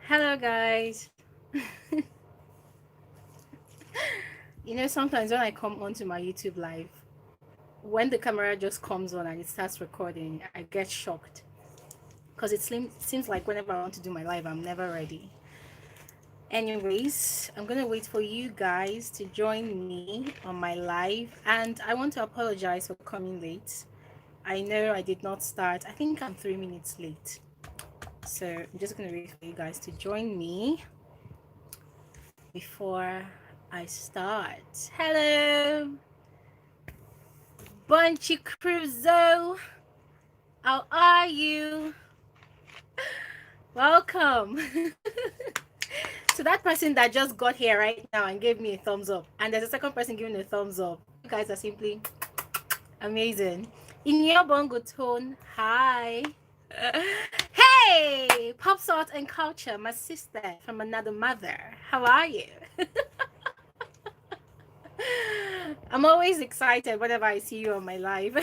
Hello, guys. Sometimes when I come onto my YouTube live, when the camera just comes on and it starts recording, I get shocked because seems like whenever I want to do my live, I'm never ready. Anyways, I'm gonna wait for you guys to join me on my live, and I want to apologize for coming late. I know I did not start, I think I'm 3 minutes late. So I'm just gonna wait for you guys to join me before I start. Hello, Bunchy Crusoe. How are you? Welcome. So that person that just got here right now and gave me a thumbs up, and there's a second person giving a thumbs up. You guys are simply amazing. In your bongo tone, hi. Hey, Pop Salt and Culture, my sister from another mother. How are you? I'm always excited whenever I see you on my live.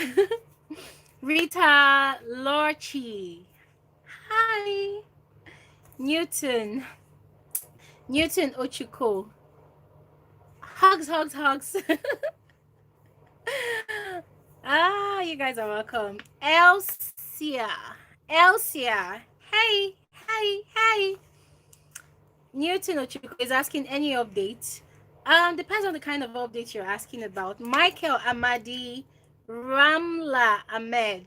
Rita Lorchi. Hi. Newton. Newton Ochuko. Hugs, hugs, hugs. You guys are welcome. Elsia. Elsia. Hey, hey, hey. Newton Ochuko is asking any update. Depends on the kind of update you're asking about. Michael Amadi Ramla Ahmed.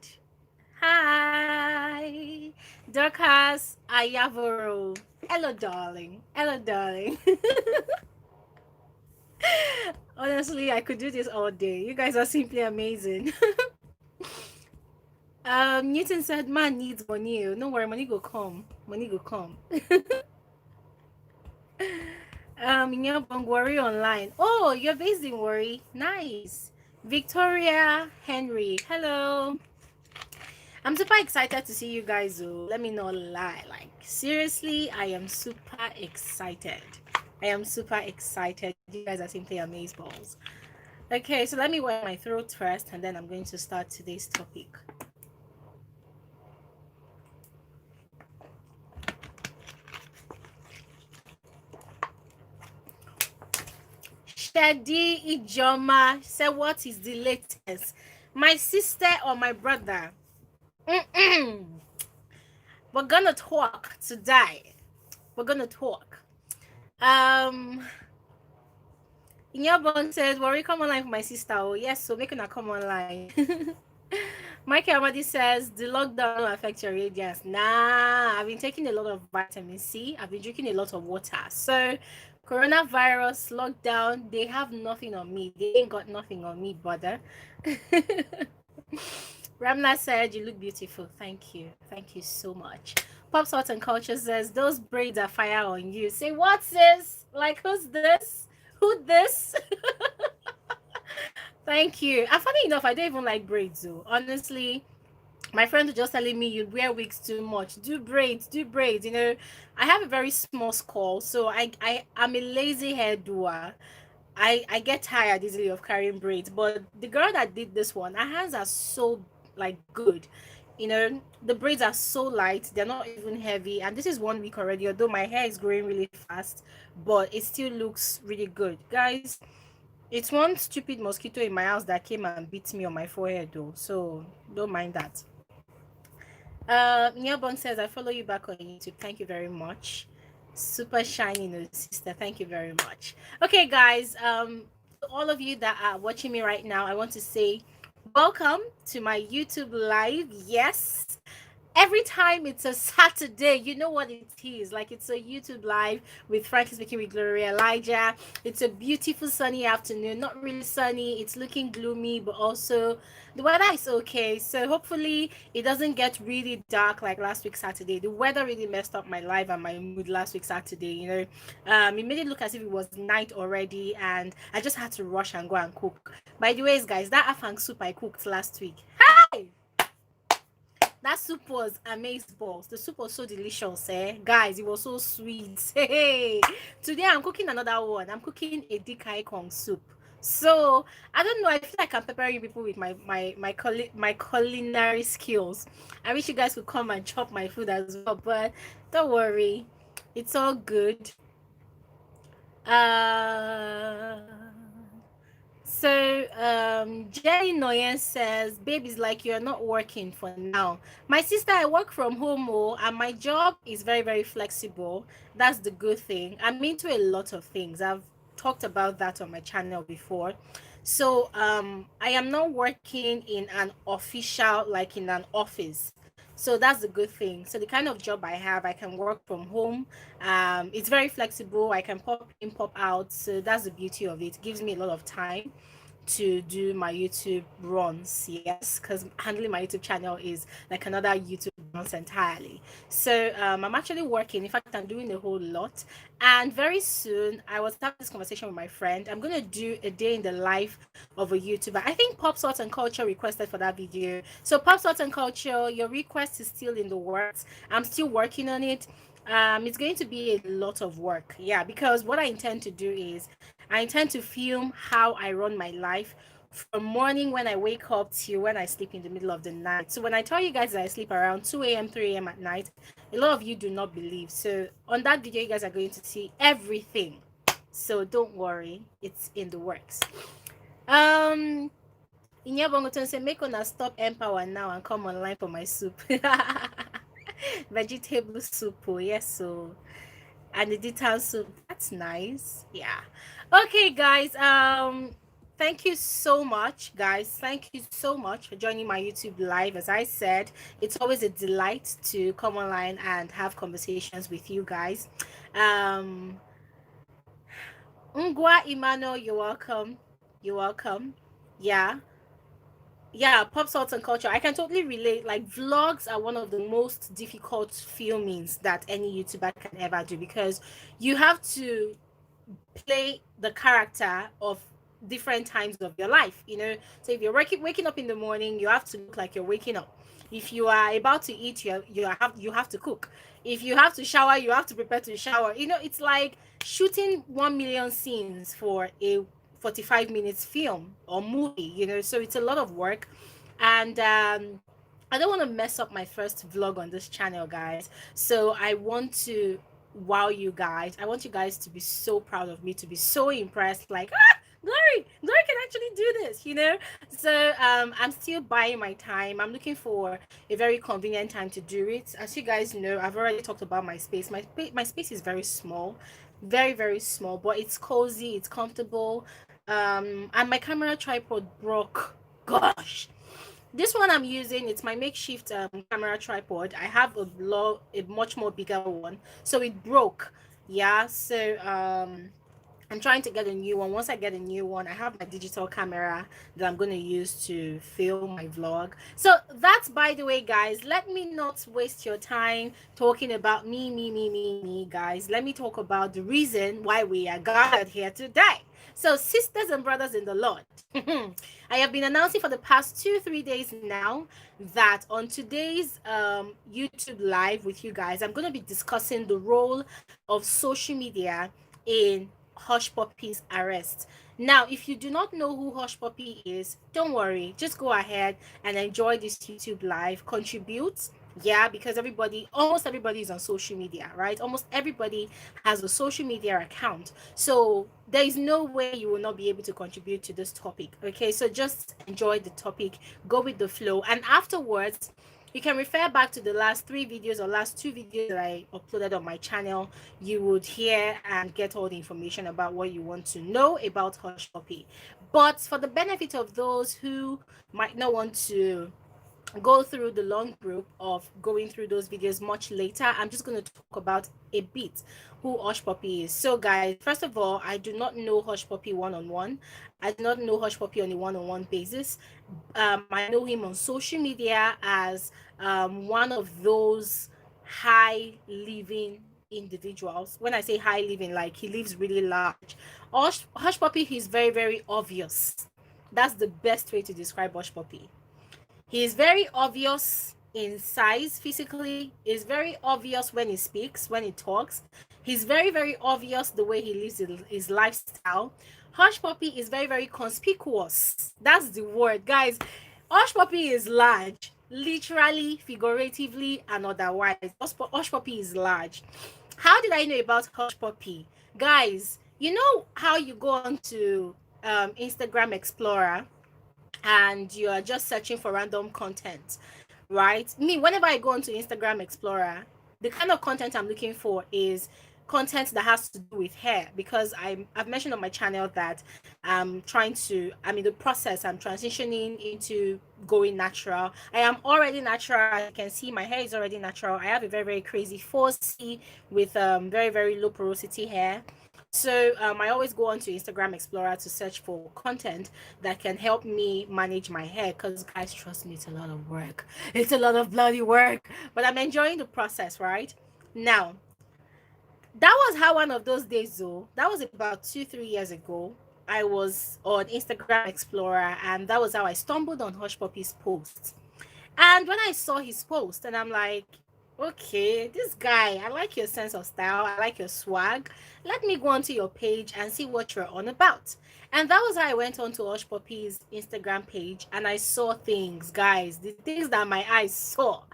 Hi. Dorcas Ayavoro. Hello, darling. Hello, darling. Honestly, I could do this all day. You guys are simply amazing. Newton said, man needs money. No worry, money go come. Money go come. Worry online. Oh, you're based in Worry. Nice. Victoria Henry. Hello. I'm super excited to see you guys. Oh, let me not lie. Like, seriously, I am super excited. I am super excited. You guys are simply amazeballs. Okay, so let me wear my throat first, and then I'm going to start today's topic. Shadi Ijoma said, what is the latest? My sister or my brother? We're gonna talk today. We're gonna talk. Inyabon says, worry, come online for my sister. Oh, yes, so making her come online. Michael Amadi says, the lockdown will affect your radiance. Nah, I've been taking a lot of vitamin C. I've been drinking a lot of water. So, coronavirus, lockdown, they have nothing on me. They ain't got nothing on me, brother. Ramla said, you look beautiful. Thank you. Thank you so much. Pop Salt and Culture says, those braids are fire on you. Say, what's this? Like, who's this? Who this? Thank you. And funny enough, I don't even like braids though. Honestly, my friend was just telling me you wear wigs too much. Do braids, do braids. I have a very small skull, so I'm a lazy hair doer. I get tired easily of carrying braids. But the girl that did this one, her hands are so like good. The braids are so light, they're not even heavy, and this is 1 week already, although my hair is growing really fast, but it still looks really good. Guys, it's one stupid mosquito in my house that came and bit me on my forehead though, so don't mind that. Nyabon says, I follow you back on YouTube. Thank you very much. Super shiny new sister. Thank you very much. Okay, guys. To all of you that are watching me right now, I want to say welcome to my YouTube live. Yes, every time it's a Saturday, you know what it is. Like, it's a YouTube live with Frankie speaking with Gloria Elijah. It's a beautiful sunny afternoon. Not really sunny, it's looking gloomy, but also the weather is okay. So hopefully it doesn't get really dark like last week Saturday. The weather really messed up my life and my mood last week Saturday. It made it look as if it was night already, and I just had to rush and go and cook. By the way, guys, that afang soup I cooked last week, hey, that soup was amazing balls. The soup was so delicious, guys. It was so sweet. Hey, today I'm cooking another one. I'm cooking a dikai kong soup. So I don't know, I feel like I'm preparing people with my culinary skills. I wish you guys could come and chop my food as well, but don't worry, It's all good. Uh, Jenny Noyen says, "Babe, is like you're not working for now." My sister, I work from home, and my job is very, very flexible. That's the good thing. I'm into a lot of things. I've talked about that on my channel before. So, I am not working in an official, like in an office. So that's the good thing. So the kind of job I have, I can work from home. It's very flexible. I can pop in, pop out. So that's the beauty of it. It gives me a lot of time to do my YouTube runs. Yes, because handling my YouTube channel is like another YouTube runs entirely. So I'm actually working. In fact, I'm doing a whole lot. And very soon, I was having this conversation with my friend. I'm gonna do a day in the life of a YouTuber. I think Pop Salt and Culture requested for that video. So Pop Salt and Culture, your request is still in the works. I'm still working on it. It's going to be a lot of work, yeah, because what I intend to do is I intend to film how I run my life from morning when I wake up till when I sleep in the middle of the night. So when I tell you guys that I sleep around 2 a.m., 3 a.m. at night, a lot of you do not believe. So on that video, you guys are going to see everything. So don't worry, it's in the works. Inyabongoton say, make una stop Empower now and come online for my soup. Vegetable soup, oh yes, so and the detail soup. That's nice. Yeah. Okay, guys. Thank you so much, guys. Thank you so much for joining my YouTube live. As I said, it's always a delight to come online and have conversations with you guys. Ngwa Imano, you're welcome. You're welcome. Yeah. Yeah, pop salt and culture. I can totally relate. Like vlogs are one of the most difficult filmings that any YouTuber can ever do, because you have to play the character of different times of your life, you know. So if you're waking up in the morning, you have to look like you're waking up. If you are about to eat, you have to cook. If you have to shower, you have to prepare to shower. You know, it's like shooting 1 million scenes for a 45 minutes film or movie, you know. So it's a lot of work. And I don't want to mess up my first vlog on this channel, guys. So I want to wow you guys. I want you guys to be so proud of me, to be so impressed, like, Glory can actually do this, you know. So I'm still buying my time. I'm looking for a very convenient time to do it. As you guys know, I've already talked about my space. My space is very small, very, very small, but it's cozy, it's comfortable. And my camera tripod broke. Gosh, this one I'm using, it's my makeshift camera tripod. I have a much more bigger one, so it broke. Yeah, so I'm trying to get a new one. Once I get a new one, I have my digital camera that I'm going to use to film my vlog. So that's, by the way, guys. Let me not waste your time talking about me, guys. Let me talk about the reason why we are gathered here today. So, sisters and brothers in the Lord, I have been announcing for the past 2-3 days now that on today's YouTube live with you guys, I'm going to be discussing the role of social media in Hushpuppi'S arrest. Now, if you do not know who Hushpuppi is, don't worry. Just go ahead and enjoy this YouTube live. Contribute. Yeah, because almost everybody is on social media, right? Almost everybody has a social media account. So there is no way you will not be able to contribute to this topic. Okay, so just enjoy the topic, go with the flow. And afterwards, you can refer back to the last 3 videos or last 2 videos that I uploaded on my channel. You would hear and get all the information about what you want to know about Hushpuppi. But for the benefit of those who might not want to go through the long group of going through those videos much later, I'm just going to talk about a bit who Hushpuppi is. So guys, first of all, I do not know Hushpuppi one-on-one. I do not know Hushpuppi on a one-on-one basis. I know him on social media as one of those high living individuals. When I say high living, like he lives really large. Hushpuppi, he's very, very obvious. That's the best way to describe Hushpuppi. He is very obvious in size physically. He's very obvious when he speaks, when he talks. He's very, very obvious the way he lives his lifestyle. Hushpuppi is very, very conspicuous. That's the word, guys. Hushpuppi is large, literally, figuratively, and otherwise. Hushpuppi is large. How did I know about Hush Puppy? Guys, you know how you go on to Instagram Explorer and you are just searching for random content, right? Me, whenever I go onto Instagram Explorer, the kind of content I'm looking for is content that has to do with hair, because I've mentioned on my channel that I'm trying to, I'm in the process, I'm transitioning into going natural. I am already natural. As you can see, my hair is already natural. I have a very, very crazy 4C with very, very low porosity hair. So I always go onto Instagram Explorer to search for content that can help me manage my hair. Because guys, trust me, it's a lot of work. It's a lot of bloody work, but I'm enjoying the process. Right now, that was how one of those days, though. That was about 2 3 years ago. I was on Instagram Explorer, and that was how I stumbled on Hushpuppi'S post. And when I saw his post, and I'm like, okay, this guy, I like your sense of style, I like your swag. Let me go onto your page and see what you're on about. And that was how I went on to Hushpuppi'S Instagram page, and I saw things, guys, the things that my eyes saw.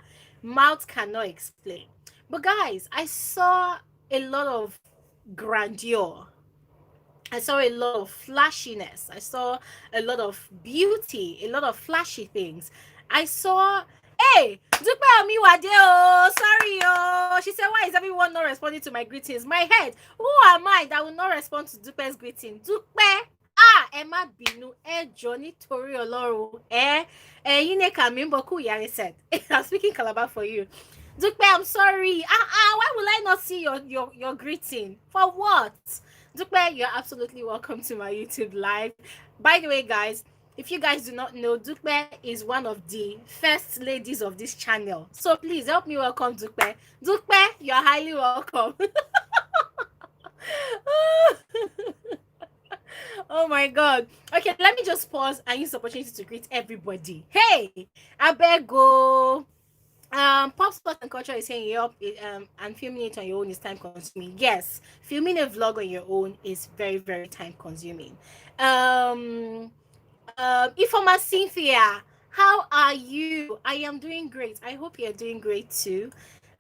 Mouth cannot explain. But guys, I saw a lot of grandeur. I saw a lot of flashiness. I saw a lot of beauty, a lot of flashy things. I saw, hey, Dupe Omiwade, oh, sorry, oh. She said, why is everyone not responding to my greetings? My head, who am I that will not respond to Dupe's greeting? Dupe, Emma Binu, Johnny Tori Oloro, Yine Kamimboku Yari said. I'm speaking Calabar for you. Dupe, I'm sorry. Why will I not see your greeting? For what? Dupe, you're absolutely welcome to my YouTube live. By the way, guys, if you guys do not know, Dupe is one of the first ladies of this channel. So please help me welcome Dupe. Dupe, you're highly welcome. Oh my god. Okay, let me just pause and use the opportunity to greet everybody. Hey, Abego. Pop sport and culture is saying yup, and filming it on your own is time consuming. Yes, filming a vlog on your own is very, very time consuming. Ifoma Cynthia, how are you? I am doing great. I hope you're doing great too.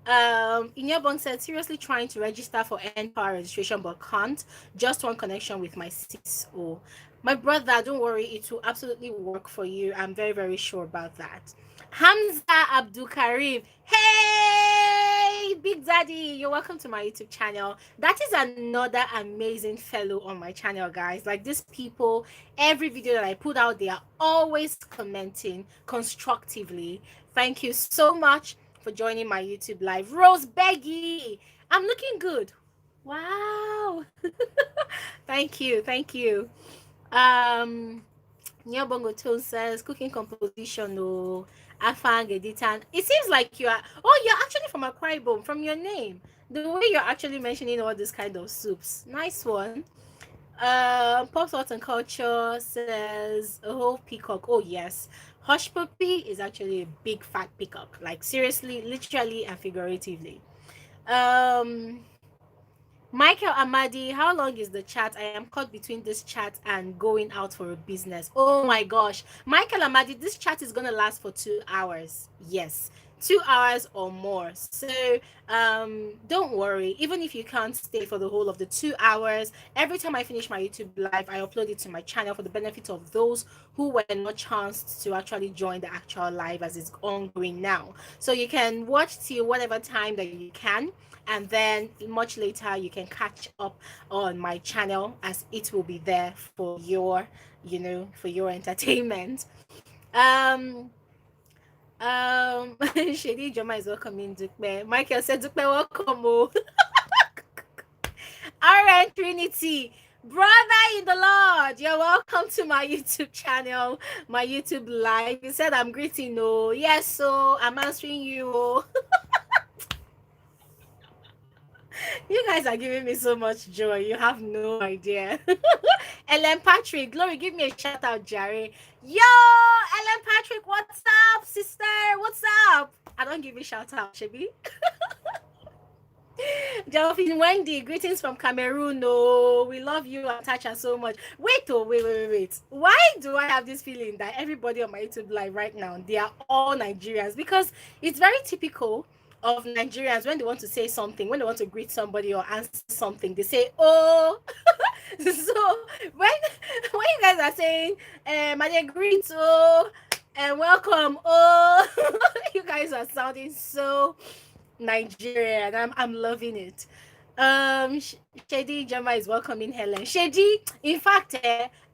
Inyabong said, seriously trying to register for NPower registration but can't. Just one connection with my CISO. My brother, don't worry, it will absolutely work for you. I'm very, very sure about that. Hamza Abdul Karim, hey, Big Daddy, you're welcome to my YouTube channel. That is another amazing fellow on my channel, guys. Like these people, every video that I put out, they are always commenting constructively. Thank you so much for joining my YouTube live. Rose Beggy, I'm looking good. Wow. Thank you. Thank you. Nyabongo Tone says cooking composition. Oh, Afang Editan. It seems like you are. Oh, you're actually from Akwa Ibom, from your name. The way you're actually mentioning all this kind of soups. Nice one. Pop Thoughts and Culture says a whole peacock. Oh yes, Hush Puppy is actually a big fat peacock. Like seriously, literally and figuratively. Um, Michael Amadi, how long is the chat? I am caught between this chat and going out for a business. Oh my gosh. Michael Amadi, this chat is going to last for 2 hours. Yes, 2 hours or more. So don't worry. Even if you can't stay for the whole of the 2 hours, every time I finish my YouTube live, I upload it to my channel for the benefit of those who were not chanced to actually join the actual live as it's ongoing now. So you can watch till whatever time that you can, and then much later you can catch up on my channel as it will be there for your, for your entertainment. Shady Joma is welcoming Dupe. Michael said Dupe welcome. All right, Trinity, brother in the Lord, you're welcome to my YouTube channel, my YouTube live. You said I'm greeting. Oh yes, so I'm answering you. You guys are giving me so much joy. You have no idea. Ellen Patrick, Glory, give me a shout out, Jerry. Yo, Ellen Patrick, what's up, sister? What's up? I don't give you shout out, Shebi. Delphine Wendy, greetings from Cameroon. No, we love you and Tasha so much. Wait. Why do I have this feeling that everybody on my YouTube live right now, they are all Nigerians? Because it's very typical of Nigerians, when they want to say something, when they want to greet somebody or answer something, they say, oh. So when you guys are saying, my greet, oh, and welcome, oh, you guys are sounding so Nigerian. I'm loving it. Shady Jama is welcoming Helen. Shady, in fact,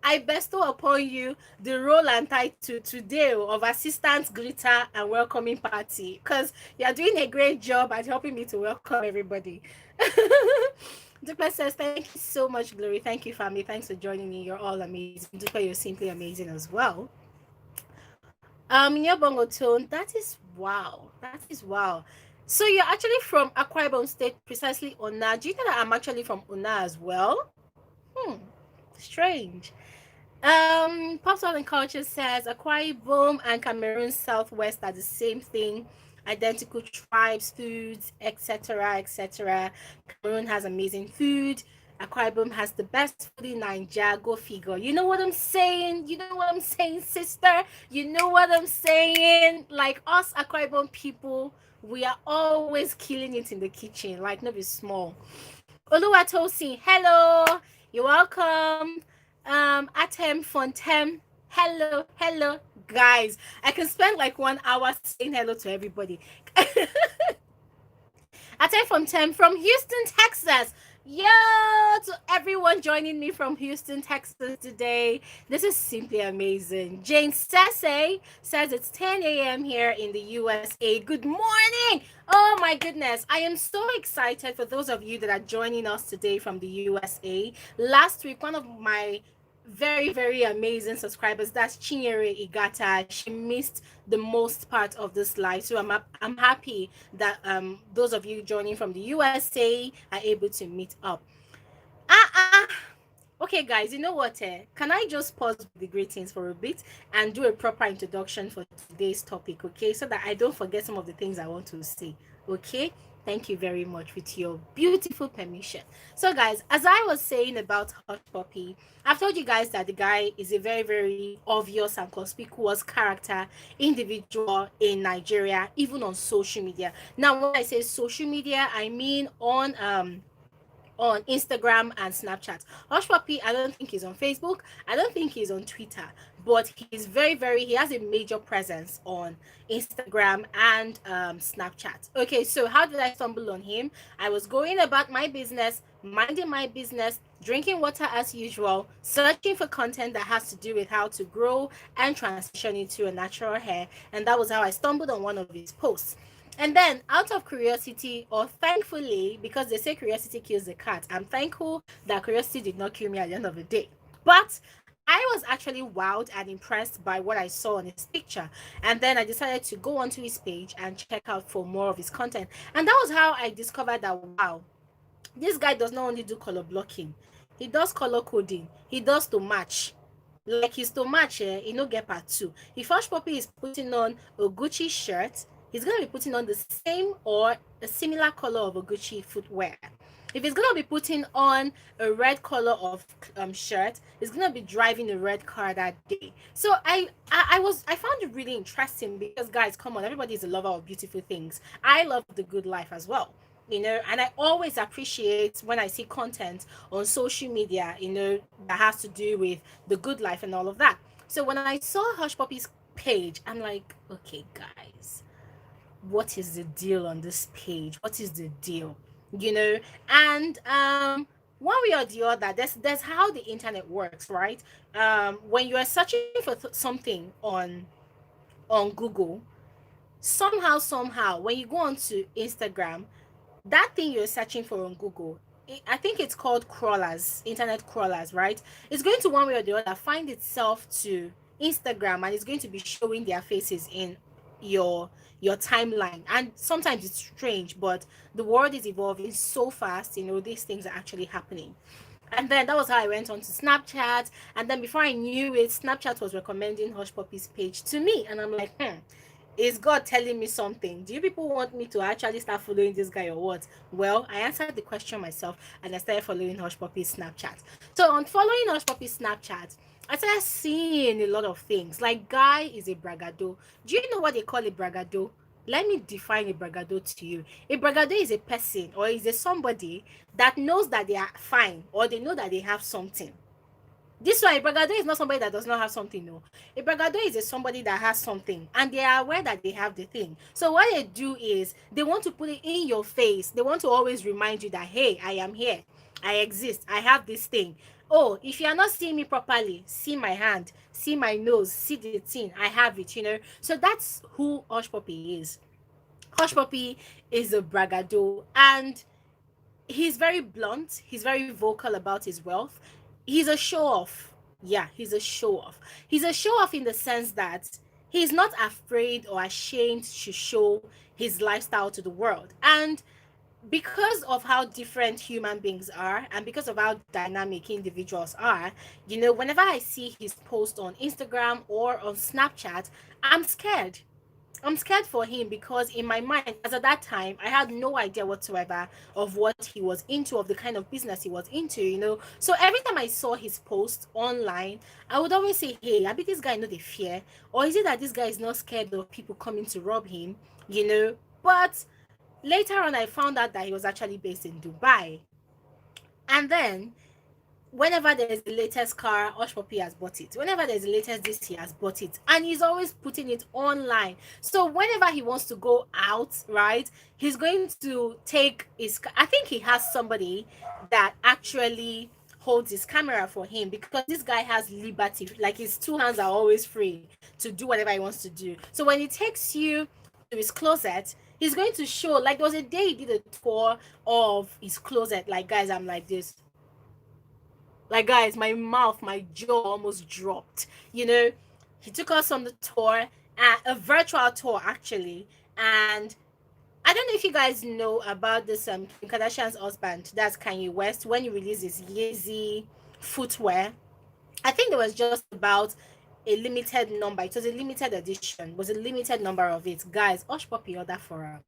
I bestow upon you the role and title today of assistant greeter and welcoming party, because you are doing a great job at helping me to welcome everybody. Dupe says, thank you so much, Glory. Thank you, family. Thanks for joining me. You're all amazing. Dupe, you're simply amazing as well. Nyabongo tone, that is wow. That is wow. So you're actually from Akwa Ibom State, precisely Ona. Do you know that I'm actually from Ona as well? Strange. Pop Salt and Culture says Akwa Ibom and Cameroon Southwest are the same thing, identical tribes, foods, etc., etc. Cameroon has amazing food. Akwa Ibom has the best food in Nigeria. Go figure. You know what I'm saying? You know what I'm saying, sister? You know what I'm saying? Like us Akwa Ibom people, we are always killing it in the kitchen. Like, no be small. Oluwatosin, hello. You're welcome. Atem Fontem, hello, guys. I can spend like 1 hour saying hello to everybody. Atem Fontem from Houston, Texas. Yo, to everyone joining me from Houston, Texas today. This is simply amazing. Jane Sasse says it's 10 a.m. here in the USA. Good morning. Oh my goodness. I am so excited for those of you that are joining us today from the USA. Last week, one of my very, very amazing subscribers, that's Chinyere Igata, she missed the most part of this live. So I'm happy that those of you joining from the USA are able to meet up. Okay, guys, you know what? Can I just pause with the greetings for a bit and do a proper introduction for today's topic, okay? So that I don't forget some of the things I want to say, okay? Thank you very much with your beautiful permission. So, guys, as I was saying about Hush Puppy, I've told you guys that the guy is a very, very obvious and conspicuous character, individual in Nigeria, even on social media. Now, when I say social media, I mean on Instagram and Snapchat. Hush Puppy, I don't think he's on Facebook. I don't think he's on Twitter, but he's he has a major presence on Instagram and Snapchat. Okay, so how did I stumble on him? I was going about my business, minding my business, drinking water as usual, searching for content that has to do with how to grow and transition into a natural hair. And that was how I stumbled on one of his posts. And then, out of curiosity, or thankfully, because they say curiosity kills the cat, I'm thankful that curiosity did not kill me at the end of the day. But I was actually wowed and impressed by what I saw on his picture. And then I decided to go onto his page and check out for more of his content. And that was how I discovered that, wow, this guy does not only do color blocking, he does color coding, he does to match. Like his to match, he no get part two. If Hush Puppy is putting on a Gucci shirt, he's going to be putting on the same or a similar color of a Gucci footwear. If he's going to be putting on a red color of shirt, he's going to be driving a red car that day. So I found it really interesting because, guys, come on, everybody is a lover of beautiful things. I love the good life as well. And I always appreciate when I see content on social media, that has to do with the good life and all of that. So when I saw Hush Puppy's page, I'm like, okay, guys, what is the deal on this page? What is the deal? And one way or the other, that's how the internet works, right? When you are searching for something on Google, somehow when you go onto Instagram, that thing you're searching for on Google, I think it's called crawlers, internet crawlers, right? It's going to one way or the other find itself to Instagram, and it's going to be showing their faces in your timeline. And sometimes it's strange, but the world is evolving so fast. These things are actually happening. And then that was how I went on to Snapchat. And then before I knew it, Snapchat was recommending Hush Puppy's page to me. And I'm like, is God telling me something? Do you people want me to actually start following this guy or what? Well, I answered the question myself and I started following Hush Puppy's Snapchat. So on following Hush Puppy's Snapchat, I started seeing a lot of things. Like, guy is a bragado. Do you know what they call a bragado? Let me define a bragado to you. A bragado is a person or is a somebody that knows that they are fine or they know that they have something. This one, a bragado is not somebody that does not have something. No, a bragado is a somebody that has something and they are aware that they have the thing. So what they do is they want to put it in your face. They want to always remind you that, hey, I am here, I exist, I have this thing. Oh, if you are not seeing me properly, see my hand, see my nose, see the thing, I have it. So that's who Hush Puppy is. Hush Puppy is a bragado, and he's very blunt, he's very vocal about his wealth. He's a show off. Yeah, he's a show off. He's a show off in the sense that he's not afraid or ashamed to show his lifestyle to the world. And because of how different human beings are and because of how dynamic individuals are, whenever I see his post on Instagram or on Snapchat, I'm scared. I'm scared for him because in my mind, as at that time, I had no idea whatsoever of what he was into, of the kind of business he was into. So every time I saw his post online, I would always say, hey, I bet this guy know the fear. Or is it that this guy is not scared of people coming to rob him? But later on, I found out that he was actually based in Dubai. And then whenever there's the latest car, Hush Puppy has bought it. Whenever there's the latest this, he has bought it. And he's always putting it online. So whenever he wants to go out, right, he's going to take I think he has somebody that actually holds his camera for him because this guy has liberty. Like his two hands are always free to do whatever he wants to do. So when he takes you to his closet, he's going to show, like there was a day he did a tour of his closet. Like, guys, I'm like this. Like, guys, my mouth, my jaw almost dropped. He took us on the tour, a virtual tour actually. And I don't know if you guys know about this Kim Kardashian's husband, that's Kanye West, when he released his Yeezy footwear. I think there was just about a limited number. It was a limited edition. It was a limited number of it. Guys, Hush Puppy ordered for her.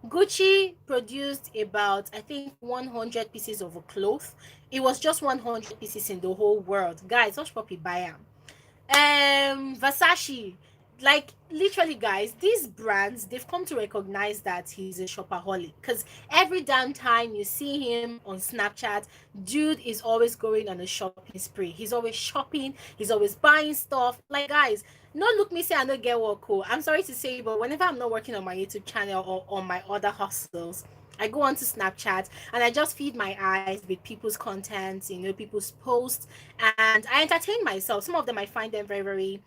Gucci produced about, I think, 100 pieces of a cloth. It was just 100 pieces in the whole world. Guys, Hush Puppy buy them. Versace, like literally, guys, these brands, they've come to recognize that he's a shopaholic because every damn time you see him on Snapchat, dude is always going on a shopping spree. He's always shopping, he's always buying stuff. Like, guys, no look me say I don't get work. Cool. I'm sorry to say, but whenever I'm not working on my YouTube channel or on my other hustles, I go onto Snapchat and I just feed my eyes with people's content, people's posts, and I entertain myself. Some of them I find them very, very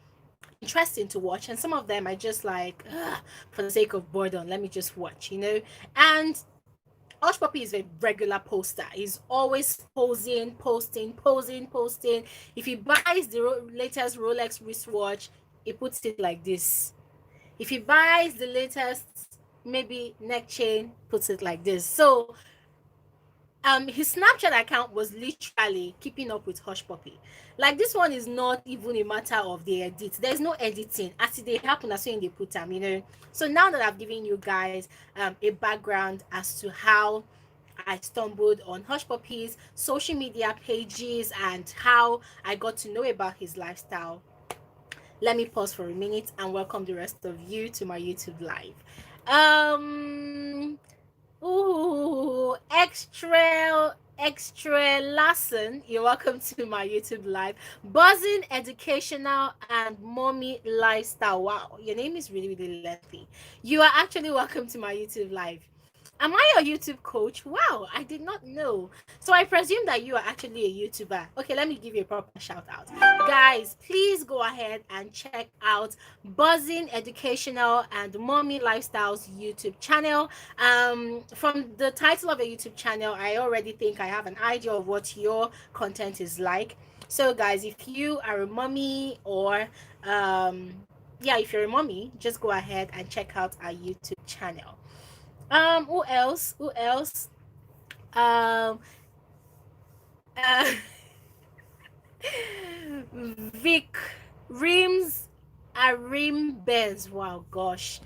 interesting to watch, and some of them I just like, for the sake of boredom, let me just watch. And Hush Puppy is a regular poster. He's always posting. If he buys the latest Rolex wristwatch, he puts it like this. If he buys the latest maybe neck chain, puts it like this. So his Snapchat account was literally keeping up with Hush Puppy. Like, this one is not even a matter of the edit. There's no editing. As they happen, as soon they put them. So now that I've given you guys a background as to how I stumbled on Hush Puppy's social media pages and how I got to know about his lifestyle, let me pause for a minute and welcome the rest of you to my YouTube live. Extra lesson. You're welcome to my YouTube live. Buzzing, educational, and mommy lifestyle. Wow, your name is really, really lengthy. You are actually welcome to my YouTube live. Am I a YouTube coach? Wow, I did not know. So I presume that you are actually a YouTuber. Okay, let me give you a proper shout out. Guys, please go ahead and check out Buzzing Educational and Mommy Lifestyles YouTube channel. From the title of a YouTube channel, I already think I have an idea of what your content is like. So guys, if you are a mommy or if you're a mommy, just go ahead and check out our YouTube channel. Who else? Vic Rims Arim Benz. Wow, gosh.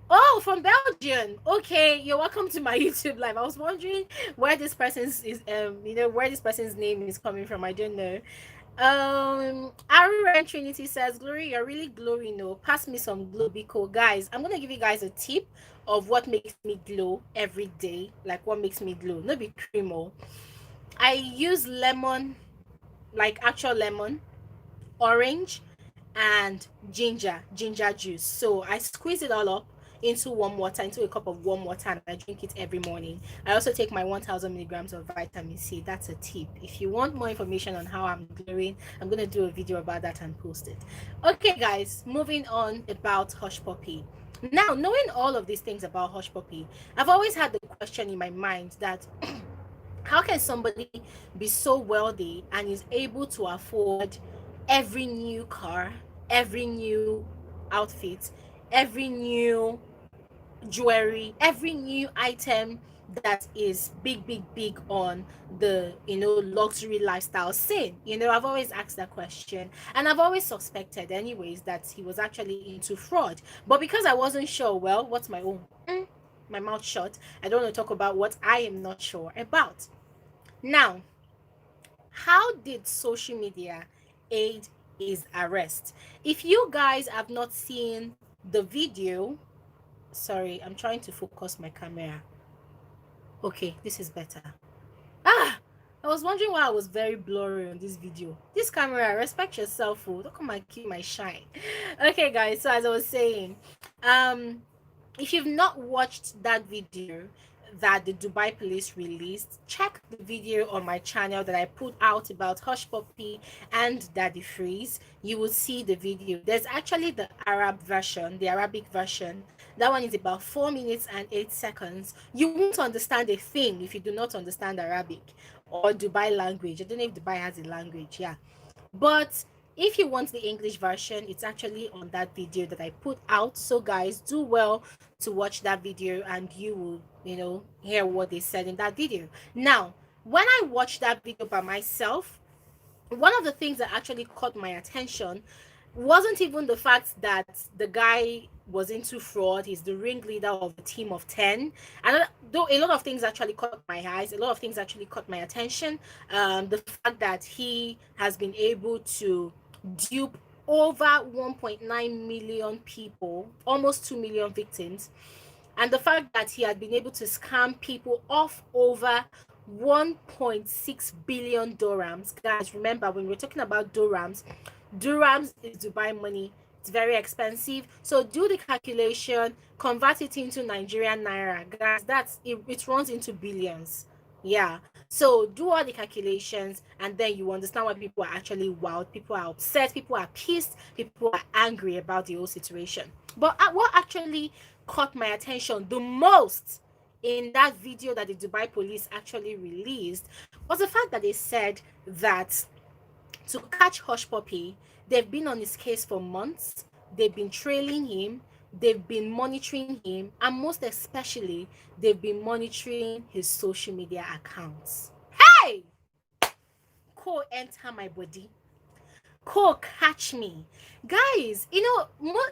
Oh, from Belgium. Okay, you're welcome to my YouTube live. I was wondering where this person's name is coming from. I don't know. Aaron Trinity says, Glory, you're really glowing. No, pass me some glow because guys, I'm gonna give you guys a tip of what makes me glow every day. Like what makes me glow. No be cream. Oh. I use lemon, like actual lemon, orange, and ginger juice. So I squeeze it all up into warm water, into a cup of warm water, and I drink it every morning. I also take my 1000 milligrams of vitamin C. That's a tip. If you want more information on how I'm glowing, I'm gonna do a video about that and post it. Okay, guys, moving on about Hush Puppy. Now, knowing all of these things about Hush Puppy, I've always had the question in my mind that how can somebody be so wealthy and is able to afford every new car, every new outfit, every new jewelry, every new item that is big on the luxury lifestyle scene? I've always asked that question, and I've always suspected anyways that he was actually into fraud. But because I wasn't sure, well, what's my own? My mouth shut. I don't want to talk about what I am not sure about. Now, how did social media aid his arrest? If you guys have not seen the video, sorry, I'm trying to focus my camera. Okay, this is better. Ah, I was wondering why I was very blurry on this video. This camera, respect yourself, oh. Don't come and kill my shine. Okay, guys, so as I was saying, if you've not watched that video that the Dubai police released, check the video on my channel that I put out about Hush Puppy and Daddy Freeze. You will see the video. There's actually the Arab version, the Arabic version. That one is about 4 minutes and 8 seconds. You won't understand a thing if you do not understand Arabic or Dubai language. I don't know if Dubai has a language, yeah. But if you want the English version, it's actually on that video that I put out. So guys, do well to watch that video and you will, hear what they said in that video. Now, when I watched that video by myself, one of the things that actually caught my attention wasn't even the fact that the guy was into fraud. He's the ringleader of a team of 10. And though a lot of things actually caught my eyes, a lot of things actually caught my attention. The fact that he has been able to dupe over 1.9 million people, almost 2 million victims, and the fact that he had been able to scam people off over 1.6 billion dirhams. Guys, remember when we're talking about dirhams is Dubai money. It's very expensive. So do the calculation, convert it into Nigerian naira. Guys, that's it, it runs into billions. Yeah. So do all the calculations and then you understand why people are actually wild, people are upset, people are pissed, people are angry about the whole situation. But what actually caught my attention the most in that video that the Dubai police actually released was the fact that they said that to catch Hush Puppy, they've been on his case for months, they've been trailing him, they've been monitoring him, and most especially, they've been monitoring his social media accounts. Hey! Go enter my body. Coke, catch me. Guys,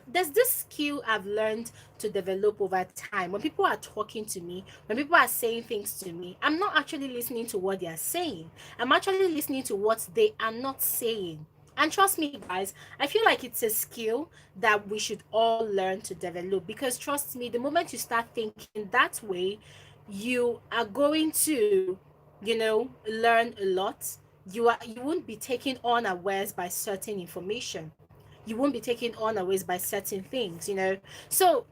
there's this skill I've learned to develop over time. When people are talking to me, when people are saying things to me, I'm not actually listening to what they are saying. I'm actually listening to what they are not saying. And trust me, guys, I feel like it's a skill that we should all learn to develop, because trust me, the moment you start thinking that way, you are going to, learn a lot. You won't be taken unawares by certain information. You won't be taken unawares by certain things. So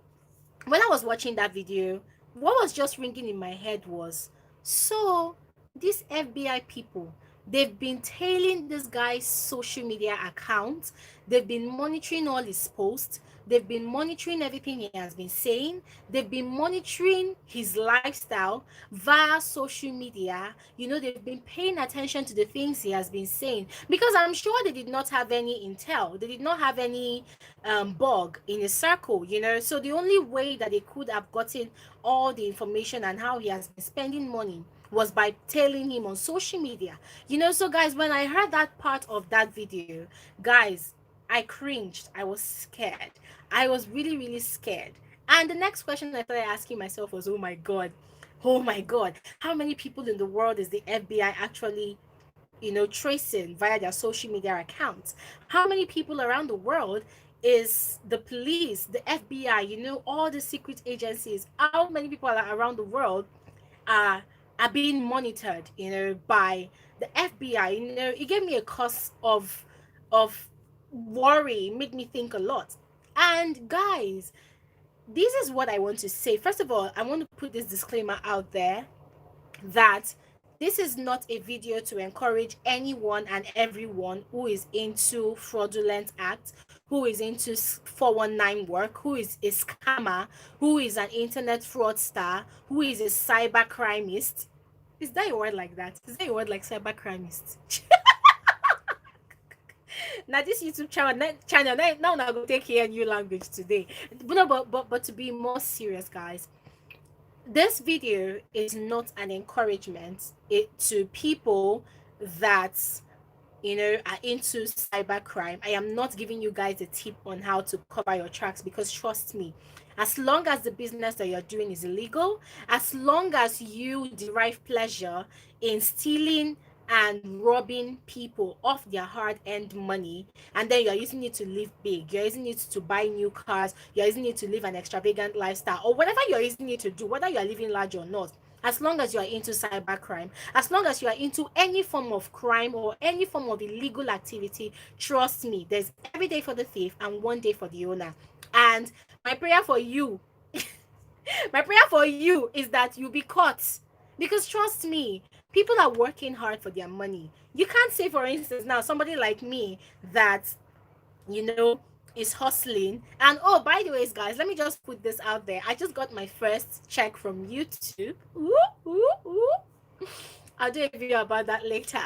when I was watching that video, what was just ringing in my head was, so these FBI people, they've been tailing this guy's social media account, they've been monitoring all his posts, they've been monitoring everything he has been saying, they've been monitoring his lifestyle via social media. They've been paying attention to the things he has been saying, because I'm sure they did not have any intel, they did not have any bug in a circle. So the only way that they could have gotten all the information and how he has been spending money was by tailing him on social media. So guys, when I heard that part of that video, guys, I cringed. I was scared. I was really, really scared. And the next question I started asking myself was, oh my God, how many people in the world is the FBI actually tracing via their social media accounts. How many people around the world is the police, the FBI, all the secret agencies, how many people are around the world are are being monitored, by the FBI. It gave me a cause of worry, made me think a lot. And guys, this is what I want to say. First of all, I want to put this disclaimer out there that this is not a video to encourage anyone and everyone who is into fraudulent acts, who is into 419 work, who is a scammer, who is an internet fraudster, who is a cybercrimist. Is that a word like that? Is that a word like cybercrimist? Now this YouTube channel now I go take here new language today. But no, but to be more serious, guys, this video is not an encouragement to people that are into cybercrime. I am not giving you guys a tip on how to cover your tracks, because trust me, as long as the business that you're doing is illegal, as long as you derive pleasure in stealing and robbing people of their hard-earned money, and then you're using it to live big, you're using it to buy new cars, you're using it to live an extravagant lifestyle, or whatever you're using it to do, whether you're living large or not, as long as you are into cybercrime, as long as you are into any form of crime or any form of illegal activity, trust me, there's every day for the thief and one day for the owner. And my prayer for you, my prayer for you is that you be caught. Because trust me, people are working hard for their money. You can't say, for instance, now somebody like me that you know, is hustling. And oh, by the way, guys, let me just put this out there. I just got my first check from YouTube. Ooh, ooh, ooh. I'll do a video about that later.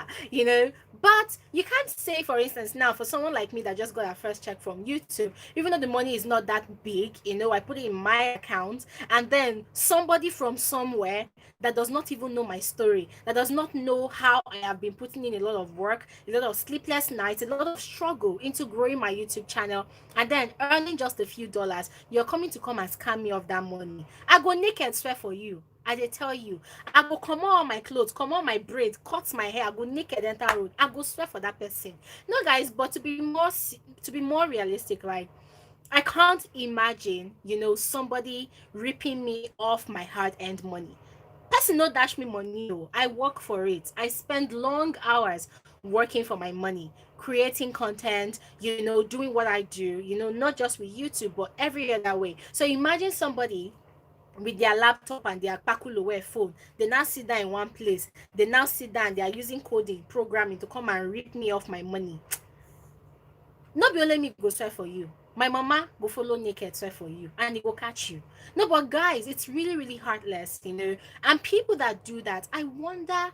But you can't say, for instance, now for someone like me that just got a first check from YouTube, even though the money is not that big, I put it in my account, and then somebody from somewhere that does not even know my story, that does not know how I have been putting in a lot of work, a lot of sleepless nights, a lot of struggle into growing my YouTube channel, and then earning just a few dollars, you're coming to come and scam me of that money. I go naked swear for you. I dey tell you, I go comot all my clothes, comot my braids, cut my hair, I go naked enter road, I go swear for that person. No, guys, but to be more realistic, like, I can't imagine, somebody ripping me off my hard-earned money. Person no dash me money. Oh, I work for it. I spend long hours working for my money, creating content, doing what I do, not just with YouTube, but every other way. So imagine somebody with their laptop and their pakulowe phone, they now sit down in one place, they now sit down, they are using coding programming to come and rip me off my money. Not be only me go swear for you, my mama go follow naked swear for you, and it will catch you. No, but guys, it's really really heartless. And people that do that, I wonder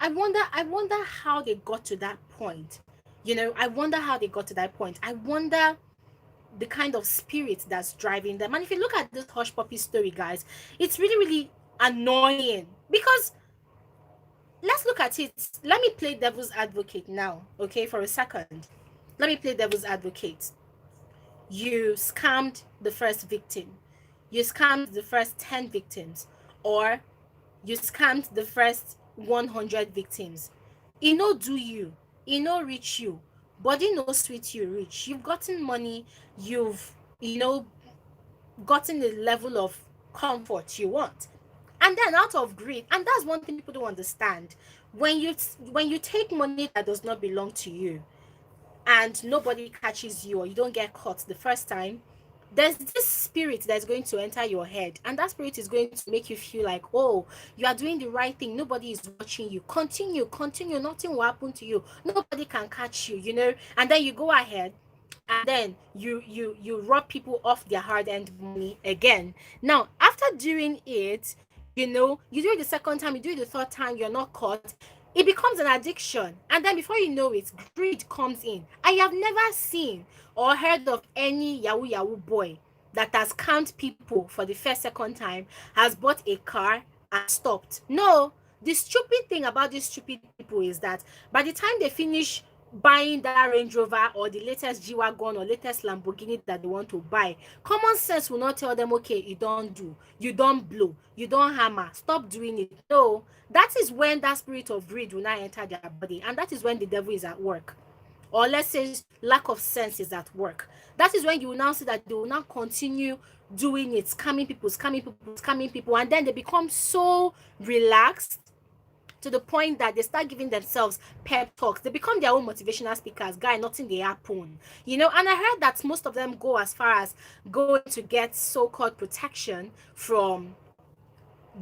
how they got to that point. I wonder how they got to that point. I wonder the kind of spirit that's driving them. And if you look at this hush puppy story, guys, it's really really annoying, because let's look at it. Let me play devil's advocate now, okay, for a second. Let me play devil's advocate. You scammed the first victim, you scammed the first 10 victims, or you scammed the first 100 victims. E no do you, e no reach you, body no sweet you reach. You've gotten money, you've gotten the level of comfort you want, and then out of greed. And that's one thing people don't understand. When you take money that does not belong to you, and nobody catches you, or you don't get caught the first time, there's this spirit that's going to enter your head, and that spirit is going to make you feel like, oh, you are doing the right thing, nobody is watching you, continue, nothing will happen to you, nobody can catch you. And then you go ahead, and then you rob people off their hard-earned money again. Now after doing it, you do it the second time, you do it the third time, you're not caught, it becomes an addiction. And then before you know it, greed comes in. I have never seen or heard of any yahoo boy that has scammed people for the first second time, has bought a car and stopped. No, the stupid thing about these stupid people is that by the time they finish buying that Range Rover or the latest G-Wagon or latest Lamborghini that they want to buy. Common sense will not tell them, okay, you don't do, you don't blow, you don't hammer, stop doing it. No, that is when that spirit of greed will not enter their body, and that is when the devil is at work. Or let's say lack of sense is at work. That is when you will now see that they will now continue doing it, scamming people, and then they become so relaxed to the point that they start giving themselves pep talks. They become their own motivational speakers. Guy, nothing they happen. You know, and I heard that most of them go as far as going to get so-called protection from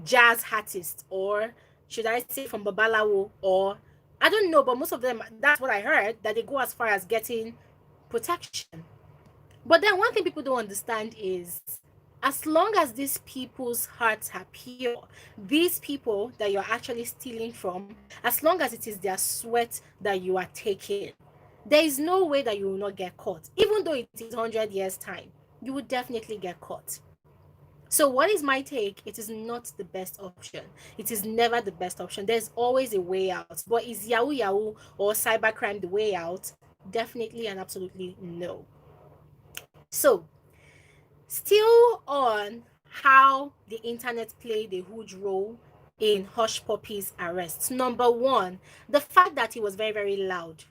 jazz artists, or should I say from Babalawo, or I don't know, but most of them, that's what I heard, that they go as far as getting protection. But then one thing people don't understand is, as long as these people's hearts are pure, these people that you're actually stealing from, as long as it is their sweat that you are taking, there is no way that you will not get caught. Even though it is 100 years time, you will definitely get caught. So what is my take? It is not the best option. It is never the best option. There's always a way out. But is Yahoo Yahoo or cybercrime the way out? Definitely and absolutely no. So, still on how the internet played a huge role in Hushpuppi'S arrest. Number one, the fact that he was very, very loud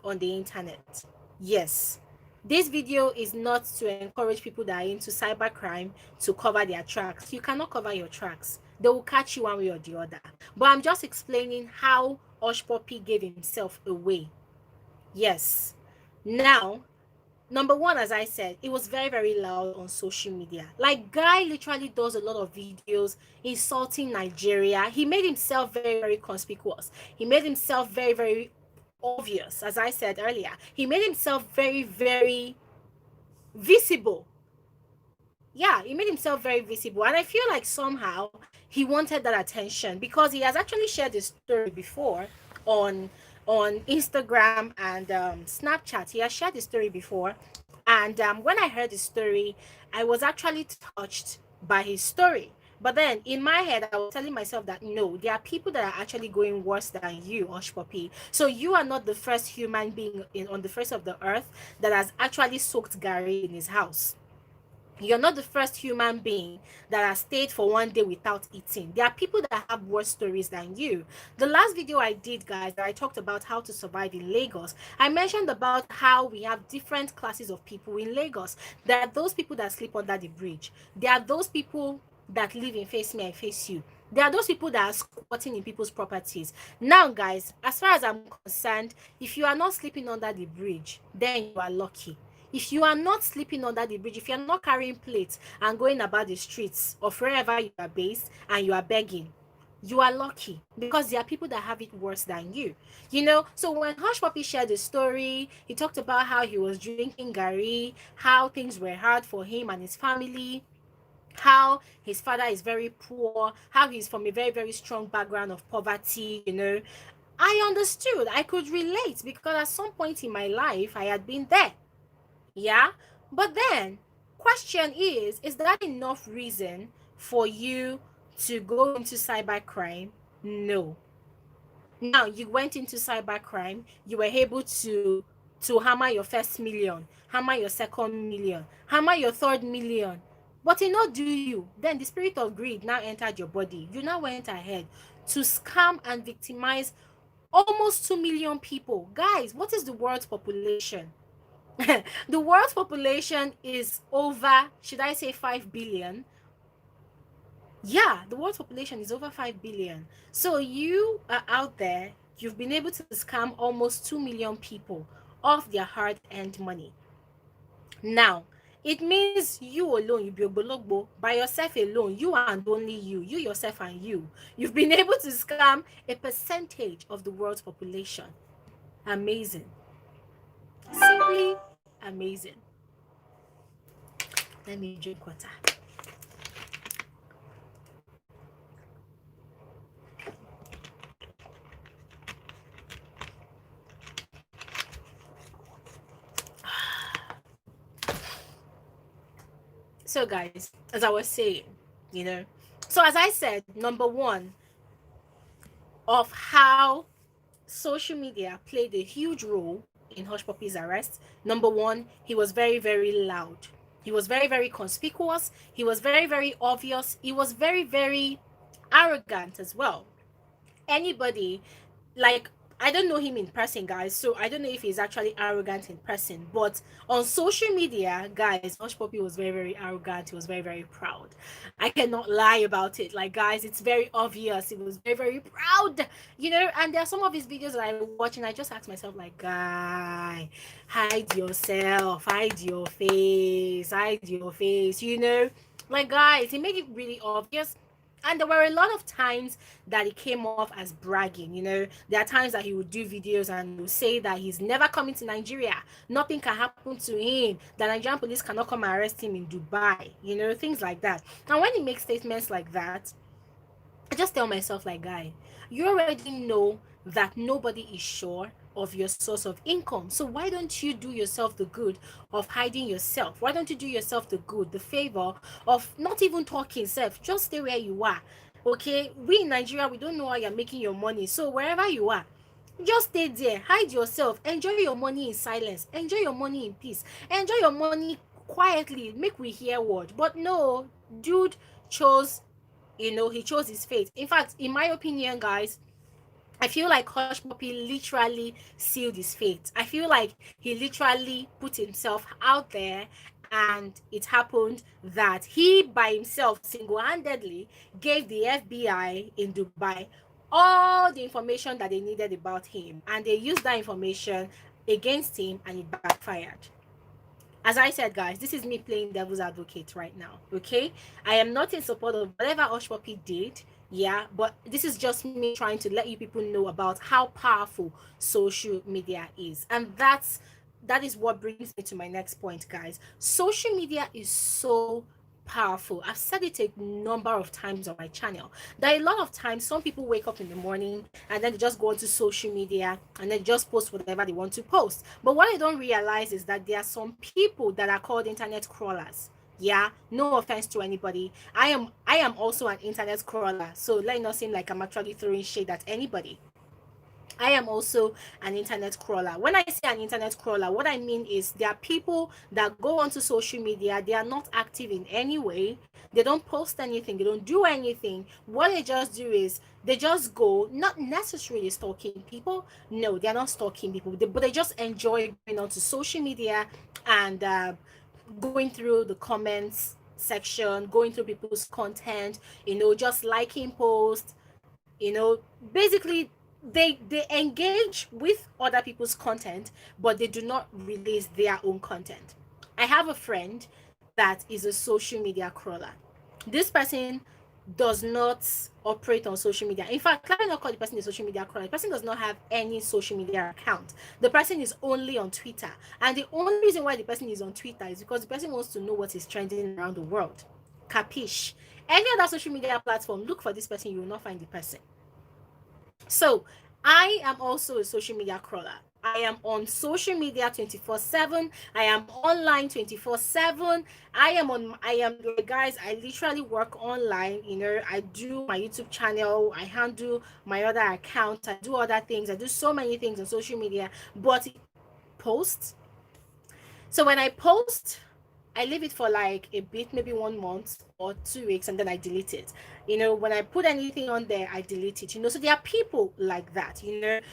on the internet. Yes, this video is not to encourage people that are into cybercrime to cover their tracks. You cannot cover your tracks. They will catch you one way or the other. But I'm just explaining how Hushpuppi gave himself away. Yes. Now, number one, as I said, it was very, very loud on social media. Like, guy literally does a lot of videos insulting Nigeria. He made himself very, very conspicuous. He made himself very, very obvious, as I said earlier. He made himself very, very visible. Yeah, he made himself very visible. And I feel like somehow he wanted that attention, because he has actually shared this story before on Instagram and Snapchat. He has shared the story before. And when I heard the story, I was actually touched by his story. But then in my head, I was telling myself that no, there are people that are actually going worse than you, Hushpuppi. So you are not the first human being on the face of the earth that has actually soaked Gary in his house. You're not the first human being that has stayed for one day without eating. There are people that have worse stories than you. The last video I did, guys, that I talked about how to survive in Lagos, I mentioned about how we have different classes of people in Lagos. There are those people that sleep under the bridge. There are those people that live in face me, I face you. There are those people that are squatting in people's properties. Now, guys, as far as I'm concerned, if you are not sleeping under the bridge, then you are lucky. If you are not sleeping under the bridge, if you're not carrying plates and going about the streets of wherever you are based and you are begging, you are lucky, because there are people that have it worse than you. You know, so when Hushpuppi shared the story, he talked about how he was drinking Gary, how things were hard for him and his family, how his father is very poor, how he's from a very, very strong background of poverty, you know. I understood, I could relate, because at some point in my life, I had been there. Yeah, but then question is that enough reason for you to go into cybercrime? No. Now you went into cybercrime, you were able to hammer your first million, hammer your second million, hammer your third million, but it not do you. Then the spirit of greed now entered your body. You now went ahead to scam and victimize almost 2 million people. Guys, what is the world's population? The world's population is over, should I say 5 billion? Yeah, the world's population is over 5 billion. So you are out there, you've been able to scam almost 2 million people off their hard-earned money. Now, it means you alone, you be obologbo, by yourself alone, you and only you yourself and you've been able to scam a percentage of the world's population. Amazing. Simply amazing. Let me drink water. So guys, as I was saying, you know, so as I said, number one of how social media played a huge role in Hushpuppi'S arrest. Number one, he was very, very loud. He was very, very conspicuous. He was very, very obvious. He was very, very arrogant as well. Anybody, like, I don't know him in person, guys, so I don't know if he's actually arrogant in person, but on social media, guys, Hush Puppy was very, very arrogant. He was very, very proud. I cannot lie about it. Like, guys, it's very obvious. He was very, very proud, and there are some of his videos that I watch and I just ask myself, like, guy, hide yourself, hide your face, like, guys, he made it really obvious. And there were a lot of times that it came off as bragging. There are times that he would do videos and he would say that he's never coming to Nigeria, nothing can happen to him, the Nigerian police cannot come and arrest him in Dubai, things like that. And when he makes statements like that, I just tell myself, like, guy, you already know that nobody is sure of your source of income. So why don't you do yourself the good of hiding yourself? Why don't you do yourself the good, the favor of not even talking self? Just stay where you are. Okay? We in Nigeria, we don't know how you're making your money. So wherever you are, just stay there, hide yourself, enjoy your money in silence, enjoy your money in peace, enjoy your money quietly, make we hear word. But no, dude chose, he chose his fate. In fact, in my opinion, guys, I feel like Hush Puppy literally sealed his fate. I feel like he literally put himself out there, and it happened that he by himself single-handedly gave the FBI in Dubai all the information that they needed about him, and they used that information against him, and it backfired. As I said, guys, this is me playing devil's advocate right now. Okay, I am not in support of whatever Hush Puppy did. Yeah, but this is just me trying to let you people know about how powerful social media is. And that is what brings me to my next point, guys. Social media is so powerful. I've said it a number of times on my channel. There are a lot of times some people wake up in the morning and then they just go onto social media and then just post whatever they want to post. But what I don't realize is that there are some people that are called internet crawlers. Yeah, no offense to anybody. I am also an internet crawler, so let it not seem like I'm actually throwing shade at anybody. I am also an internet crawler. When I say an internet crawler, what I mean is there are people that go onto social media, they are not active in any way, they don't post anything, they don't do anything. What they just do is they just go, not necessarily stalking people. No, they're not stalking people, but they just enjoy going onto social media and going through the comments section, going through people's content, just liking posts, basically they engage with other people's content, but they do not release their own content. I have a friend that is a social media crawler. This person does not operate on social media. In fact, let me not call the person a social media crawler. The person does not have any social media account. The person is only on Twitter. And the only reason why the person is on Twitter is because the person wants to know what is trending around the world. Capiche? Any other social media platform, look for this person, you will not find the person. So I am also a social media crawler. I am on social media 24/7. I am online 24/7. Guys, I literally work online. I do my YouTube channel, I handle my other accounts, I do other things, I do so many things on social media, but post. So when I post, I leave it for like a bit, maybe 1 month or 2 weeks, and then I delete it. When I put anything on there, I delete it. So there are people like that.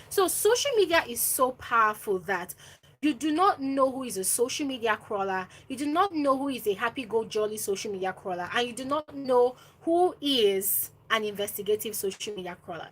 So social media is so powerful that you do not know who is a social media crawler, you do not know who is a happy go jolly social media crawler, and you do not know who is an investigative social media crawler.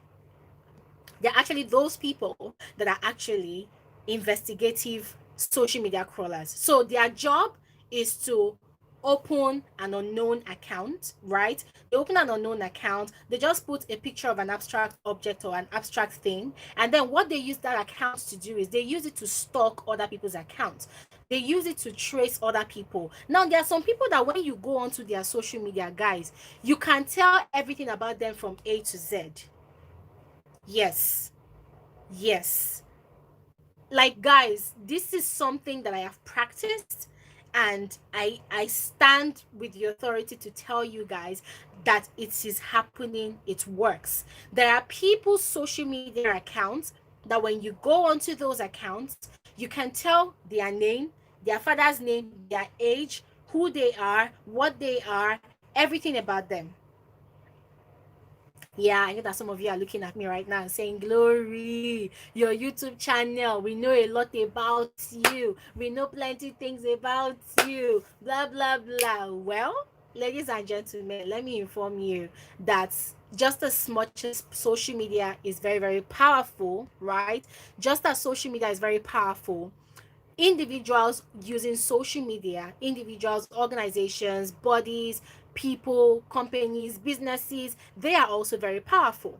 They're actually those people that are actually investigative social media crawlers. So their job is to open an unknown account, right? They open an unknown account, they just put a picture of an abstract object or an abstract thing, and then what they use that account to do is they use it to stalk other people's accounts. They use it to trace other people. Now there are some people that when you go onto their social media, guys, you can tell everything about them from A to Z. Yes, like, guys, this is something that I have practiced, and I stand with the authority to tell you guys that it is happening. It works. There are people's social media accounts that when you go onto those accounts, you can tell their name, their father's name, their age, who they are, what they are, everything about them. Yeah, I know that some of you are looking at me right now and saying, Glory, your YouTube channel, we know a lot about you. We know plenty things about you. Blah, blah, blah. Well, ladies and gentlemen, let me inform you that just as much as social media is very, very powerful, right? Just as social media is very powerful, individuals using social media, individuals, organizations, bodies, people, companies, businesses, they are also very powerful.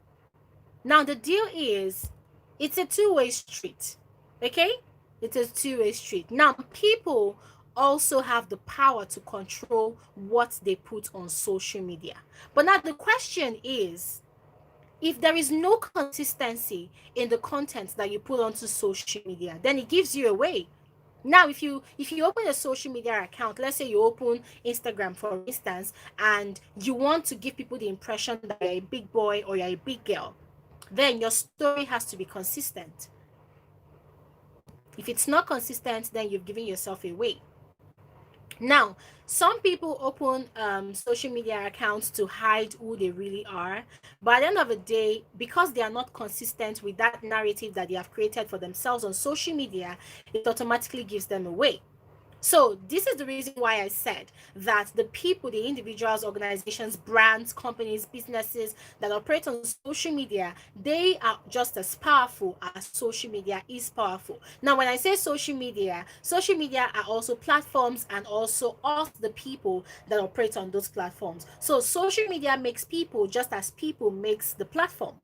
Now, the deal is it's a two-way street. Okay? It's a two-way street. Now, people also have the power to control what they put on social media. But now the question is, if there is no consistency in the content that you put onto social media, then it gives you away. Now if you open a social media account, let's say you open Instagram for instance, and you want to give people the impression that you're a big boy or you're a big girl, then your story has to be consistent. If it's not consistent, then you've given yourself away. Now, some people open social media accounts to hide who they really are, but at the end of the day, because they are not consistent with that narrative that they have created for themselves on social media, it automatically gives them away. So this is the reason why I said that the people, the individuals, organizations, brands, companies, businesses that operate on social media, they are just as powerful as social media is powerful. Now, when I say social media are also platforms and also us, the people that operate on those platforms. So social media makes people just as people makes the platform.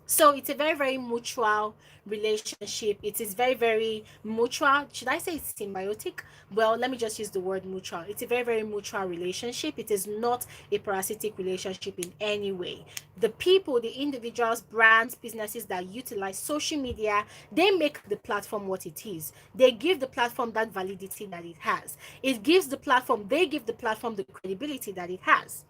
So it's a very, very mutual relationship. It is very, very mutual. Should I say symbiotic? Well, let me just use the word mutual. It's a very, very mutual relationship. It is not a parasitic relationship in any way. The people, the individuals, brands, businesses that utilize social media, they make the platform what it is. They give the platform that validity that it has. They give the platform the credibility that it has.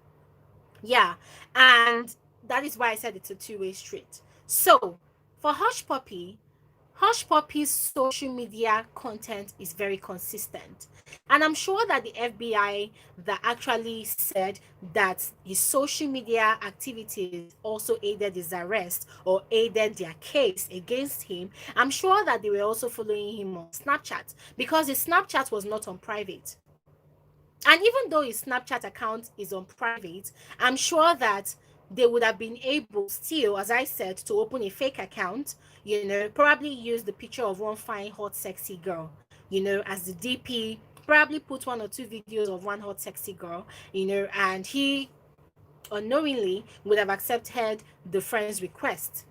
Yeah, and that is why I said it's a two-way street. So, for Hush Puppy's social media content is very consistent. And I'm sure that the FBI that actually said that his social media activities also aided his arrest or aided their case against him, I'm sure that they were also following him on Snapchat because his Snapchat was not on private. And even though his Snapchat account is on private, I'm sure that they would have been able still, as I said, to open a fake account, probably use the picture of one fine, hot, sexy girl, as the DP, probably put one or two videos of one hot, sexy girl, and he unknowingly would have accepted the friend's request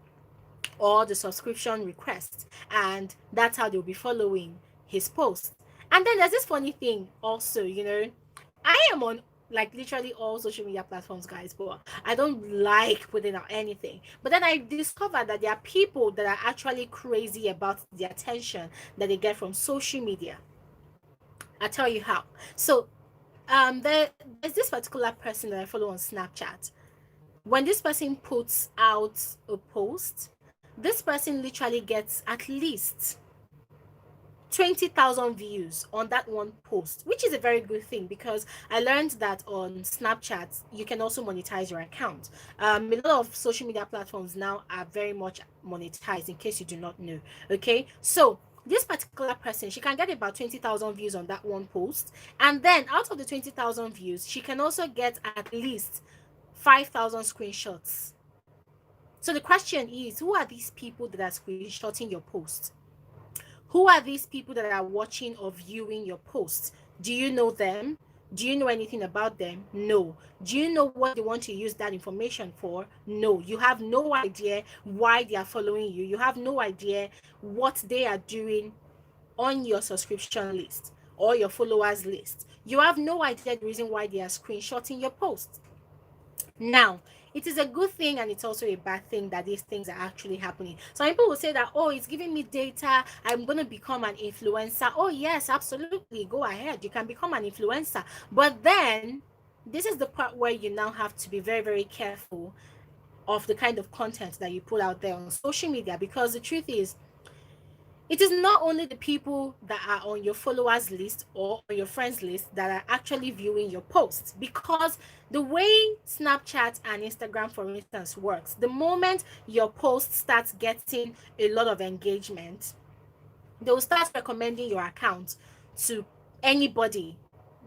or the subscription request, and that's how they'll be following his post. And then there's this funny thing also, I am on like literally all social media platforms, guys, but I don't like putting out anything. But then I discovered that there are people that are actually crazy about the attention that they get from social media. I'll tell you how. So there's this particular person that I follow on Snapchat. When this person puts out a post, this person literally gets at least 20,000 views on that one post, which is a very good thing because I learned that on Snapchat you can also monetize your account. A lot of social media platforms now are very much monetized, in case you do not know. Okay, so this particular person, she can get about 20,000 views on that one post, and then out of the 20,000 views, she can also get at least 5,000 screenshots. So the question is, who are these people that are screenshotting your post? Who are these people that are watching or viewing your posts? Do you know them? Do you know anything about them? No. Do you know what they want to use that information for? No. You have no idea why they are following you. You have no idea what they are doing on your subscription list or your followers list. You have no idea the reason why they are screenshotting your posts. Now, it is a good thing and it's also a bad thing that these things are actually happening. Some people will say that, oh, it's giving me data, I'm going to become an influencer. Oh, yes, absolutely. Go ahead. You can become an influencer. But then, this is the part where you now have to be very, very careful. of the kind of content that you put out there on social media. Because the truth is, it is not only the people that are on your followers list or on your friends list that are actually viewing your posts. Because the way Snapchat and Instagram, for instance, works, the moment your post starts getting a lot of engagement, they'll start recommending your account to anybody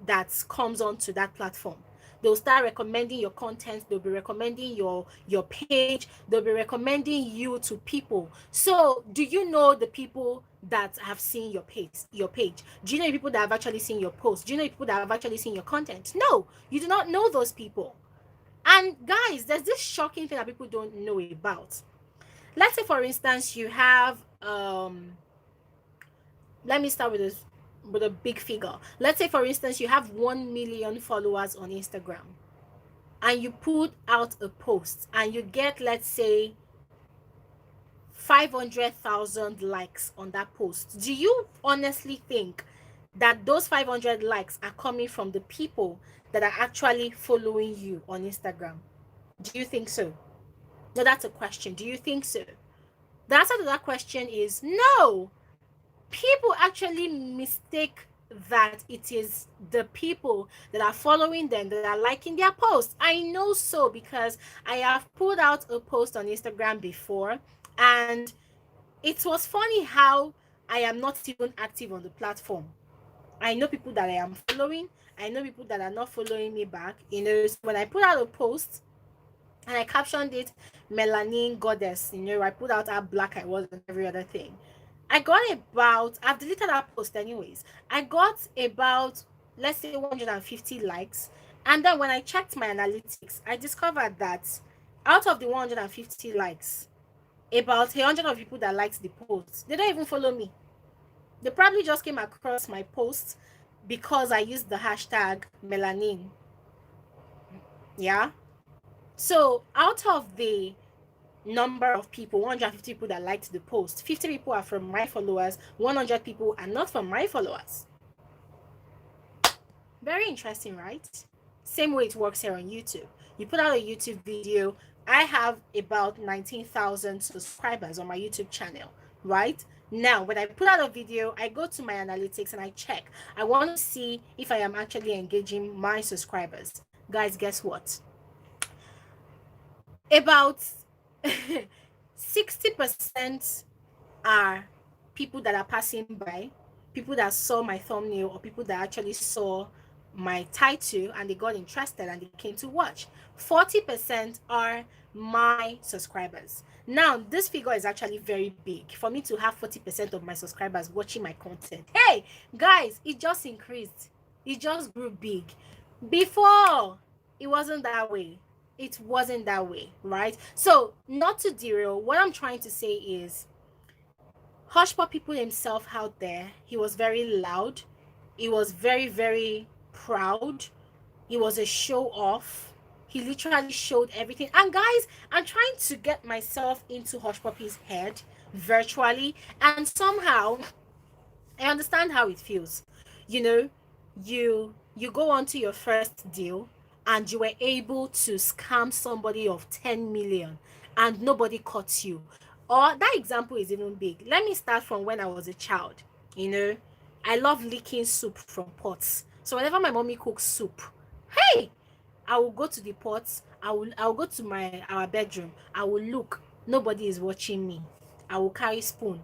that comes onto that platform. They'll start recommending your content. They'll be recommending your page. They'll be recommending you to people. So do you know the people that have seen your page? Do you know the people that have actually seen your post? Do you know the people that have actually seen your content? No, you do not know those people. And guys, there's this shocking thing that people don't know about. Let's say, for instance, you have let me start with a big figure. Let's say, for instance, you have 1 million followers on Instagram, and you put out a post and you get, let's say, 500,000 likes on that post. Do you honestly think that those 500 likes are coming from the people that are actually following you on Instagram? Do you think so? No, that's a question. Do you think so? The answer to that question is no. People actually mistake that it is the people that are following them that are liking their posts. I know so because I have put out a post on Instagram before, and it was funny how I am not even active on the platform. I know people that I am following, I know people that are not following me back. So when I put out a post and I captioned it Melanin Goddess, I put out how black I was and every other thing. I've deleted that post anyways. I got about, let's say, 150 likes. And then when I checked my analytics, I discovered that out of the 150 likes, about 100 of people that liked the post, they don't even follow me. They probably just came across my post because I used the hashtag melanin. Yeah. So out of the number of people, 150 people that liked the post, 50 people are from my followers, 100 people are not from my followers. Very interesting, right? Same way it works here on YouTube. You put out a YouTube video. I have about 19,000 subscribers on my YouTube channel, right? Now, when I put out a video, I go to my analytics and I check. I want to see if I am actually engaging my subscribers. Guys, guess what? About 60% are people that are passing by, people that saw my thumbnail, or people that actually saw my title and they got interested and they came to watch. 40% are my subscribers. Now, this figure is actually very big for me to have 40% of my subscribers watching my content. Hey, guys, it just increased. It just grew big. Before, it wasn't that way. It wasn't that way, right? So, not to derail, what I'm trying to say is, Hushpuppi put himself out there. He was very loud. He was very, very proud. He was a show off. He literally showed everything. And guys, I'm trying to get myself into Hushpuppi's head virtually, and somehow I understand how it feels. You know, you go on to your first deal and you were able to scam somebody of 10 million and nobody caught you. Or that example is even big. Let me start from when I was a child. You know, I love licking soup from pots. So whenever my mommy cooks soup, hey, I will go to the pots. I will go to our bedroom. I will look. Nobody is watching me. I will carry spoon.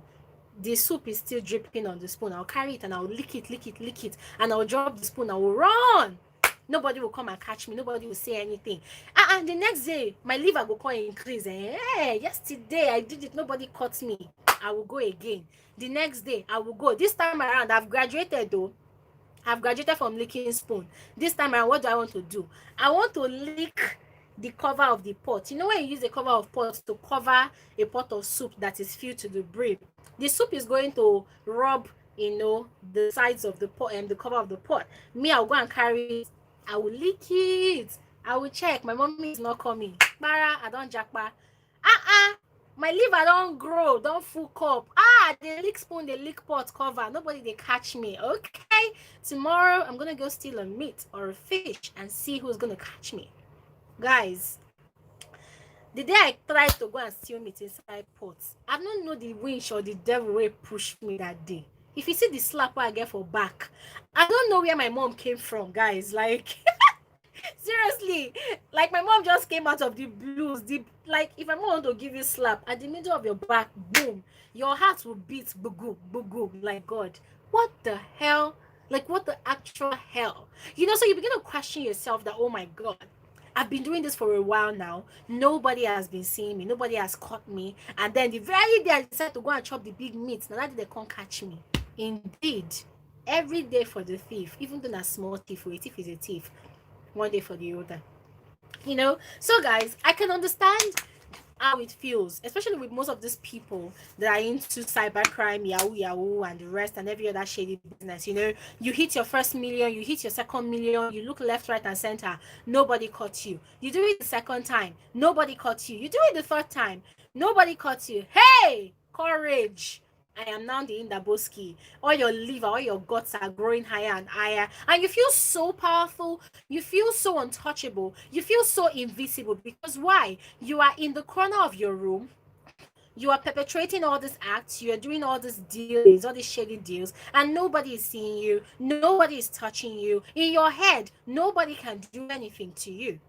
The soup is still dripping on the spoon. I'll carry it and I'll lick it, lick it, lick it, and I'll drop the spoon. I will run. Nobody will come and catch me. Nobody will say anything. And the next day, my liver will come increase. Hey, yesterday I did it. Nobody caught me. I will go again. The next day, I will go. This time around, I've graduated though. I've graduated from licking spoon. This time around, what do I want to do? I want to lick the cover of the pot. You know when you use the cover of pot to cover a pot of soup that is filled to the brim, the soup is going to rub, the sides of the pot and the cover of the pot. Me, I'll go and carry it. I will lick it. I will check. My mommy is not coming. Mara, I don't jackpa. My liver don't grow, don't full cup. They lick spoon, they lick pot cover. Nobody they catch me. Okay. Tomorrow I'm gonna go steal a meat or a fish and see who's gonna catch me. Guys, The day I tried to go and steal meat inside pots, I don't know the winch or the devil way pushed me that day. If you see the slap I get for back, I don't know where my mom came from, guys. Like seriously, like my mom just came out of the blues. The like, if my mom want to give you slap at the middle of your back, boom, your heart will beat bugu bugu. Like God, what the hell? Like what the actual hell? You know, so you begin to question yourself that, oh my God, I've been doing this for a while now. Nobody has been seeing me. Nobody has caught me. And then the very day I decided to go and chop the big meat, now that they can't catch me. Indeed, every day for the thief, even though a small thief, or a thief is a thief, one day for the other. You know? So guys, I can understand how it feels, especially with most of these people that are into cybercrime, Yahoo Yahoo, and the rest, and every other shady business. You know, you hit your first million, you hit your second million, you look left, right, and center, nobody caught you. You do it the second time, nobody caught you. You do it the third time, nobody caught you. Hey, courage. I am now the Indaboski. All your liver, all your guts are growing higher and higher. And you feel so powerful. You feel so untouchable. You feel so invisible. Because why? You are in the corner of your room. You are perpetrating all these acts. You are doing all these deals, all these shady deals. And nobody is seeing you. Nobody is touching you. In your head, nobody can do anything to you.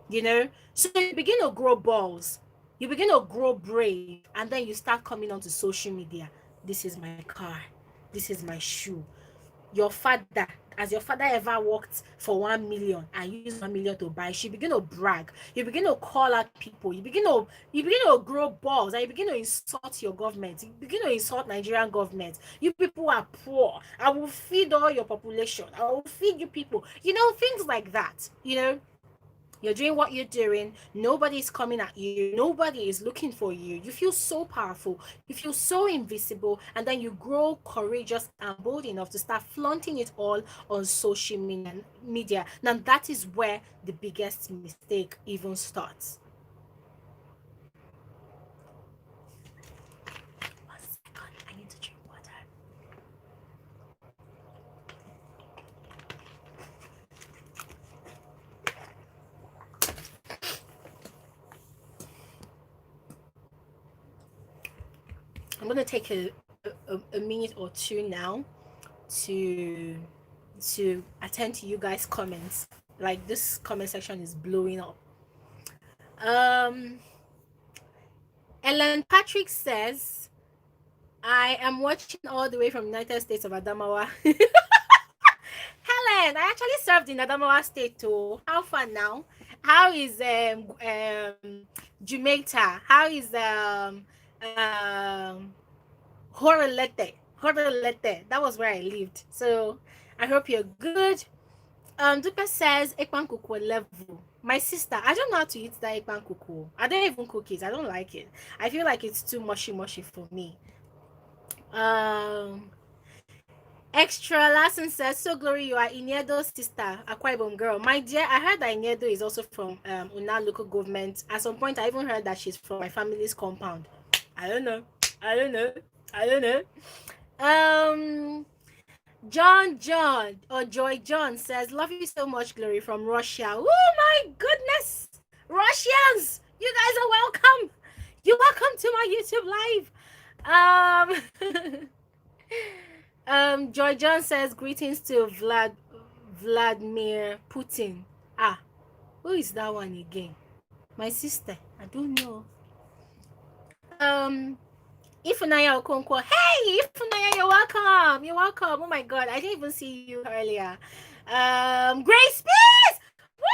You know? So you begin to grow balls. You begin to grow brave, and then you start coming onto social media. This is my car. This is my shoe. Your father, has your father ever worked for 1 million and used 1 million to buy? She begin to brag. You begin to call out people. You begin to grow balls, and you begin to insult your government. You begin to insult Nigerian government. You people are poor. I will feed all your population. I will feed you people. You know, things like that. You know, you're doing what you're doing. Nobody is coming at you. Nobody is looking for you. You feel so powerful. You feel so invisible. And then you grow courageous and bold enough to start flaunting it all on social media. Now, that is where the biggest mistake even starts. 1 second. I need to drink water. I'm going to take a minute or two now to attend to you guys' comments. Like, this comment section is blowing up. Ellen Patrick says, I am watching all the way from United States of Adamawa. Helen, I actually served in Adamawa State too. How far now? How is Jamaica? How is Horelete? Horelete. That was where I lived. So I hope you're good. Dupe says Ekpan Kuku level. My sister, I don't know how to eat that Ekpan Kuku. I don't even cook it. I don't like it. I feel like it's too mushy for me. Extra Larson says, so Glory, you are Iniedo's sister, Akwa Ibom girl. My dear, I heard that Iniedo is also from Una local government. At some point, I even heard that she's from my family's compound. I don't know. John or Joy John says, love you so much, Glory, from Russia. Oh my goodness, Russians, you guys are welcome. You're welcome to my YouTube live. Joy John says, greetings to Vladimir Putin. Who is that one again? My sister, I don't know. Ifunaya Okonkwo. Hey, Ifunaya, you're welcome. You're welcome. Oh my God, I didn't even see you earlier. Grace Peace! Woo!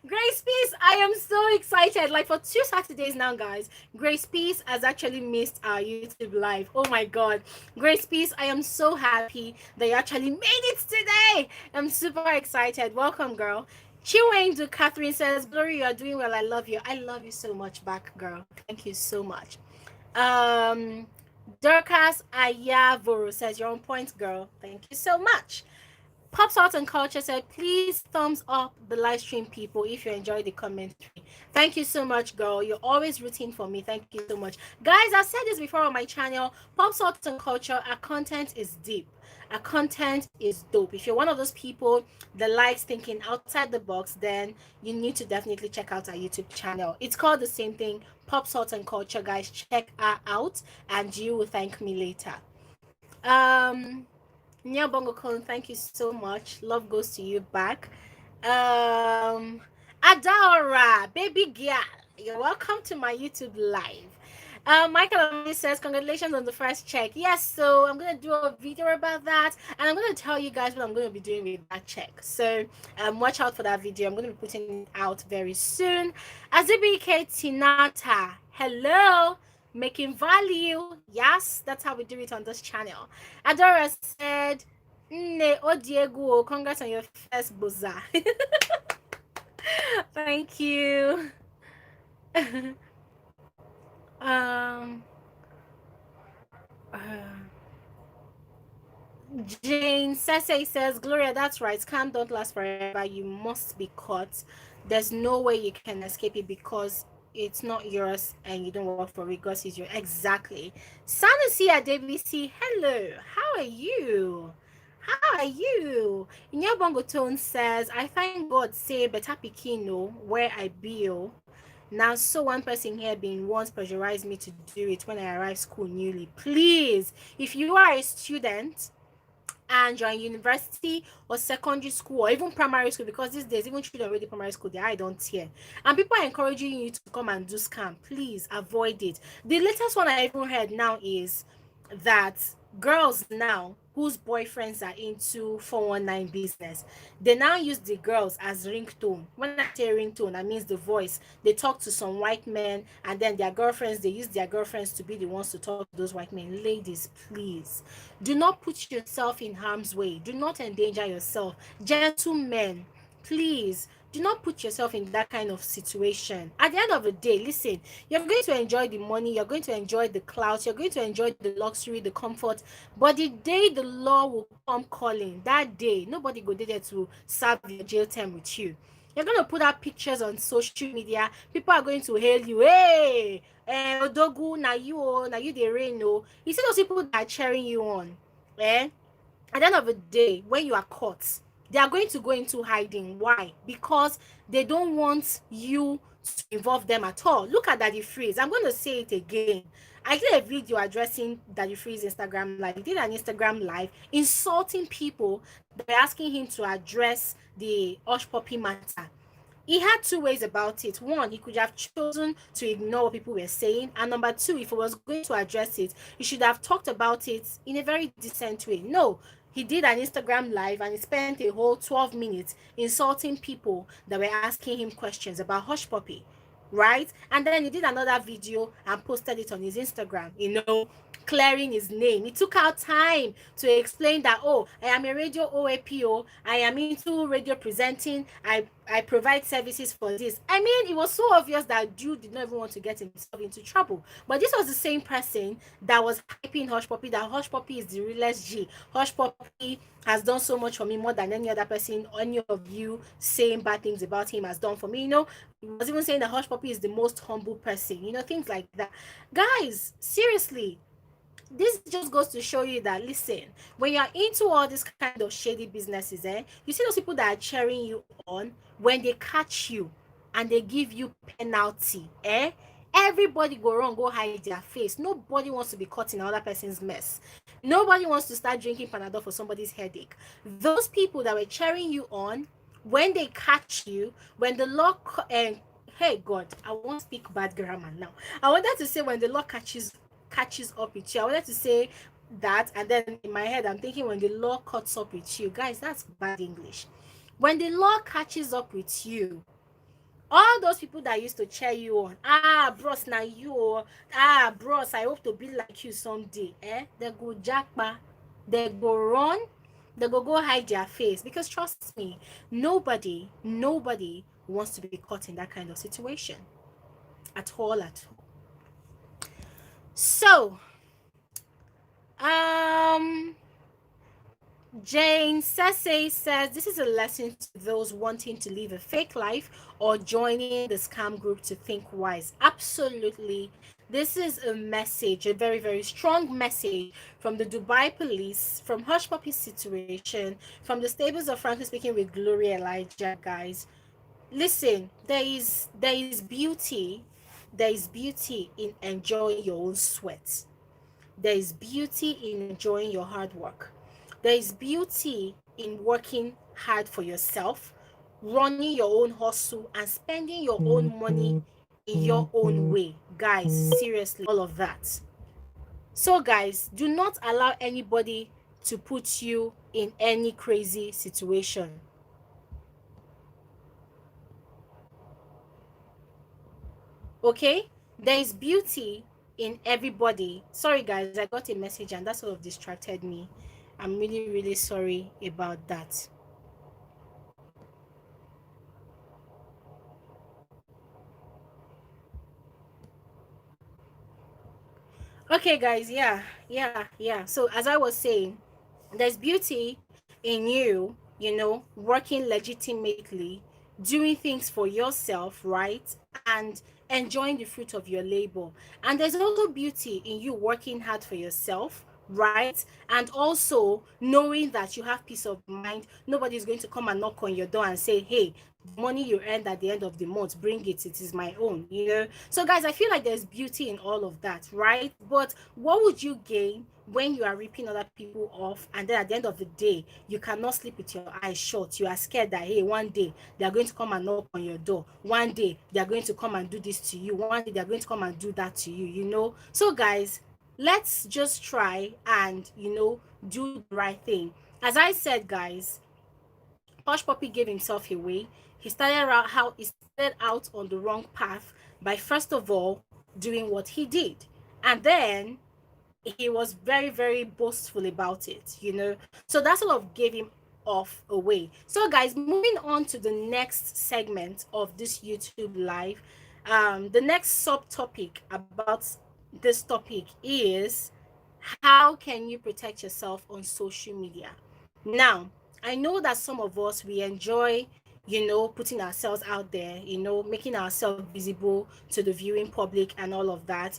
Grace Peace, I am so excited. Like, for 2 Saturdays now, guys, Grace Peace has actually missed our YouTube live. Oh my God. Grace Peace, I am so happy that you actually made it today. I'm super excited. Welcome, girl. Chiwendu Catherine says, Glory, you are doing well. I love you. I love you so much back, girl. Thank you so much. Dorcas Ayavoro says, you're on point, girl. Thank you so much. Pops Art and Culture said, please thumbs up the live stream, people, if you enjoy the commentary. Thank you so much, girl. You're always rooting for me. Thank you so much. Guys, I've said this before on my channel. Pops Art and Culture, our content is deep. Our content is dope. If you're one of those people that likes thinking outside the box, then you need to definitely check out our YouTube channel. It's called the same thing, Pops Art and Culture, guys. Check her out and you will thank me later. Nya Bongo Colin, thank you so much. Love goes to you back. Adora, baby girl, you're welcome to my YouTube live. Michael Amani says, congratulations on the first check. Yes, so I'm going to do a video about that, and I'm going to tell you guys what I'm going to be doing with that check. So watch out for that video. I'm going to be putting it out very soon. Azibike Tinata, hello. Making value. Yes, that's how we do it on this channel. Adora said, Ne o Diego, congrats on your first boza. Thank you. um uh, Jane Sese says, Gloria, that's right. Scam don't last forever. You must be caught. There's no way you can escape it because it's not yours and you don't work for it. God is yours. Exactly. Sanusia DBC, hello. How are you? How are you? Inyabongo Tone says, I thank God say better pikino where I bill. Now, so one person here being once pressurized me to do it when I arrived school newly. Please, if you are a student and you're in university or secondary school or even primary school, because these days even children already primary school, they I don't care, and people are encouraging you to come and do scam, please avoid it. The latest one I even heard now is that girls now whose boyfriends are into 419 business, they now use the girls as ringtone. When I say ringtone, I mean the voice. They talk to some white men, and then their girlfriends, they use their girlfriends to be the ones to talk to those white men. Ladies, please do not put yourself in harm's way. Do not endanger yourself. Gentlemen, please do not put yourself in that kind of situation. At the end of the day, listen, you're going to enjoy the money, you're going to enjoy the clout, you're going to enjoy the luxury, the comfort, but the day the law will come calling, that day nobody go there to serve your jail term with you. You're going to put out pictures on social media. People are going to hail you. Hey, Odogu, na you the rain. No, you see those people that are cheering you on. Eh? At the end of the day, when you are caught, they are going to go into hiding. Why? Because they don't want you to involve them at all. Look at Daddy Freeze. I'm going to say it again. I did a video addressing Daddy Freeze Instagram live. He did an Instagram live insulting people that were asking him to address the Hushpuppi matter. He had two ways about it. One, he could have chosen to ignore what people were saying. And number two, if he was going to address it, he should have talked about it in a very decent way. No, he did an Instagram live and he spent a whole 12 minutes insulting people that were asking him questions about Hushpuppi, right? And then he did another video and posted it on his Instagram, clearing his name. He took out time to explain that, oh, I am a radio OAPO, I am into radio presenting, I provide services for this. I mean, it was so obvious that dude did not even want to get himself into trouble. But this was the same person that was hyping Hushpuppi, that Hushpuppi is the realest G. Hushpuppi has done so much for me, more than any other person, any of you saying bad things about him has done for me. He was even saying that Hushpuppi is the most humble person, things like that. Guys, seriously, this just goes to show you that, listen, when you're into all this kind of shady businesses, you see those people that are cheering you on, when they catch you and they give you penalty, everybody go wrong, go hide their face. Nobody wants to be caught in another person's mess. Nobody wants to start drinking Panadol for somebody's headache. Those people that were cheering you on, when they catch you, when the law and hey God, I won't speak bad grammar now. I wanted to say when the law catches up with you. I wanted to say that, and then in my head I'm thinking when the law cuts up with you. Guys, that's bad English. When the law catches up with you, all those people that used to cheer you on, bros, now you, bros, I hope to be like you someday, they go jackpa, they go run, they go hide their face, because trust me, nobody wants to be caught in that kind of situation at all. So Jane Sese says this is a lesson to those wanting to live a fake life or joining the scam group to think wise. Absolutely. This is a message, a very, very strong message from the Dubai police, from Hushpuppi'S situation, from the stables of Frankly Speaking with Gloria Elijah, guys. Listen, there is beauty, there is beauty in enjoying your own sweat. There is beauty in enjoying your hard work. There is beauty in working hard for yourself, running your own hustle, and spending your own money in your own way. Guys, seriously, all of that. So, guys, do not allow anybody to put you in any crazy situation. Okay? There is beauty in everybody. Sorry, guys, I got a message and that sort of distracted me. I'm really, really sorry about that. Okay, guys, yeah. So, as I was saying, there's beauty in you, working legitimately, doing things for yourself, right? And enjoying the fruit of your labor. And there's also beauty in you working hard for yourself, right? And also knowing that you have peace of mind. Nobody's going to come and knock on your door and say, hey, the money you earned at the end of the month, bring it, it is my own. So, guys, I feel like there's beauty in all of that, right? But what would you gain when you are ripping other people off, and then at the end of the day you cannot sleep with your eyes shut? You are scared that, hey, one day they are going to come and knock on your door, one day they are going to come and do this to you, one day they are going to come and do that to you. So, guys, let's just try and do the right thing. As I said, guys, Hush Puppy gave himself away. He started out on the wrong path by first of all doing what he did, and then he was very, very boastful about it. So that sort of gave him off away. So, guys, moving on to the next segment of this YouTube live. The next subtopic about this topic is, how can you protect yourself on social media? Now, I know that some of us, we enjoy putting ourselves out there, making ourselves visible to the viewing public and all of that,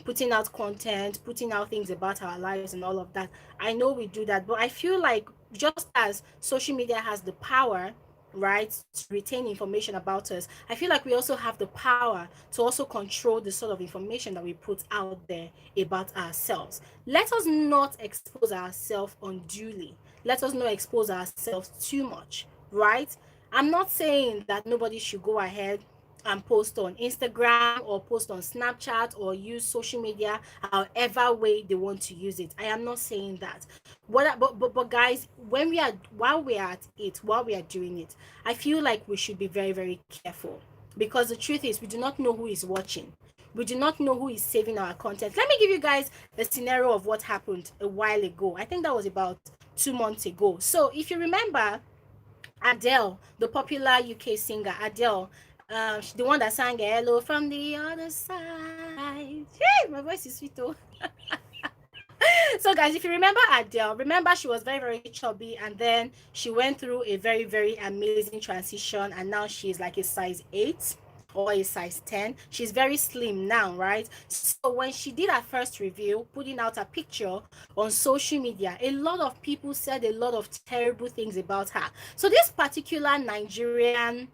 putting out content, putting out things about our lives and all of that. I know we do that, but I feel like just as social media has the power, right, to retain information about us, I feel like we also have the power to also control the sort of information that we put out there about ourselves. Let us not expose ourselves unduly. Let us not expose ourselves too much, right? I'm not saying that nobody should go ahead and post on Instagram or post on Snapchat or use social media however way they want to use it. I am not saying that. But guys, while we are doing it, I feel like we should be very, very careful, because the truth is we do not know who is watching. We do not know who is saving our content. Let me give you guys a scenario of what happened a while ago. I think that was about 2 months ago. So if you remember, Adele, the popular UK singer Adele, the one that sang "Hello from the Other Side." Hey, my voice is sweet though. So, guys, if you remember Adele, remember she was very, very chubby, and then she went through a very, very amazing transition, and now she's like a size 8 or a size 10. She's very slim now, right? So when she did her first review, putting out a picture on social media, a lot of people said a lot of terrible things about her. So this particular Nigerian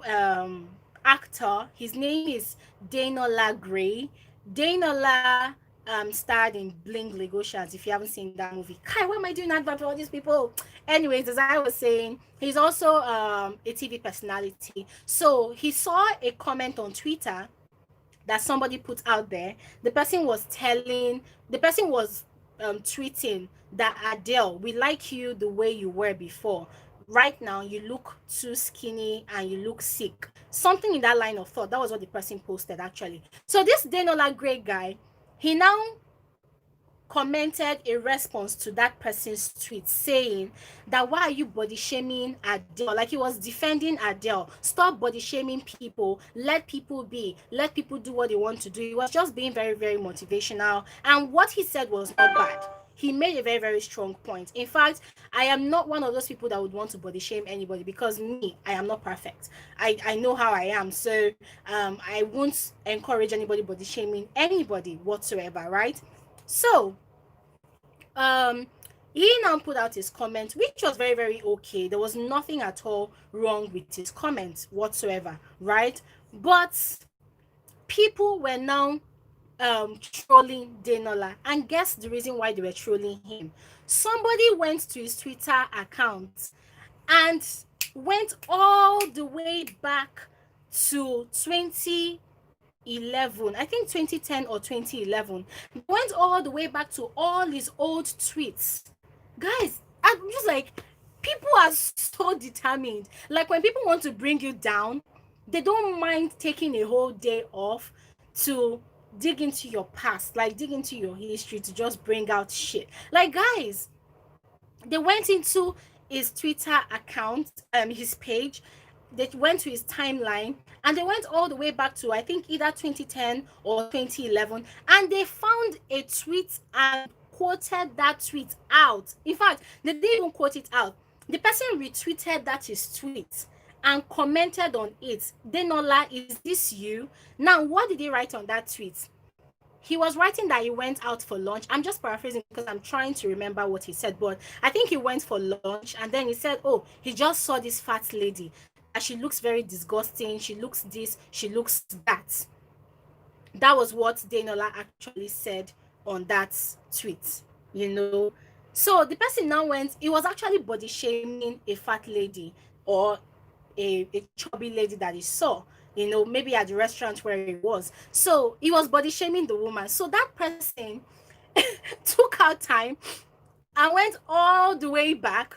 um actor, his name is Danola Gray. Danola starred in Bling Legosians. If you haven't seen that movie, Kai, why am I doing advert for all these people? Anyways, as I was saying, he's also a TV personality. So he saw a comment on Twitter that somebody put out there. The person was tweeting that, Adele, we like you the way you were before. Right now, you look too skinny and you look sick. Something in that line of thought. That was what the person posted, actually. So this Danola Gray guy, he now commented a response to that person's tweet saying that, why are you body shaming Adele? Like, he was defending Adele. Stop body shaming people. Let people be. Let people do what they want to do. He was just being very, very motivational. And what he said was not bad. he made a very, very strong point. In fact, I am not one of those people that would want to body shame anybody, because me, I am not perfect. I know how I am. So I won't encourage anybody body shaming anybody whatsoever, right? So um he now put out his comment, which was very, very okay. There was nothing at all wrong with his comment whatsoever, right? But people were now trolling Denola, and guess the reason why they were trolling him. Somebody went to his Twitter account and went all the way back to 2011, I think 2010 or 2011. Went all the way back to all his old tweets. Guys, I'm just like, people are so determined. Like, when people want to bring you down, they don't mind taking a whole day off to dig into your past, like dig into your history, to just bring out shit. Like, guys, they went into his Twitter account, his page. They went to his timeline, and they went all the way back to, I think, either 2010 or 2011, and they found a tweet and quoted that tweet out. In fact, they didn't even quote it out. The person retweeted that his tweet and commented on it. Denola, is this you? Now, what did he write on that tweet? He was writing that he went out for lunch. I'm just paraphrasing because I'm trying to remember what he said, but I think he went for lunch, and then he said, oh, he just saw this fat lady, that she looks very disgusting, she looks this, she looks that. That was what Danola actually said on that tweet, you know. So the person now went, he was actually body shaming a fat lady, or a chubby lady that he saw, you know, maybe at the restaurant where he was. So he was body shaming the woman. So that person took out time and went all the way back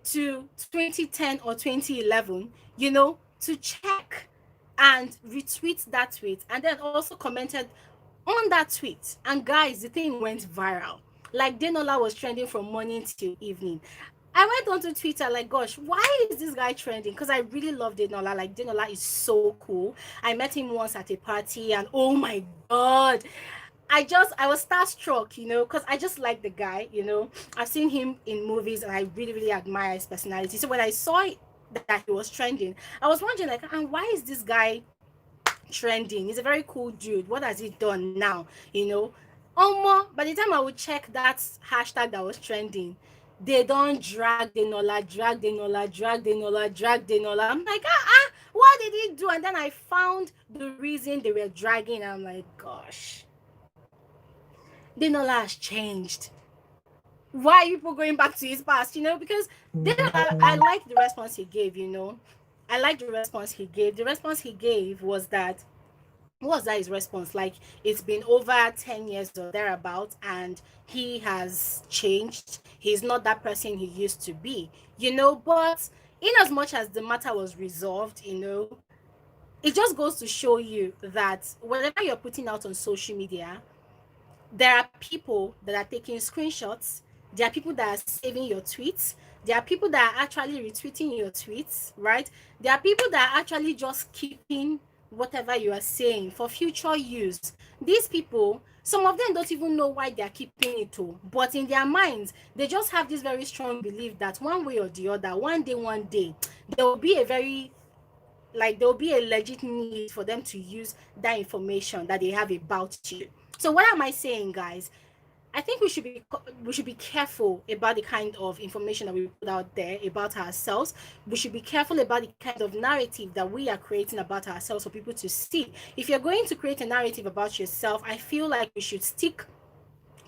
to 2010 or 2011, you know, to check and retweet that tweet, and then also commented on that tweet. And guys, the thing went viral. Like, Denola was trending from morning till evening. I went onto Twitter, like, gosh, why is this guy trending? Because I really love Denola. Like, Denola is so cool. I met him once at a party, and oh my god, I was starstruck, you know, because I just like the guy, you know. I've seen him in movies, and I really, really admire his personality. So when I saw that he was trending, I was wondering, like, and why is this guy trending? He's a very cool dude. What has he done now? You know? By the time I would check that hashtag that was trending, they don't drag Denola, drag Denola, drag Denola, drag Denola. I'm like, what did he do? And then I found the reason they were dragging. I'm like, gosh, Denola has changed. Why are people going back to his past? You know, because I like the response he gave, you know. I like the response he gave. The response he gave was that, what was that his response? Like, it's been over 10 years or thereabout, and he has changed. He's not that person he used to be, you know. But in as much as the matter was resolved, you know, it just goes to show you that whatever you're putting out on social media, there are people that are taking screenshots. There are people that are saving your tweets. There are people that are actually retweeting your tweets, right? There are people that are actually just keeping whatever you are saying for future use. These people, some of them don't even know why they are keeping it to, but in their minds, they just have this very strong belief that one way or the other, one day, there will be a very, like, there will be a legit need for them to use that information that they have about you. So what am I saying, guys? I think we should be careful about the kind of information that we put out there about ourselves. We should be careful about the kind of narrative that we are creating about ourselves for people to see. If you're going to create a narrative about yourself, I feel like we should stick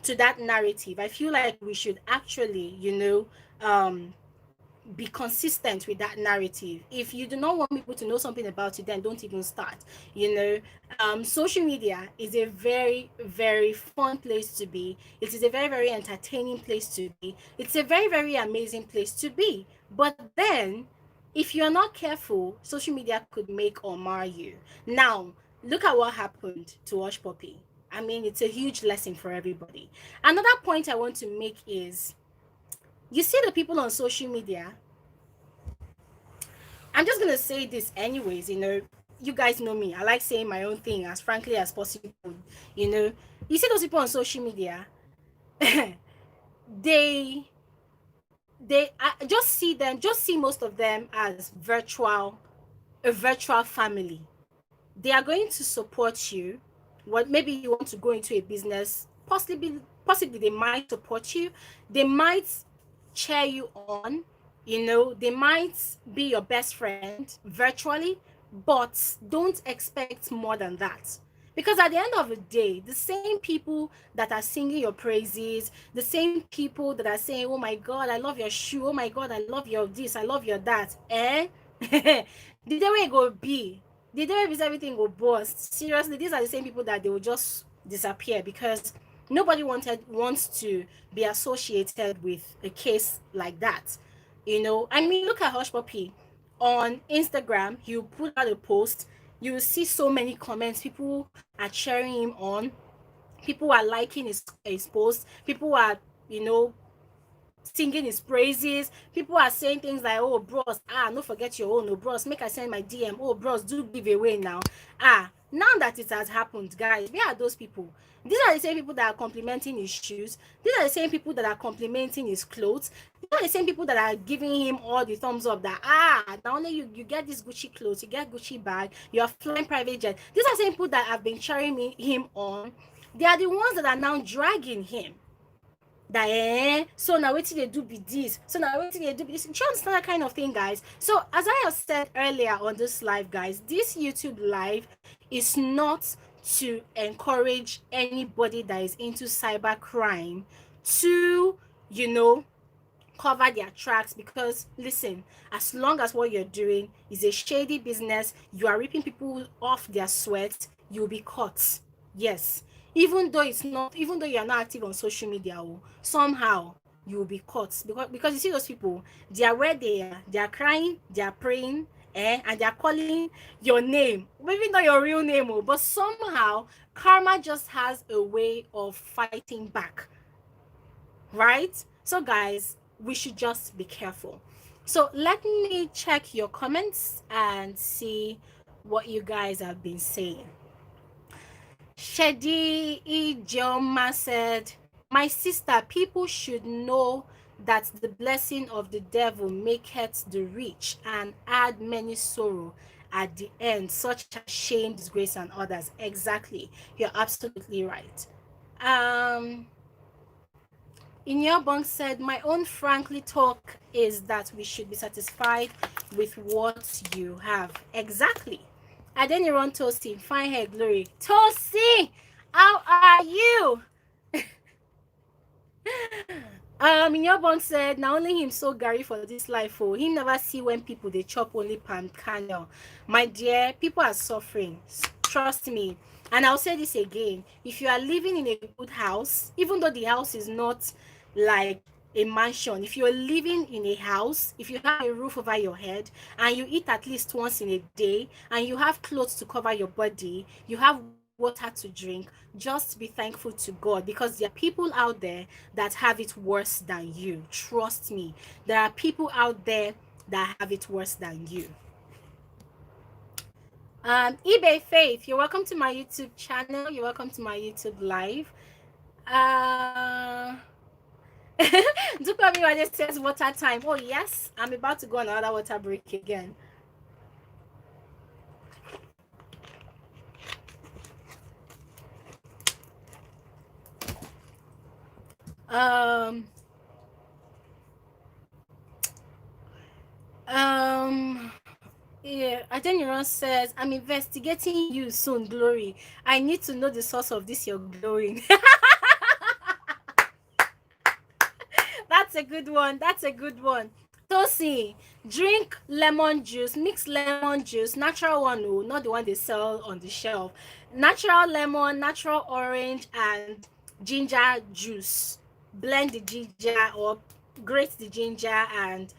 to that narrative. I feel like we should actually, you know, be consistent with that narrative. If you do not want people to know something about you, then don't even start, you know. Social media is a very, very fun place to be. It is a very, very entertaining place to be. It's a very, very amazing place to be. But then, if you're not careful, social media could make or mar you. Now, look at what happened to Hushpuppi. I mean, it's a huge lesson for everybody. Another point I want to make is, you see the people on social media, I'm just gonna say this anyways, you know, you guys know me. I like saying my own thing as frankly as possible, you know. You see those people on social media, they just see them, just see most of them as a virtual family. They are going to support you. What, maybe you want to go into a business, possibly they might support you. They might cheer you on, they might be your best friend virtually, but don't expect more than that. Because at the end of the day, the same people that are singing your praises, the same people that are saying, oh my God, I love your shoe, oh my God, I love your this, I love your that, the day way go be, the day way everything go bust. Seriously, these are the same people that they will just disappear, because nobody wants to be associated with a case like that. I mean, look at Hush Puppy on Instagram. You put out a post, you will see so many comments. People are cheering him on, people are liking his post, people are, you know singing his praises. People are saying things like, oh bros, no forget your own, oh bros, make I send my DM, oh bros, do give away now. Now that it has happened, guys, where are those people? These are the same people that are complimenting his shoes. These are the same people that are complimenting his clothes. These are the same people that are giving him all the thumbs up, that not only you get this Gucci clothes, you get Gucci bag, you are flying private jet. These are the same people that have been cheering him on. They are the ones that are now dragging him, that so now wetin dey do be this, so now wetin dey do be this. Do you understand that kind of thing, guys? So as I have said earlier on this live, guys, this YouTube live is not to encourage anybody that is into cyber crime to, cover their tracks. Because listen, as long as what you're doing is a shady business, you are ripping people off their sweat, you'll be caught. Yes, even though you're not active on social media, somehow you will be caught, because you see those people, they are where they are crying, they are praying, and they are calling your name, maybe not your real name, but somehow karma just has a way of fighting back, right? So guys, we should just be careful. So let me check your comments and see what you guys have been saying. Shedi Ijoma said, my sister, people should know that the blessing of the devil maketh the rich and add many sorrow at the end, such as shame, disgrace, and others. Exactly. You're absolutely right. Inyobong said, my own frankly talk is that we should be satisfied with what you have. Exactly. Adeniran Toasty, fine hair, glory. Toasty, how are you? Inyobong said, now only him so Gary for this life. Oh, him never see when people they chop only palm kernel. My dear, people are suffering. Trust me. And I'll say this again. If you are living in a good house, even though the house is not like a mansion, if you're living in a house, if you have a roof over your head, and you eat at least once in a day, and you have clothes to cover your body, you have water to drink, just be thankful to God, because there are people out there that have it worse than you. Trust me, there are people out there that have it worse than you. eBay Faith, you're welcome to my YouTube channel. You're welcome to my YouTube live. Dupami just says water time. Oh yes, I'm about to go on another water break again. Yeah, Adeniran says, I'm investigating you soon, Glory. I need to know the source of this you're glowing. That's a good one. That's a good one. Tosi, drink lemon juice, mix lemon juice, natural one, oh, not the one they sell on the shelf. Natural lemon, natural orange, and ginger juice. Blend the ginger or grate the ginger and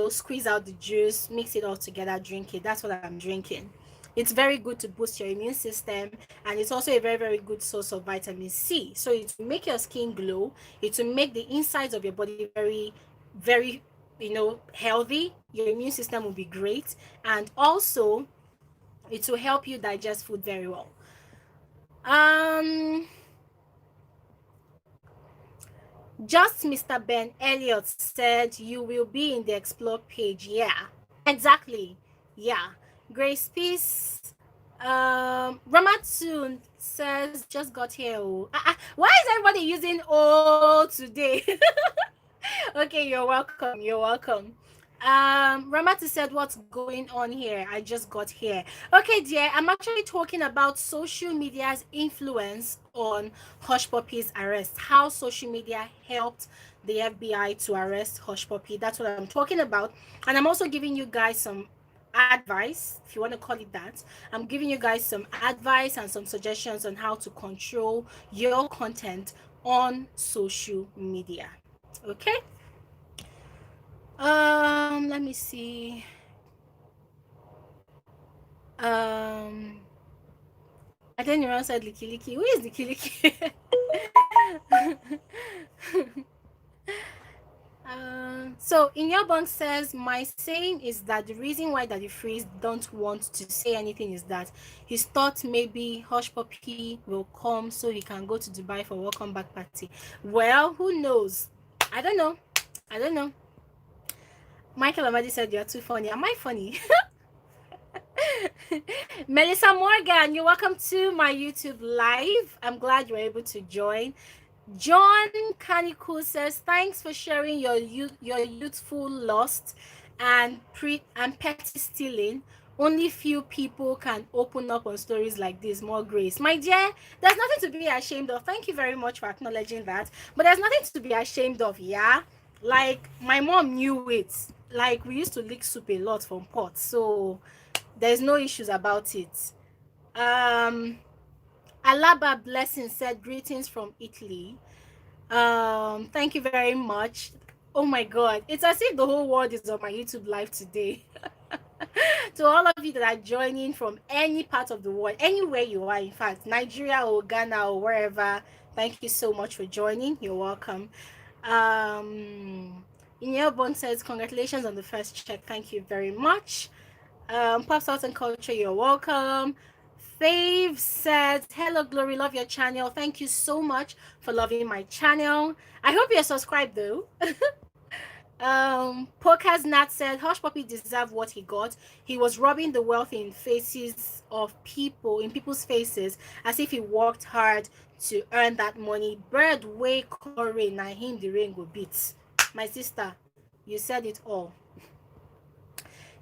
squeeze out the juice, mix it all together, drink it. That's what I'm drinking. It's very good to boost your immune system, and it's also a very, very good source of vitamin C. So it will make your skin glow. It will make the insides of your body very, very, healthy. Your immune system will be great, and also it will help you digest food very well. Just Mr. Ben Elliott said you will be in the explore page. Yeah, exactly. Yeah. Grace Peace. Ramatsun says just got here. Oh. Why is everybody using oh today? Okay, you're welcome. You're welcome. Ramatu said, "What's going on here? I just got here." Okay, dear, I'm actually talking about social media's influence on Hushpuppi'S arrest. How social media helped the FBI to arrest Hushpuppi. That's what I'm talking about, and I'm also giving you guys some advice, if you want to call it that. I'm giving you guys some advice and some suggestions on how to control your content on social media. Okay. Let me see. Um, I think you said Licky Licky. Who is Licky Licky? So in your bank says my saying is that the reason why Daddy Freeze don't want to say anything is that he's thought maybe Hush Puppy will come so he can go to Dubai for welcome back party. Well, who knows? I don't know. I don't know. Michael Amadi said you're too funny. Am I funny? Melissa Morgan, you're welcome to my YouTube live. I'm glad you're able to join. John Kaniku says, "Thanks for sharing your youthful lust and petty stealing. Only few people can open up on stories like this. More grace, my dear. There's nothing to be ashamed of. Thank you very much for acknowledging that. But there's nothing to be ashamed of. Yeah, like my mom knew it. Like we used to lick soup a lot from pots, so there's no issues about it. Um, Alaba Blessing said, "Greetings from Italy." Thank you very much. Oh my god, it's as if the whole world is on my YouTube live today. To all of you that are joining from any part of the world, anywhere you are, in fact, Nigeria or Ghana or wherever, thank you so much for joining. You're welcome. Inyelbon says, "Congratulations on the first check. Thank you very much." Pop Salt and Culture, you're welcome. Fave says, "Hello, Glory, love your channel. Thank you so much for loving my channel. I hope you're subscribed though." Podcast Nat said, "Hush Puppy deserved what he got. He was rubbing the wealth in faces of people, in people's faces, as if he worked hard to earn that money. Bird way Corey, na him the rain go beat." My sister, you said it all.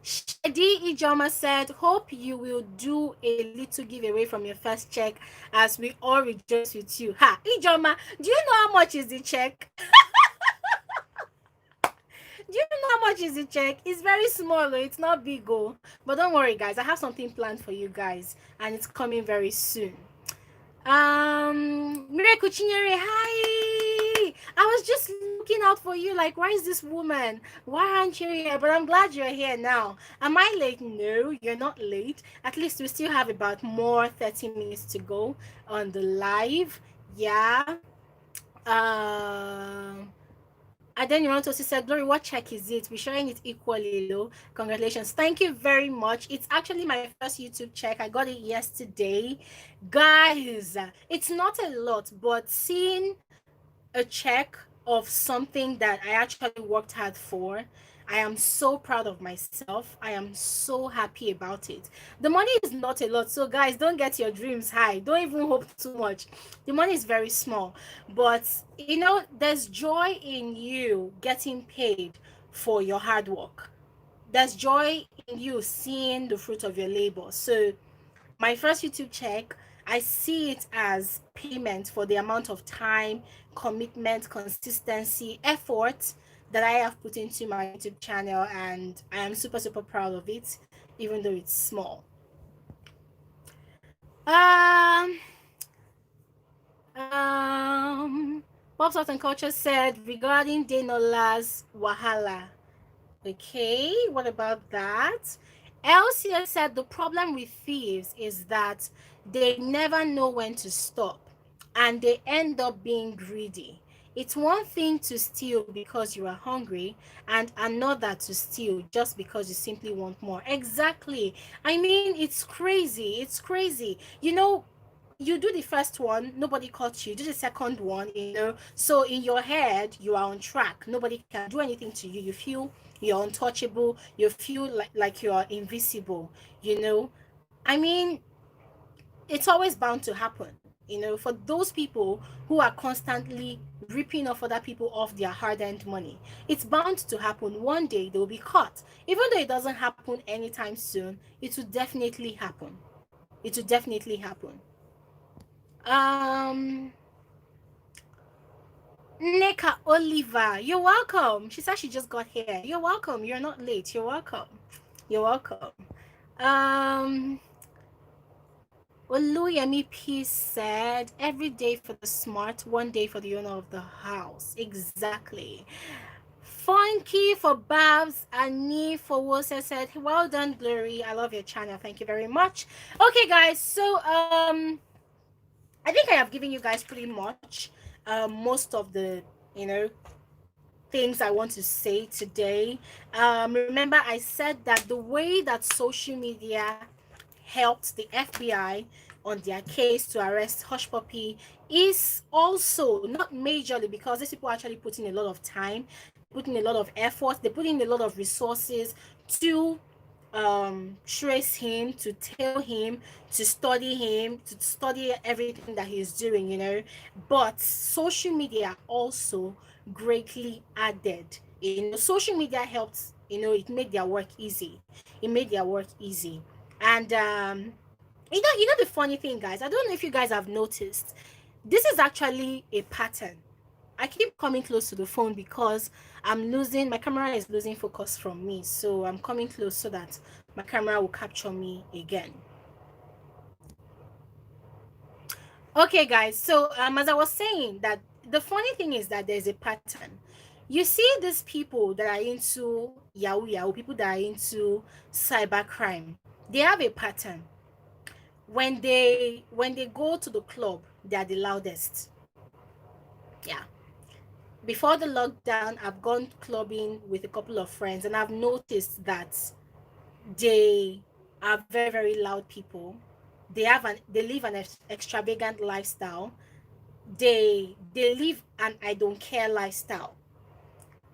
Shadi Ijoma said, "Hope you will do a little giveaway from your first check as we all rejoice with you." Ha, Ijoma, do you know how much is the check? Do you know how much is the check? It's very small, it's not big, oh. But don't worry, guys. I have something planned for you guys, and it's coming very soon. Miracle Chinyere, hi. I was just looking out for you, like, where is this woman? Why aren't you here? But I'm glad you're here now. Am I late? No, you're not late. At least we still have about more 30 minutes to go on the live. Yeah. And then you want to say, "Glory, what check is it? We're sharing it equally low. Congratulations." Thank you very much. It's actually my first YouTube check. I got it yesterday. Guys, it's not a lot, but seeing a check of something that I actually worked hard for, I am so proud of myself. I am so happy about it. The money is not a lot, so guys, don't get your dreams high. Don't even hope too much. The money is very small, but you know, there's joy in you getting paid for your hard work. There's joy in you seeing the fruit of your labor. So my first YouTube check, I see it as payment for the amount of time, commitment, consistency, effort that I have put into my YouTube channel, and I am super, super proud of it, even though it's small. Um, Bob's Art and Culture said regarding Denola's Wahala. Okay, what about that? Elsia said the problem with thieves is that they never know when to stop and they end up being greedy. It's one thing to steal because you are hungry, and another to steal just because you simply want more. Exactly. I mean, it's crazy. It's crazy. You know, you do the first one, nobody caught you. Do the second one, so in your head you are on track. Nobody can do anything to you. You feel you're untouchable. You feel like you're invisible. I mean, it's always bound to happen. For those people who are constantly ripping off other people of their hard-earned money, it's bound to happen. One day they will be caught. Even though it doesn't happen anytime soon, it will definitely happen. It will definitely happen. um Neka Oliver, you're welcome. She said she just got here. You're welcome. You're not late. You're welcome. You're welcome. um Oluyemi P said, every day for the smart, one day for the owner of the house. Exactly. Funky for Babs and Me for Wose said, well done, Glory. I love your channel. Thank you very much. Okay, guys. So, I think I have given you guys pretty much most of the, you know, things I want to say today. Remember, I said that the way that social media helped the FBI on their case to arrest Hushpuppi is also not majorly because these people actually put in a lot of time, put in a lot of effort, they put in a lot of resources to trace him, to tell him, to study everything that he's doing, but social media also greatly added. Social media helped, it made their work easy. It made their work easy. And the funny thing, guys, I don't know if you guys have noticed, this is actually a pattern. I keep coming close to the phone because my camera is losing focus from me. So I'm coming close so that my camera will capture me again. Okay, guys. So as I was saying, that the funny thing is that there's a pattern. You see these people that are into Yahoo, people that are into cybercrime, they have a pattern. When they go to the club, they are the loudest. Yeah. Before the lockdown, I've gone clubbing with a couple of friends, and I've noticed that they are very, very loud people. They live an extravagant lifestyle. They live an I don't care lifestyle.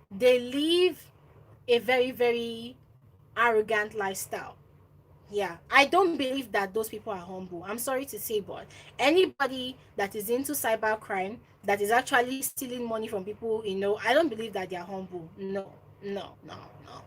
They live a very, very arrogant lifestyle. Yeah, I don't believe that those people are humble. I'm sorry to say, but anybody that is into cybercrime, that is actually stealing money from people, I don't believe that they are humble. No, no, no, no.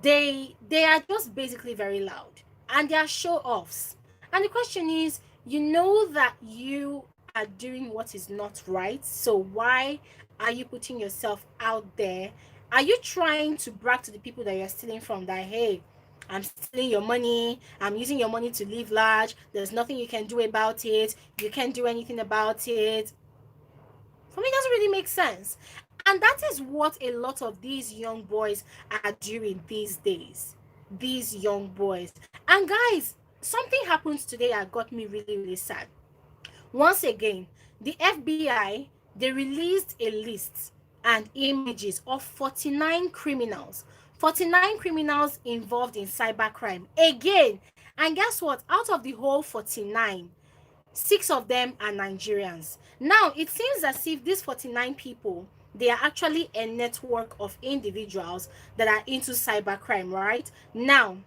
They are just basically very loud, and they are show offs. And the question is, you know that you are doing what is not right, so why are you putting yourself out there? Are you trying to brag to the people that you're stealing from that, hey, I'm stealing your money, I'm using your money to live large, there's nothing you can do about it, you can't do anything about it? For me, it doesn't really make sense. And that is what a lot of these young boys are doing these days. These young boys. And guys, something happens today that got me really, really sad. Once again, the FBI, they released a list and images of 49 criminals. 49 criminals involved in cybercrime. Again, and guess what? Out of the whole 49, 6 of them are Nigerians. Now, it seems as if these 49 people, they are actually a network of individuals that are into cybercrime, right? Now,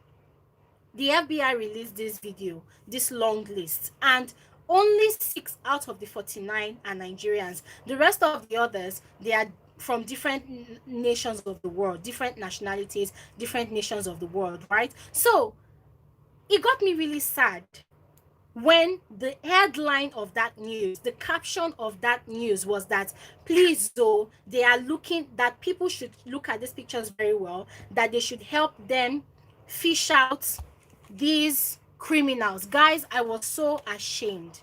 the FBI released this video, this long list, and only 6 out of the 49 are Nigerians. The rest of the others, they are from different nations of the world, different nationalities, different nations of the world, right? So, it got me really sad when the headline of that news, the caption of that news was that, please though, they are looking, that people should look at these pictures very well, that they should help them fish out these criminals. Guys, I was so ashamed.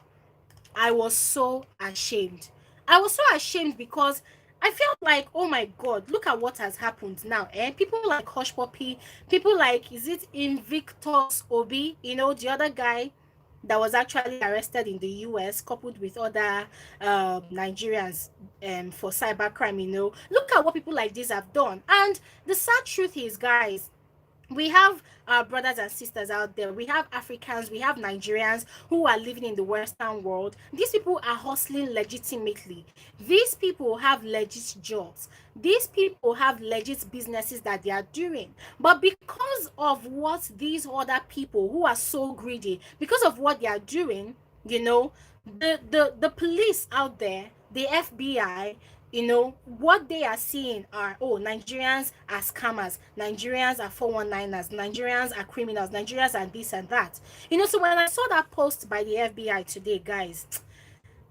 I was so ashamed. I was so ashamed because I felt like, oh my God, look at what has happened now. And people like Hushpuppi, people like, is it Invictus Obi, the other guy that was actually arrested in the US, coupled with other Nigerians for cybercrime, Look at what people like this have done. And the sad truth is, guys, We have our brothers and sisters out there. We have Africans, we have Nigerians who are living in the Western world. These people are hustling legitimately. These people have legit jobs. These people have legit businesses that they are doing. But because of what these other people who are so greedy, because of what they are doing, you know, the police out there, the FBI, what they are seeing are, oh, Nigerians are scammers, Nigerians are 419ers, Nigerians are criminals, Nigerians are this and that. So when I saw that post by the FBI today, guys,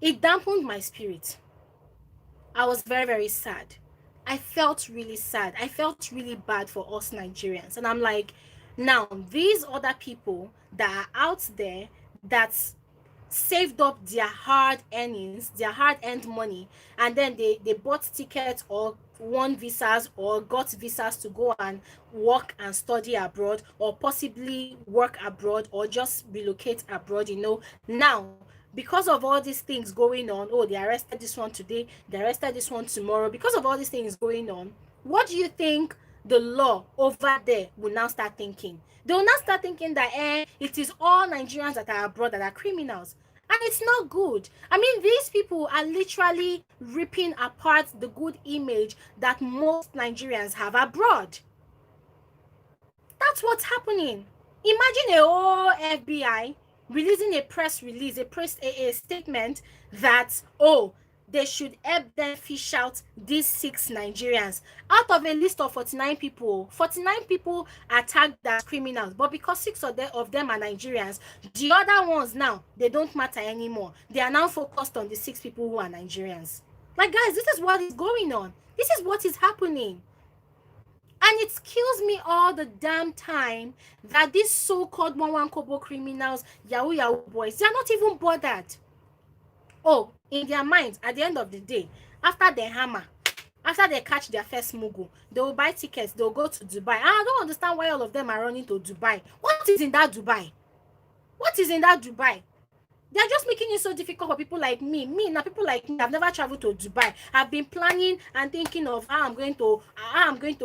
it dampened my spirit. I was very, very sad. I felt really sad. I felt really bad for us Nigerians. And I'm like, now, these other people that are out there that saved up their hard earnings, their hard earned money, and then they bought tickets or won visas or got visas to go and work and study abroad, or possibly work abroad or just relocate abroad. Now, because of all these things going on, oh, they arrested this one today, they arrested this one tomorrow, because of all these things going on, what do you think the law over there will now start thinking? They will now start thinking that it is all Nigerians that are abroad that are criminals. And it's not good. I mean, these people are literally ripping apart the good image that most Nigerians have abroad. That's what's happening. Imagine a whole FBI releasing a press release, a statement that, oh, they should help them fish out these 6 Nigerians. Out of a list of 49 people, 49 people are tagged as criminals. But because 6 of them are Nigerians, the other ones now, they don't matter anymore. They are now focused on the 6 people who are Nigerians. Like, guys, this is what is going on. This is what is happening. And it kills me all the damn time that these so-called one kobo criminals, Yahoo boys, they are not even bothered. Oh, in their minds, at the end of the day, after they hammer, after they catch their first mugu, they will buy tickets, they'll go to Dubai. And I don't understand why all of them are running to Dubai. What is in that Dubai? What is in that Dubai? They're just making it so difficult for people like me. Now people like me, I've never traveled to Dubai. I've been planning and thinking of how I'm going to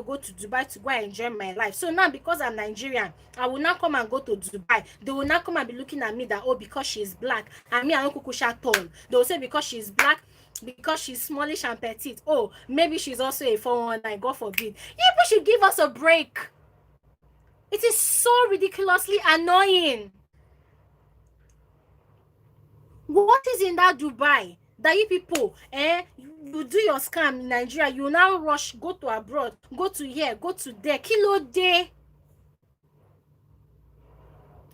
go to Dubai to go and enjoy my life. So now, because I'm Nigerian, I will now come and go to Dubai. They will now come and be looking at me that, oh, because she's black, and me, I don't kukusha tall. They will say because she's black, because she's smallish and petite. Oh, maybe she's also a 419, God forbid. People should give us a break. It is so ridiculously annoying. What is in that Dubai that you people, you do your scam in Nigeria, you now rush, go to abroad, go to here, go to there, kilo day.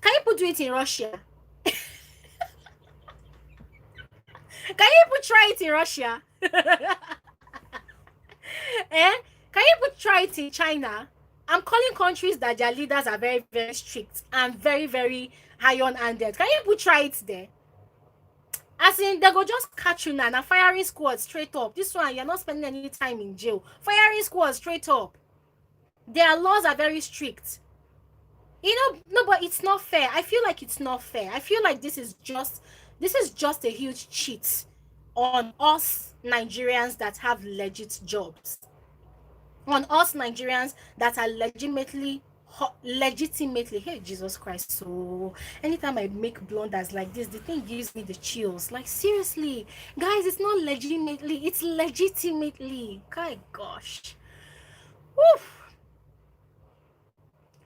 Can you do it in Russia? Can you try it in Russia? Can you try it in China? I'm calling countries that their leaders are very, very strict and very, very iron-handed. Can you try it there? As in, they go just catch you now, firing squad straight up. This one, you're not spending any time in jail. Firing squad straight up. Their laws are very strict. No, but it's not fair. I feel like it's not fair. I feel like this is just a huge cheat on us Nigerians that have legit jobs. On us Nigerians that are legitimately, hey, Jesus Christ. So anytime I make blunders like this, the thing gives me the chills. Like, seriously, guys, it's not legitimately, it's legitimately. My gosh. Woof.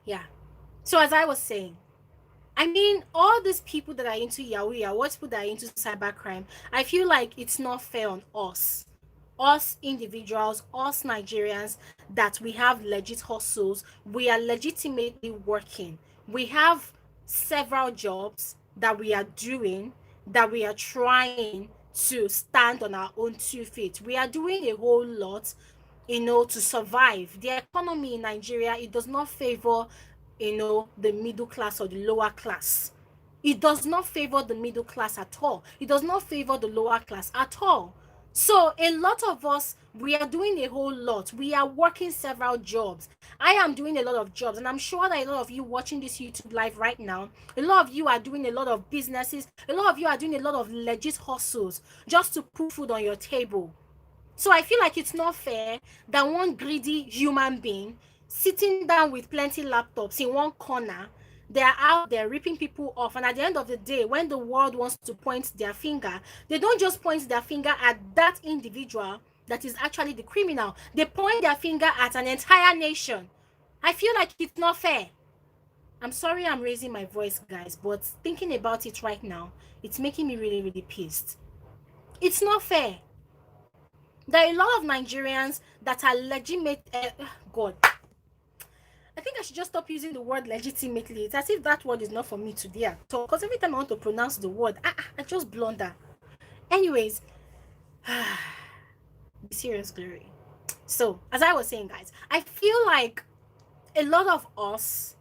Yeah. So as I was saying, I mean, all these people that are into Yahoo, people that are into cybercrime, I feel like it's not fair on us individuals, us Nigerians, that we have legit hustles. We are legitimately working. We have several jobs that we are doing, that we are trying to stand on our own 2 feet. We are doing a whole lot, to survive. The economy in Nigeria, it does not favor, the middle class or the lower class. It does not favor the middle class at all. It does not favor the lower class at all. So a lot of us, we are doing a whole lot. We are working several jobs. I am doing a lot of jobs, and I'm sure that a lot of you watching this YouTube live right now, a lot of you are doing a lot of businesses. A lot of you are doing a lot of legit hustles just to put food on your table. So I feel like it's not fair that one greedy human being sitting down with plenty laptops in one corner. They are out there ripping people off, and at the end of the day, when the world wants to point their finger, they don't just point their finger at that individual that is actually the criminal. They point their finger at an entire nation. I feel like it's not fair. I'm sorry I'm raising my voice, guys, but thinking about it right now, it's making me really, really pissed. It's not fair. There are a lot of Nigerians that are legitimate. God, I think I should just stop using the word legitimately. It's as if that word is not for me today at all. Because every time I want to pronounce the word, I just blunder. Anyways, be serious, Glory. So, as I was saying, guys, I feel like a lot of us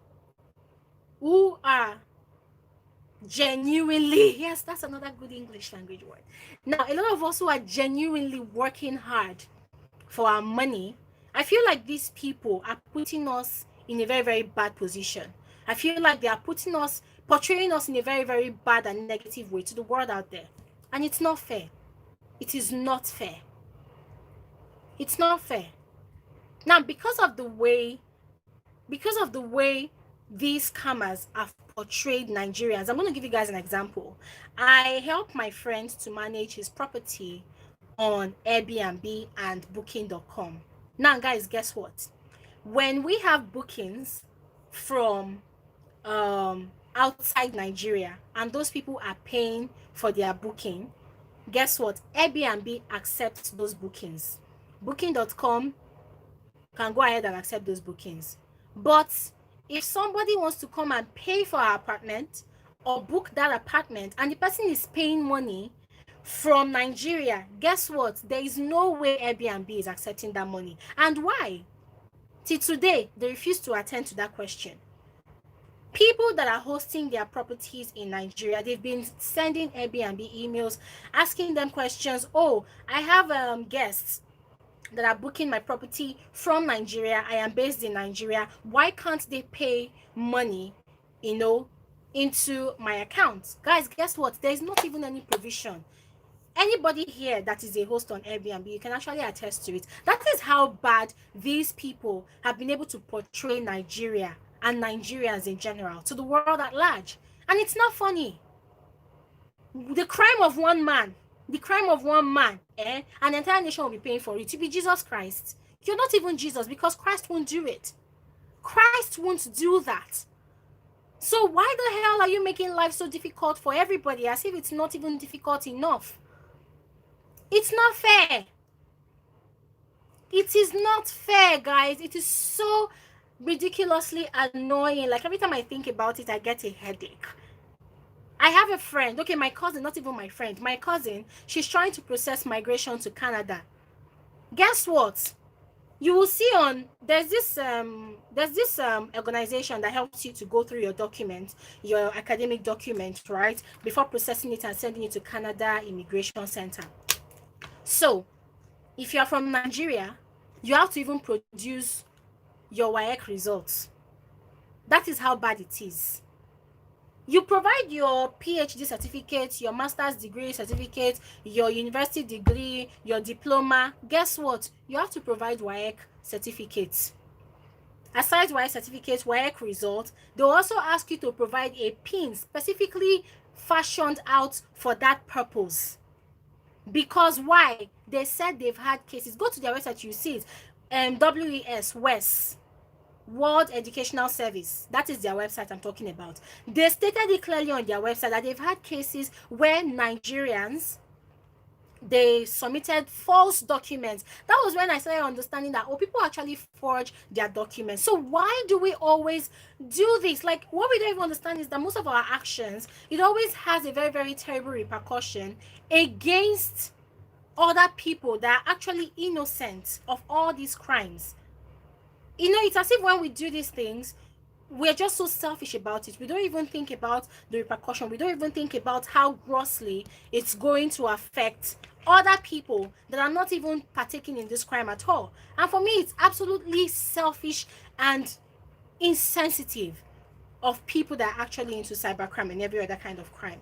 who are genuinely, yes, that's another good English language word. Now, a lot of us who are genuinely working hard for our money, I feel like these people are putting us in a very, very bad position. I feel like they are portraying us in a very, very bad and negative way to the world out there. And it's not fair. It is not fair. It's not fair. Now, because of the way these scammers have portrayed Nigerians, I'm going to give you guys an example. I help my friend to manage his property on Airbnb and Booking.com. Now, guys, guess what? When we have bookings from outside Nigeria and those people are paying for their booking, guess what? Airbnb accepts those bookings. Booking.com can go ahead and accept those bookings. But if somebody wants to come and pay for our apartment or book that apartment and the person is paying money from Nigeria, guess what? There is no way Airbnb is accepting that money. And why? Till today, they refuse to attend to that question. People that are hosting their properties in Nigeria, they've been sending Airbnb emails, asking them questions. Oh, I have guests that are booking my property from Nigeria. I am based in Nigeria. Why can't they pay money, into my account? Guys, guess what? There is not even any provision. Anybody here that is a host on Airbnb, you can actually attest to it. That is how bad these people have been able to portray Nigeria and Nigerians in general to the world at large. And it's not funny. The crime of one man, an entire nation will be paying for it. To be Jesus Christ. You're not even Jesus, because Christ won't do it. Christ won't do that. So why the hell are you making life so difficult for everybody, as if it's not even difficult enough? It's not fair. It is not fair, guys. It is so ridiculously annoying. Like, every time I think about it, I get a headache. I have a friend, okay, my cousin, not even my friend, my cousin, she's trying to process migration to Canada. Guess what? You will see there's this organization that helps you to go through your documents, your academic documents, right, before processing it and sending it to Canada Immigration Center. So, if you're from Nigeria, you have to even produce your WAEC results. That is how bad it is. You provide your PhD certificate, your master's degree certificate, your university degree, your diploma. Guess what? You have to provide WAEC certificates. Aside WAEC certificate, WAEC result, they'll also ask you to provide a PIN specifically fashioned out for that purpose. Because why? They said they've had cases. Go to their website, you see it. WES, World Educational Service. That is their website I'm talking about. They stated it clearly on their website that they've had cases where Nigerians, they submitted false documents. That was when I started understanding that, people actually forge their documents. So why do we always do this? Like, what we don't even understand is that most of our actions, it always has a very, very terrible repercussion against other people that are actually innocent of all these crimes. It's as if when we do these things, we're just so selfish about it. We don't even think about the repercussion. We don't even think about how grossly it's going to affect other people that are not even partaking in this crime at all. And for me, it's absolutely selfish and insensitive of people that are actually into cybercrime and every other kind of crime.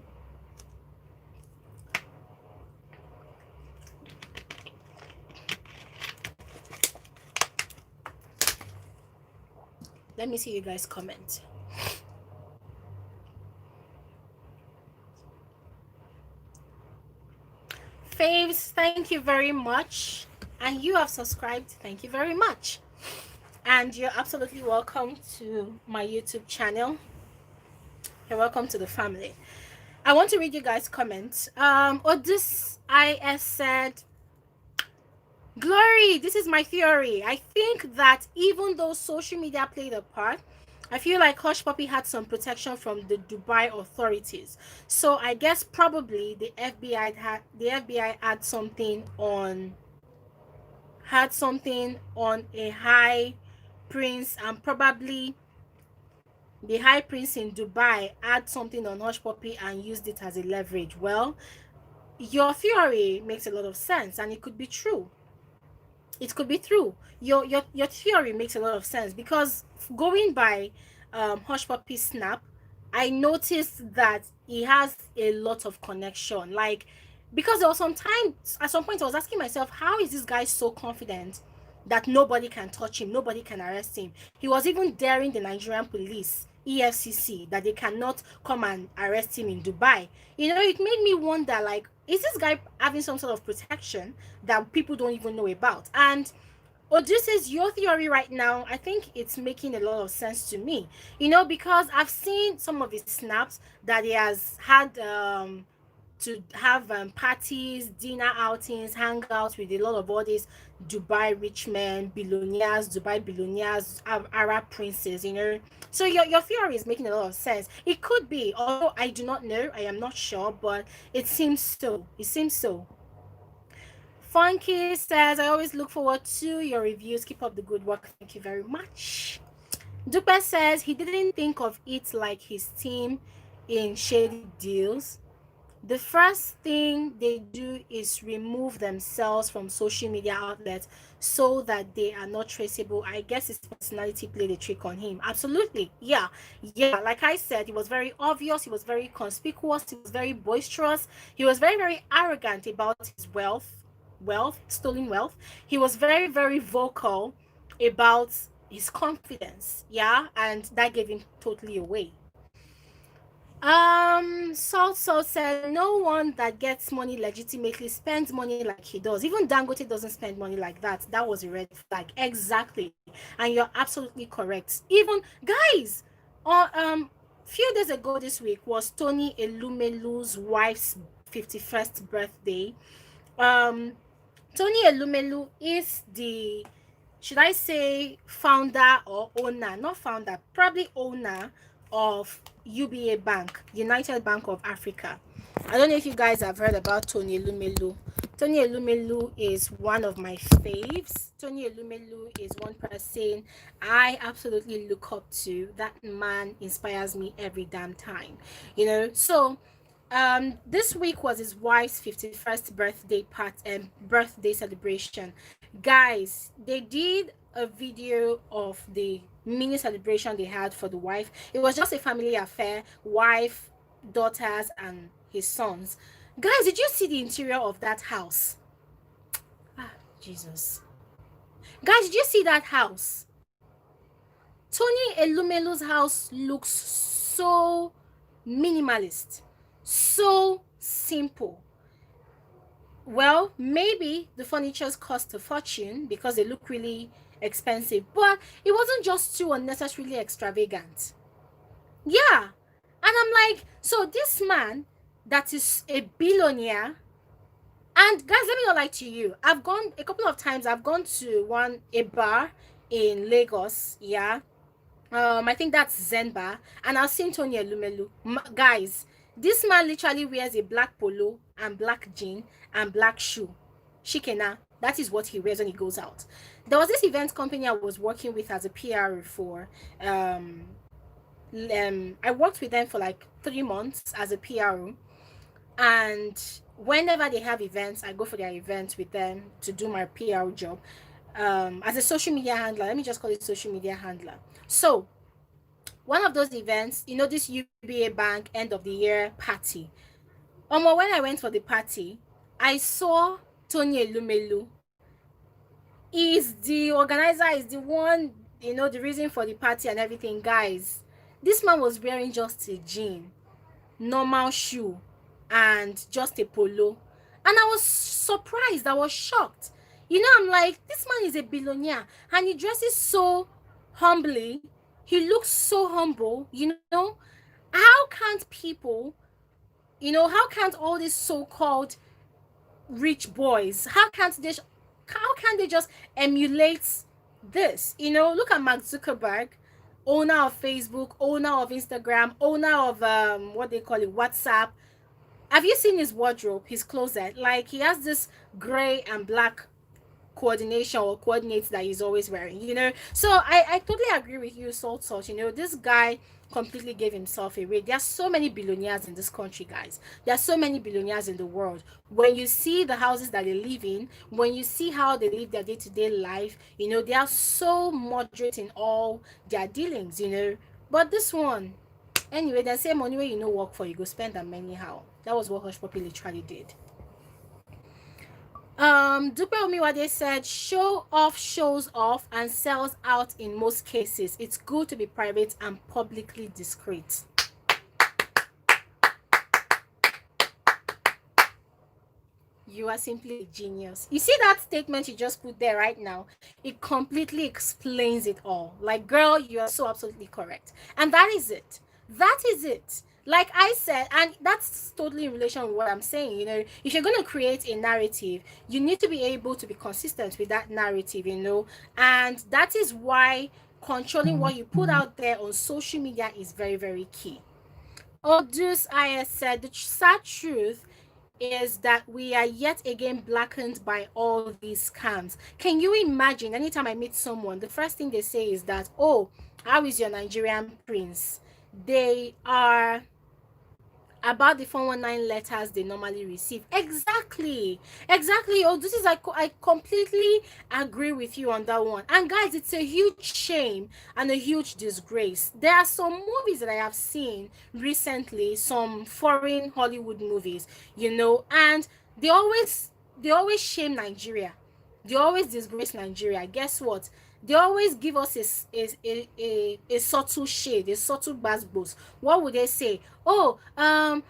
Let me see you guys comment. Faves, thank you very much. And you have subscribed, thank you very much. And you're absolutely welcome to my YouTube channel. You're welcome to the family. I want to read you guys' comments. Odus IS said, Glory, this is my theory. I think that even though social media played a part, I feel like Hush Puppy had some protection from the Dubai authorities. So I guess probably the FBI had something on a high prince, and probably the high prince in Dubai had something on Hush Puppy and used it as a leverage. Well, your theory makes a lot of sense, and it could be true. It could be true. Your theory makes a lot of sense, because going by Hush Puppy Snap, I noticed that he has a lot of connection. Like, because there was some time at some point I was asking myself, how is this guy so confident that nobody can touch him, nobody can arrest him? He was even daring the Nigerian police, EFCC, that they cannot come and arrest him in Dubai. It made me wonder, like, is this guy having some sort of protection that people don't even know about? And Odysseus, your theory right now, I think it's making a lot of sense to me. Because I've seen some of his snaps that he has had to have parties, dinner outings, hangouts with a lot of all these Dubai rich men, billionaires, Dubai billionaires, Arab princes. So your theory is making a lot of sense. It could be, although I do not know, I am not sure, but it seems so. It seems so. Funky says, I always look forward to your reviews. Keep up the good work. Thank you very much. Dupe says he didn't think of it like his team in shady deals. The first thing they do is remove themselves from social media outlets so that they are not traceable. I guess his personality played a trick on him. Absolutely. Yeah, like I said, he was very obvious, he was very conspicuous, he was very boisterous, he was very, very arrogant about his stolen wealth. He was very, very vocal about his confidence. Yeah, and that gave him totally away. Salt said no one that gets money legitimately spends money like he does. Even Dangote doesn't spend money like that. That was a red flag. Exactly. And you're absolutely correct. Even guys, few days ago this week was Tony Elumelu's wife's 51st birthday. Tony Elumelu is the, should I say, founder or owner, not founder, probably owner of UBA Bank, United Bank of Africa. I don't know if you guys have heard about Tony Elumelu. Tony Elumelu is one of my faves. Tony Elumelu is one person I absolutely look up to. That man inspires me every damn time. So this week was his wife's 51st birthday celebration. Guys, they did a video of the mini celebration they had for the wife. It was just a family affair, wife, daughters, and his sons. Guys, did you see the interior of that house? Ah, Jesus. Guys, did you see that house? Tony Elumelu's house looks so minimalist, so simple. Well, maybe the furnitures cost a fortune because they look really expensive, but it wasn't just too unnecessarily extravagant. Yeah. And I'm like, so this man that is a billionaire, and guys, let me not lie to you. I've gone a couple of times, I've gone to a bar in Lagos, yeah. I think that's Zen Bar, and I've seen Tony Elumelu. Guys, this man literally wears a black polo and black jean and black shoe. Shikena, that is what he wears when he goes out. There was this event company I was working with as a PR for. I worked with them for like 3 months as a PR, and whenever they have events, I go for their events with them to do my PR job. As a social media handler, let me just call it social media handler. So one of those events, this UBA Bank end of the year party. When I went for the party, I saw Tony Elumelu. Is the organizer, is the one you know, the reason for the party and everything, guys, this man was wearing just a jean, normal shoe, and just a polo. And I was surprised, I was shocked. You know, I'm like, this man is a billionaire and he dresses so humbly. He looks so humble, you know. How can't people, you know, how can't all these so-called rich boys, how can they just emulate this? You know, look at Mark Zuckerberg, owner of Facebook, owner of Instagram, owner of what they call it, WhatsApp. Have you seen his wardrobe, his closet? Like, he has this gray and black coordination or coordinates that he's always wearing, you know. So I totally agree with you, Salt. You know, this guy completely gave himself away. There are so many billionaires in this country, guys. There are so many billionaires in the world. When you see the houses that they live in, when you see how they live their day-to-day life, you know, they are so moderate in all their dealings, you know. But this one, anyway, they say money where you know work for, you go spend them anyhow. That was what Hush Puppy literally did. Dupe Omiwade said, show off shows off and sells out in most cases. It's good to be private and publicly discreet. You are simply a genius. You see that statement you just put there right now? It completely explains it all. Like, girl, you are so absolutely correct. And that is it. That is it. Like I said, and that's totally in relation with what I'm saying. You know, if you're going to create a narrative, you need to be able to be consistent with that narrative, you know. And that is why controlling what you put out there on social media is very, very key. Odus IS said, the sad truth is that we are yet again blackened by all these scams. Can you imagine? Anytime I meet someone, the first thing they say is that, oh, how is your Nigerian prince? They are about the 419 letters they normally receive. Exactly. Oh, this is, I completely agree with you on that one. And guys, it's a huge shame and a huge disgrace. There are some movies that I have seen recently, some foreign Hollywood movies, you know, and they always shame Nigeria. They always disgrace Nigeria. Guess what? They always give us a subtle shade, a subtle basbos. What would they say? Oh, I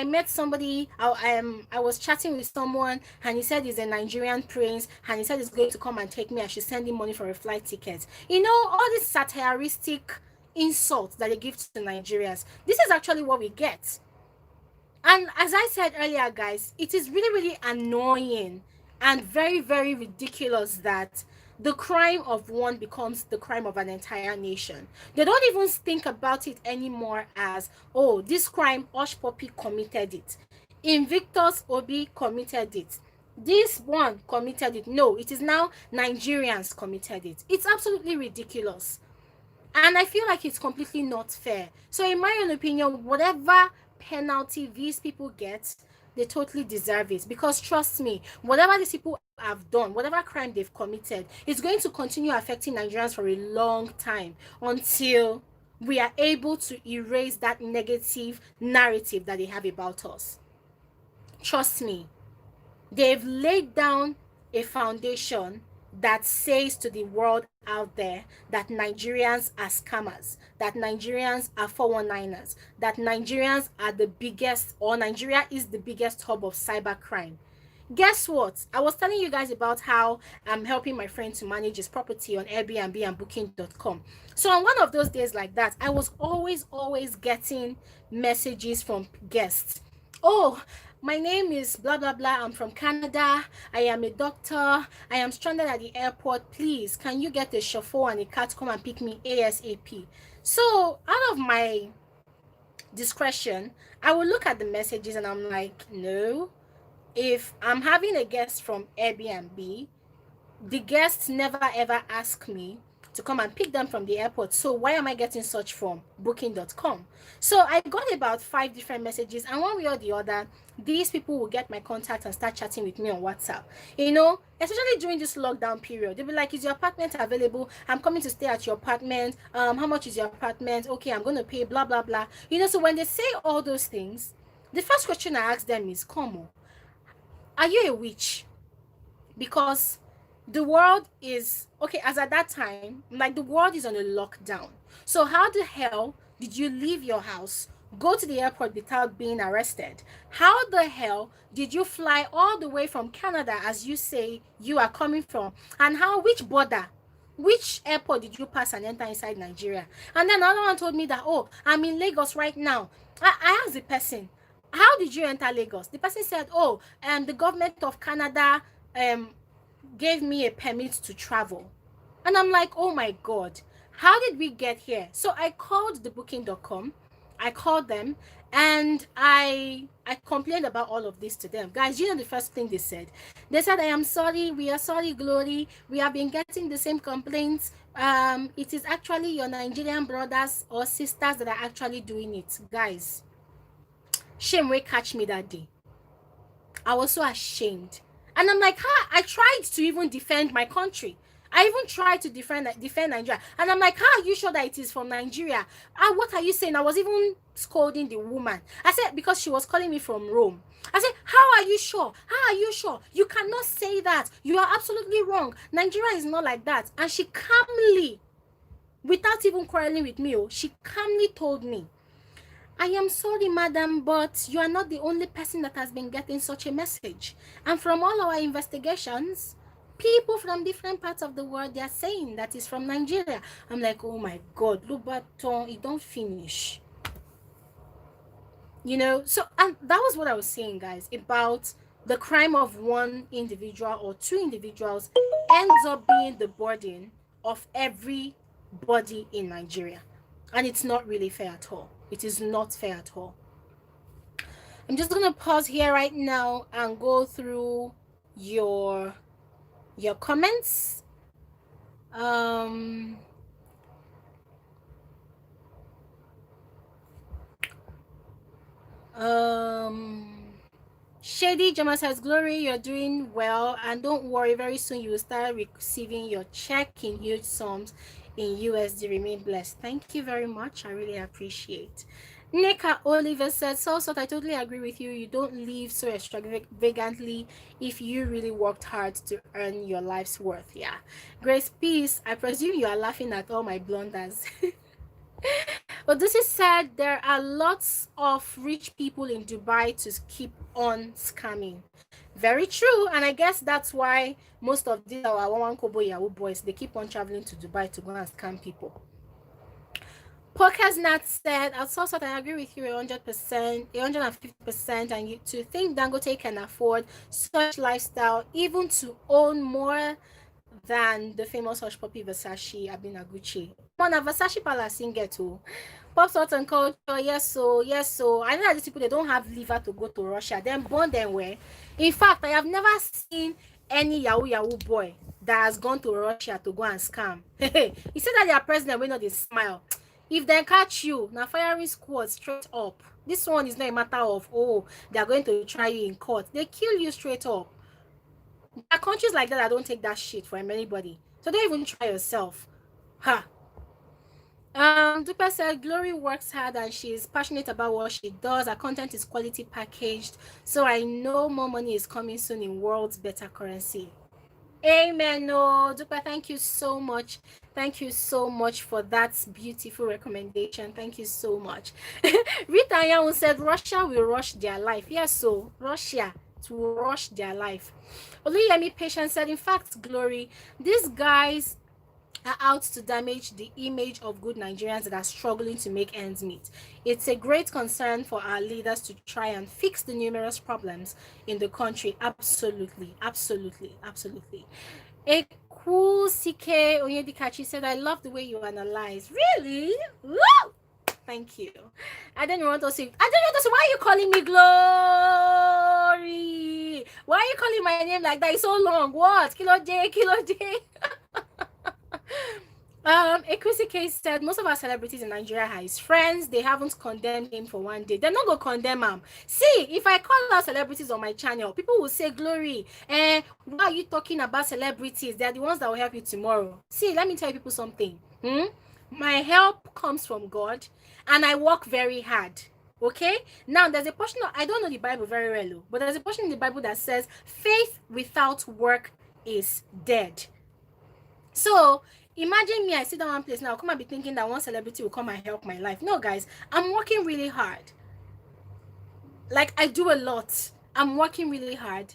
met somebody. I was chatting with someone, and he said he's a Nigerian prince, and he said he's going to come and take me. I should send him money for a flight ticket. You know, all these satiristic insults that they give to Nigerians. This is actually what we get. And as I said earlier, guys, it is really, really annoying and very, very ridiculous that the crime of one becomes the crime of an entire nation. They don't even think about it anymore as, oh, this crime, Hush Puppy committed it. Invictus Obi committed it. This one committed it. No, it is now Nigerians committed it. It's absolutely ridiculous. And I feel like it's completely not fair. So in my own opinion, whatever penalty these people get, they totally deserve it. Because trust me, whatever these people have done, whatever crime they've committed, is going to continue affecting Nigerians for a long time until we are able to erase that negative narrative that they have about us. Trust me, they've laid down a foundation that says to the world out there that Nigerians are scammers, that Nigerians are 419ers, that Nigerians are the biggest, or Nigeria is the biggest hub of cybercrime. Guess what? I was telling you guys about how I'm helping my friend to manage his property on Airbnb and Booking.com. So on one of those days like that, I was always getting messages from guests. Oh, my name is blah blah blah, I'm from Canada, I am a doctor, I am stranded at the airport, please can you get a chauffeur and a car to come and pick me ASAP. So out of my discretion, I will look at the messages and I'm like, no, if I'm having a guest from Airbnb, the guests never ever ask me to come and pick them from the airport. So why am I getting such from Booking.com? So I got about 5 different messages, and one way or the other, these people will get my contact and start chatting with me on WhatsApp. You know, especially during this lockdown period, they'll be like, is your apartment available? I'm coming to stay at your apartment. How much is your apartment? Okay, I'm going to pay, blah, blah, blah. You know, so when they say all those things, the first question I ask them is, come on, are you a witch? Because the world is okay. As at that time, like, the world is on a lockdown. So how the hell did you leave your house, go to the airport without being arrested? How the hell did you fly all the way from Canada, as you say you are coming from? And how, which border, which airport did you pass and enter inside Nigeria? And then another one told me that, oh, I'm in Lagos right now. I asked the person, how did you enter Lagos? The person said, oh, the government of Canada um gave me a permit to travel. And I'm like, oh my God, how did we get here? So I called the booking.com. I called them, and I complained about all of this to them. Guys, you know the first thing they said? They said, I am sorry, we are sorry, Glory. We have been getting the same complaints. It is actually your Nigerian brothers or sisters that are actually doing it. Guys, shame will catch me that day. I was so ashamed. And I'm like, how? I tried to even defend my country. I even tried to defend Nigeria. And I'm like, how are you sure that it is from Nigeria? What are you saying? I was even scolding the woman. I said, because she was calling me from Rome. I said, how are you sure? How are you sure? You cannot say that. You are absolutely wrong. Nigeria is not like that. And she calmly, without even quarreling with me, she calmly told me, I am sorry, madam, but you are not the only person that has been getting such a message. And from all our investigations, people from different parts of the world, they are saying that it's from Nigeria. I'm like, oh my God, Lubaton, it don't finish. You know, so, and that was what I was saying, guys, about the crime of one individual or two individuals ends up being the burden of everybody in Nigeria. And it's not really fair at all. It is not fair at all. I'm just gonna pause here right now and go through your comments. Shady Jama says, Glory, you're doing well, and don't worry, very soon you will start receiving your check in huge sums in USD. Remain blessed. Thank you very much. I really appreciate. Nika Oliver said, so I totally agree with you. You don't live so extravagantly if you really worked hard to earn your life's worth. Yeah. Grace Peace, I presume you are laughing at all my blunders. But this is said, there are lots of rich people in Dubai to keep on scamming. Very true. And I guess that's why most of these our one Kobo Yahoo boys, they keep on traveling to Dubai to go and scam people. Podcast Nat said, I agree with you 100%, 150%, and you to think Dangote can afford such lifestyle, even to own more than the famous Hushpuppi Versace Abina Gucci. On a Versace Palace in Ghetto. Pop salt and culture, yes, so. I know that these people, they don't have liver to go to Russia. Then born them where. In fact, I have never seen any Yahoo boy that has gone to Russia to go and scam. He said that their president will not smile. If they catch you, now firing squad straight up. This one is not a matter of, oh, they are going to try you in court. They kill you straight up. There are countries like that that don't take that shit from anybody. So don't even try yourself. Ha. Dupe said, Glory works hard and she is passionate about what she does. Her content is quality packaged. So I know more money is coming soon in world's better currency. Amen. No, Dupe, thank you so much. Thank you so much for that beautiful recommendation. Thank you so much. Rita Young said, Russia will rush their life. Yes, so Russia to rush their life. Oluyemi Patience said, in fact, Glory, these guys are out to damage the image of good Nigerians that are struggling to make ends meet. It's a great concern for our leaders to try and fix the numerous problems in the country. Absolutely. A cool CK Onyedikachi said, I love the way you analyze. Really? Woo! Thank you. I don't want to say, why are you calling me Glory? Why are you calling my name like that? It's so long. What? Kilo J. Equity Case said, most of our celebrities in Nigeria are his friends. They haven't condemned him for one day. They're not going to condemn him. See, if I call out celebrities on my channel, people will say, Glory, why are you talking about celebrities? They're the ones that will help you tomorrow. See, let me tell you people something. My help comes from God, and I work very hard. Okay? Now, there's a portion of, I don't know the Bible very well, but there's a portion in the Bible that says, faith without work is dead. So imagine me, I sit down one place now, come and be thinking that one celebrity will come and help my life. No, guys, I'm working really hard. Like, I do a lot. I'm working really hard.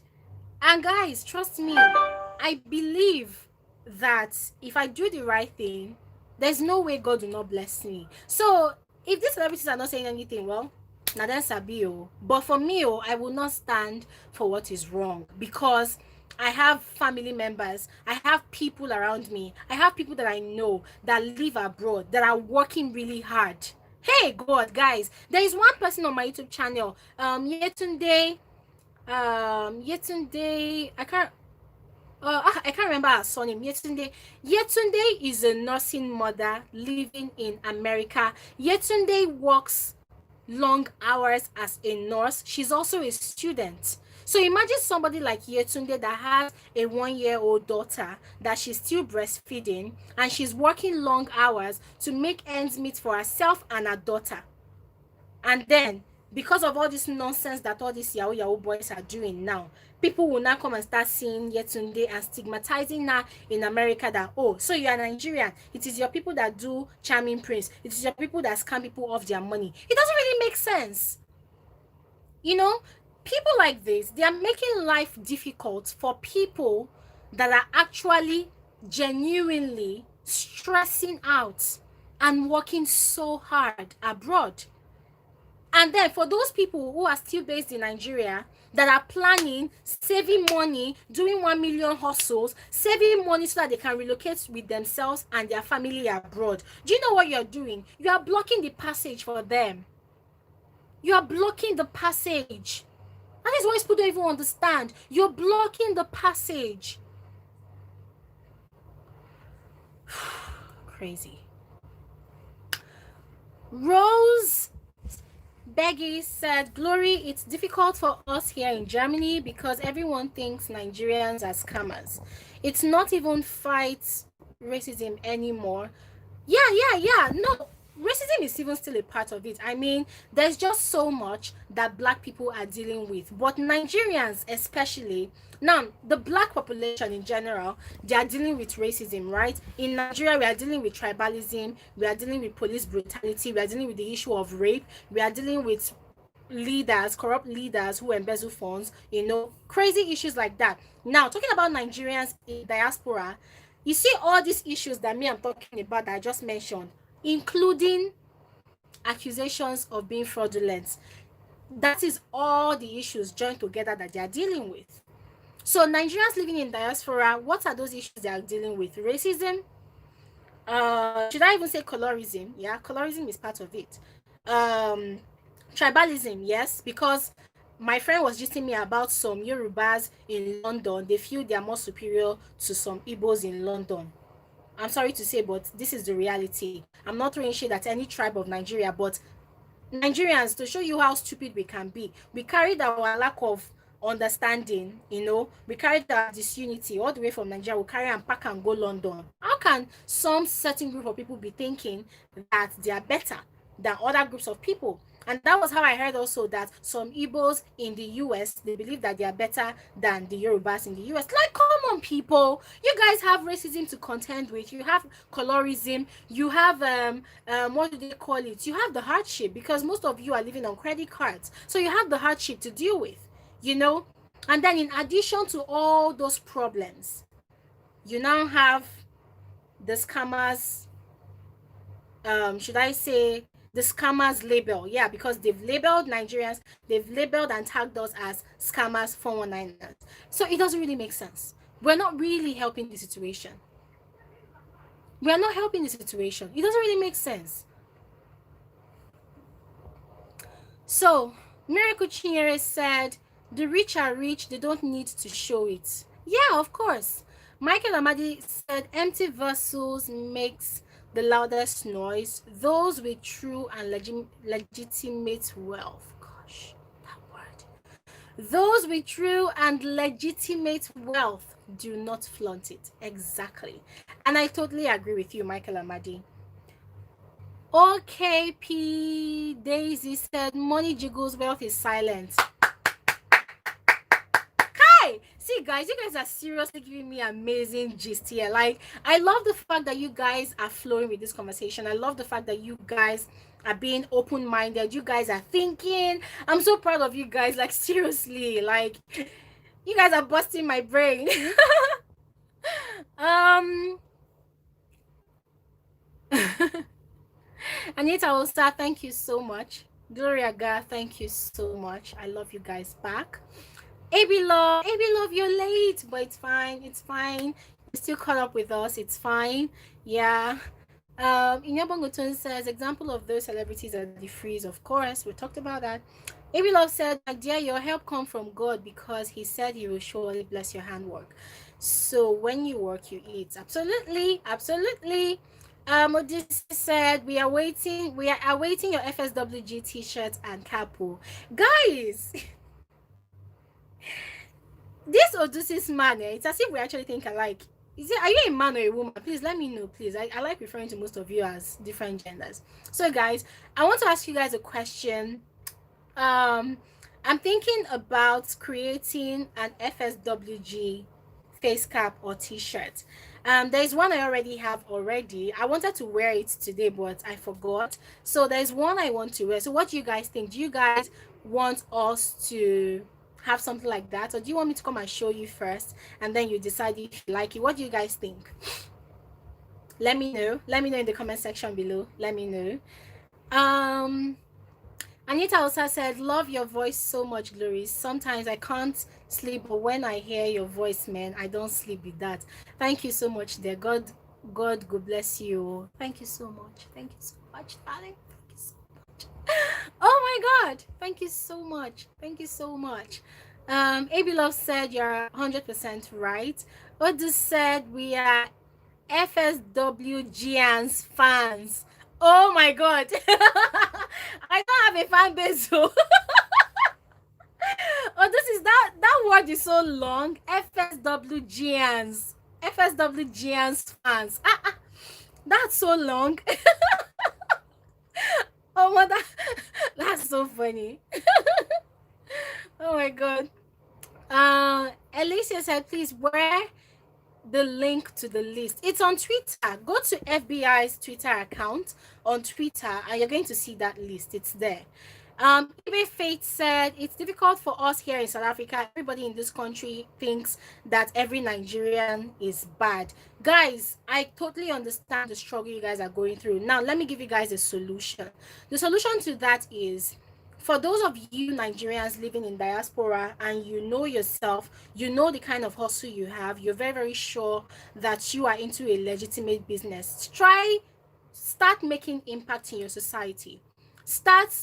And guys, trust me, I believe that if I do the right thing, there's no way God will not bless me. So if these celebrities are not saying anything, well, now then Sabio. But for me, I will not stand for what is wrong, because I have family members, I have people around me, I have people that I know that live abroad that are working really hard. Hey God, guys, there is one person on my YouTube channel, Yetunde, I can't remember her surname. Yetunde is a nursing mother living in America. Yetunde works long hours as a nurse. She's also a student. So imagine somebody like Yetunde that has a 1-year-old daughter that she's still breastfeeding, and she's working long hours to make ends meet for herself and her daughter. And then, because of all this nonsense that all these Yahoo boys are doing now, people will now come and start seeing Yetunde and stigmatizing her in America that, oh, so you are Nigerian. It is your people that do charming prince. It is your people that scam people of their money. It doesn't really make sense. You know, people like this, they are making life difficult for people that are actually genuinely stressing out and working so hard abroad. And then for those people who are still based in Nigeria, that are planning, saving money, doing 1 million hustles, saving money so that they can relocate with themselves and their family abroad, do you know what you're doing? You are blocking the passage for them. You are blocking the passage. That is what people don't even understand. You're blocking the passage. Crazy. Rose Beggy said, Glory, it's difficult for us here in Germany because everyone thinks Nigerians are scammers. It's not even fight racism anymore. Yeah. No, racism is even still a part of it. I mean, there's just so much that black people are dealing with. But Nigerians especially, now, the black population in general, they are dealing with racism, right? In Nigeria, we are dealing with tribalism, we are dealing with police brutality, we are dealing with the issue of rape, we are dealing with leaders, corrupt leaders who embezzle funds, you know, crazy issues like that. Now, talking about Nigerians in diaspora, you see all these issues that I'm talking about that I just mentioned, including accusations of being fraudulent. That is all the issues joined together that they are dealing with. So Nigerians living in diaspora, what are those issues they are dealing with? Racism? Should I even say colorism? Yeah, colorism is part of it. Tribalism, yes, because my friend was just telling me about some Yorubas in London. They feel they are more superior to some Igbos in London. I'm sorry to say, but this is the reality. I'm not throwing shade at any tribe of Nigeria, but Nigerians, to show you how stupid we can be, we carried our lack of understanding, you know, we carried our disunity all the way from Nigeria, we carry and pack and go London. How can some certain group of people be thinking that they are better than other groups of people? And that was how I heard also that some Igbos in the US, they believe that they are better than the Yorubas in the US. Like, come on, people. You guys have racism to contend with. You have colorism. You have, what do they call it? You have the hardship, because most of you are living on credit cards. So you have the hardship to deal with, you know? And then in addition to all those problems, you now have the scammers, should I say, the scammers label. Yeah, because they've labeled Nigerians, they've labeled and tagged us as scammers, 419ers. So it doesn't really make sense. We're not really helping the situation. We're not helping the situation. It doesn't really make sense. So, Miracle Chinyere said, the rich are rich, they don't need to show it. Yeah, of course. Michael Amadi said, empty vessels makes the loudest noise. Those with true and legitimate wealth. Gosh, that word. Those with true and legitimate wealth do not flaunt it. Exactly. And I totally agree with you, Michael Amadi. OKP Daisy said, money jiggles, wealth is silent. Kai! See, guys, you guys are seriously giving me amazing gist here. Like, I love the fact that you guys are flowing with this conversation. I love the fact that you guys are being open-minded. You guys are thinking. I'm so proud of you guys. Like, seriously, like, you guys are busting my brain. um, Anita Osa, thank you so much. Gloria Ga, thank you so much. I love you guys back. AB Love, you're late, but it's fine. It's fine. You still caught up with us. It's fine. Yeah. Inyabongotun says, example of those celebrities are the freeze. Of course, we talked about that. AB Love said, my dear, your help come from God because He said He will surely bless your handwork. So when you work, you eat. Absolutely, absolutely. Odysseus said, we are awaiting your FSWG t-shirt and capo. Guys, this Odysseus man, it's as if we actually think alike. Are you a man or a woman? Please let me know, please. I like referring to most of you as different genders. So guys, I want to ask you guys a question. I'm thinking about creating an FSWG face cap or t-shirt. There's one I already have already. I wanted to wear it today, but I forgot. So there's one I want to wear. So what do you guys think? Do you guys want us to have something like that, or do you want me to come and show you first and then you decide if you like it? What do you guys think? Let me know in the comment section below. Let me know. Anita also said, love your voice so much, Glory. Sometimes I can't sleep, but when I hear your voice, man, I don't sleep with that. Thank you so much, dear. God bless you. Thank you so much. Thank you so much, darling. Thank you so much. Oh my God. Thank you so much. Thank you so much. AB Love said you're 100% right. Odu said we are FSWGians fans. Oh my God. I don't have a fan base. So oh, this is that word is so long. FSWGians. FSWGians fans. That's so long. Oh my, that's so funny. Oh my God. Alicia said, please, where the link to the list? It's on Twitter. Go to FBI's Twitter account on Twitter and you're going to see that list. It's there. eBay Faith said, it's difficult for us here in South Africa. Everybody in this country thinks that every Nigerian is bad. Guys, I totally understand the struggle you guys are going through. Now, let me give you guys a solution. The solution to that is, for those of you Nigerians living in diaspora and you know yourself, you know the kind of hustle you have, you're very, very sure that you are into a legitimate business. Start making impact in your society. Start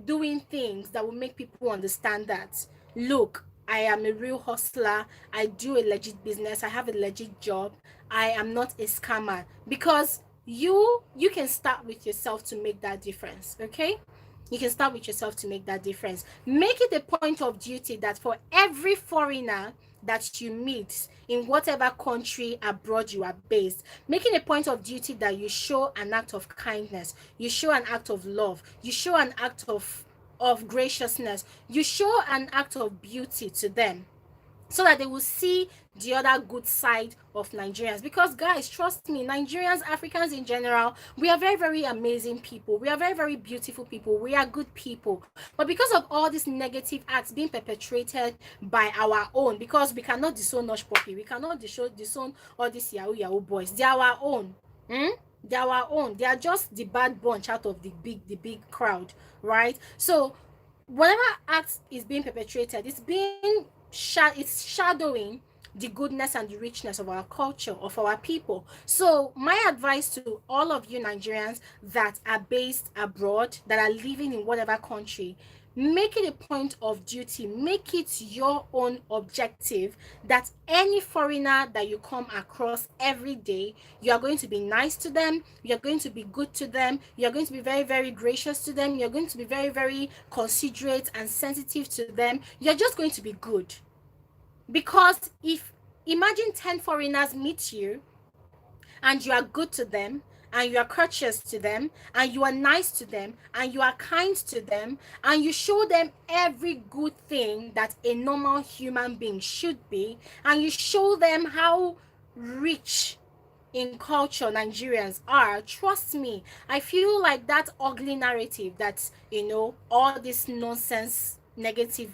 doing things that will make people understand that, look, I am a real hustler. I do a legit business. I have a legit job. I am not a scammer. Because you can start with yourself to make that difference, okay? You can start with yourself to make that difference. Make it a point of duty that for every foreigner that you meet in whatever country abroad you are based, making a point of duty that you show an act of kindness, you show an act of love, you show an act of graciousness, you show an act of beauty to them, so that they will see the other good side of Nigerians. Because guys, trust me, Nigerians, Africans in general, we are very, very amazing people. We are very, very beautiful people. We are good people. But because of all these negative acts being perpetrated by our own, because we cannot disown Hushpuppi, we cannot disown all these Yahoo boys. They are our own. They are our own. They are just the bad bunch out of the big crowd, right? So whatever act is being perpetrated, it's shadowing the goodness and the richness of our culture, of our people. So my advice to all of you Nigerians that are based abroad, that are living in whatever country, make it a point of duty, make it your own objective that any foreigner that you come across every day, you are going to be nice to them, you're going to be good to them, you're going to be very, very gracious to them, you're going to be very, very considerate and sensitive to them. You're just going to be good. Because if, imagine 10 foreigners meet you and you are good to them, and you are courteous to them, and you are nice to them, and you are kind to them, and you show them every good thing that a normal human being should be, and you show them how rich in culture Nigerians are, trust me, I feel like that ugly narrative that, all this nonsense, negative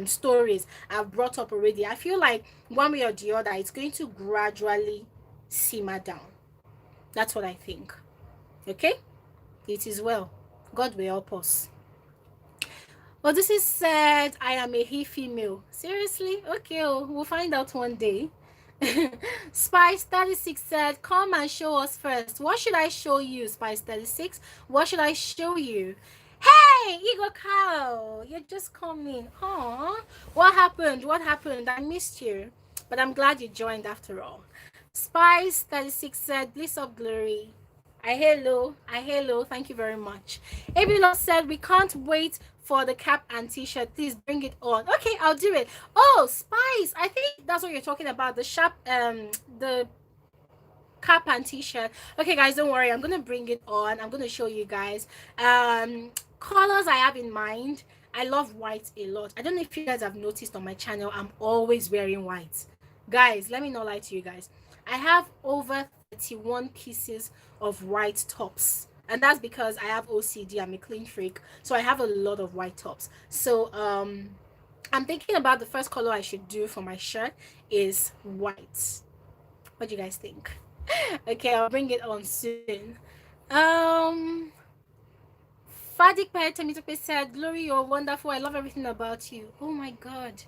stories I've brought up already, I feel like one way or the other, it's going to gradually simmer down. That's what I think. Okay? It is well. God will help us. Well, this is said, I am a he female. Seriously? Okay, we'll find out one day. Spice36 said, come and show us first. What should I show you, Spice36? What should I show you? Hey, Igor Cow, you're just coming. Huh? What happened? What happened? I missed you. But I'm glad you joined after all. Spice36 said, bliss of glory. I hello. Thank you very much. Abilo said, we can't wait for the cap and t-shirt. Please bring it on. Okay, I'll do it. Oh, Spice, I think that's what you're talking about. The cap and t-shirt. Okay, guys, don't worry. I'm gonna bring it on. I'm gonna show you guys. Colors I have in mind. I love white a lot. I don't know if you guys have noticed on my channel, I'm always wearing white. Guys, let me not lie to you guys. I have over 31 pieces of white tops, and that's because I have OCD. I'm a clean freak, so I have a lot of white tops. So I'm thinking about the first color I should do for my shirt is white. What do you guys think? Okay, I'll bring it on soon. Fadik Paetemitope said, Glory, you're wonderful. I love everything about you. Oh my god.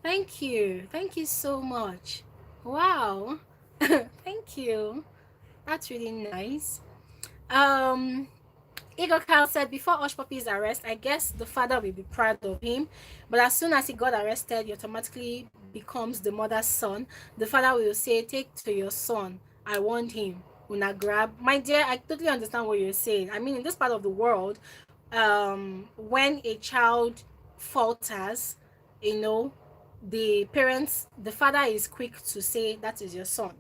Thank you so much. Wow. Thank you. That's really nice. Igor Kyle said, before Hushpuppi'S arrest, I guess the father will be proud of him, but as soon as he got arrested, he automatically becomes the mother's son. The father will say, take to your son, I want him. Una grab. My dear, I totally understand what you're saying. I mean, in this part of the world, when a child falters, the father is quick to say, that is your son,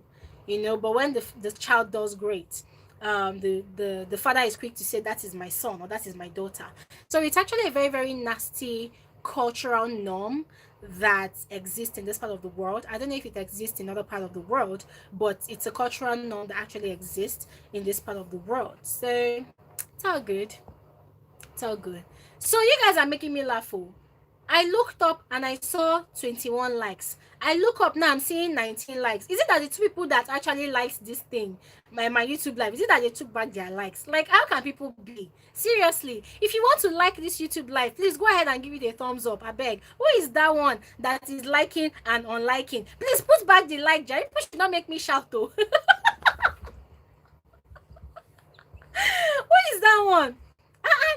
but when the child does great, the father is quick to say, that is my son or that is my daughter. So it's actually a very, very nasty cultural norm that exists in this part of the world. I don't know if it exists in other part of the world, but it's a cultural norm that actually exists in this part of the world. So it's all good. So you guys are making me laugh. I looked up and I saw 21 likes. I look up now, I'm seeing 19 likes. Is it that the two people that actually liked this thing, my YouTube live, is it that they took back their likes? Like, how can people be? Seriously, if you want to like this YouTube live, please go ahead and give it a thumbs up. I beg. Who is that one that is liking and unliking? Please put back the like, Jerry. People should not make me shout though. What is that one?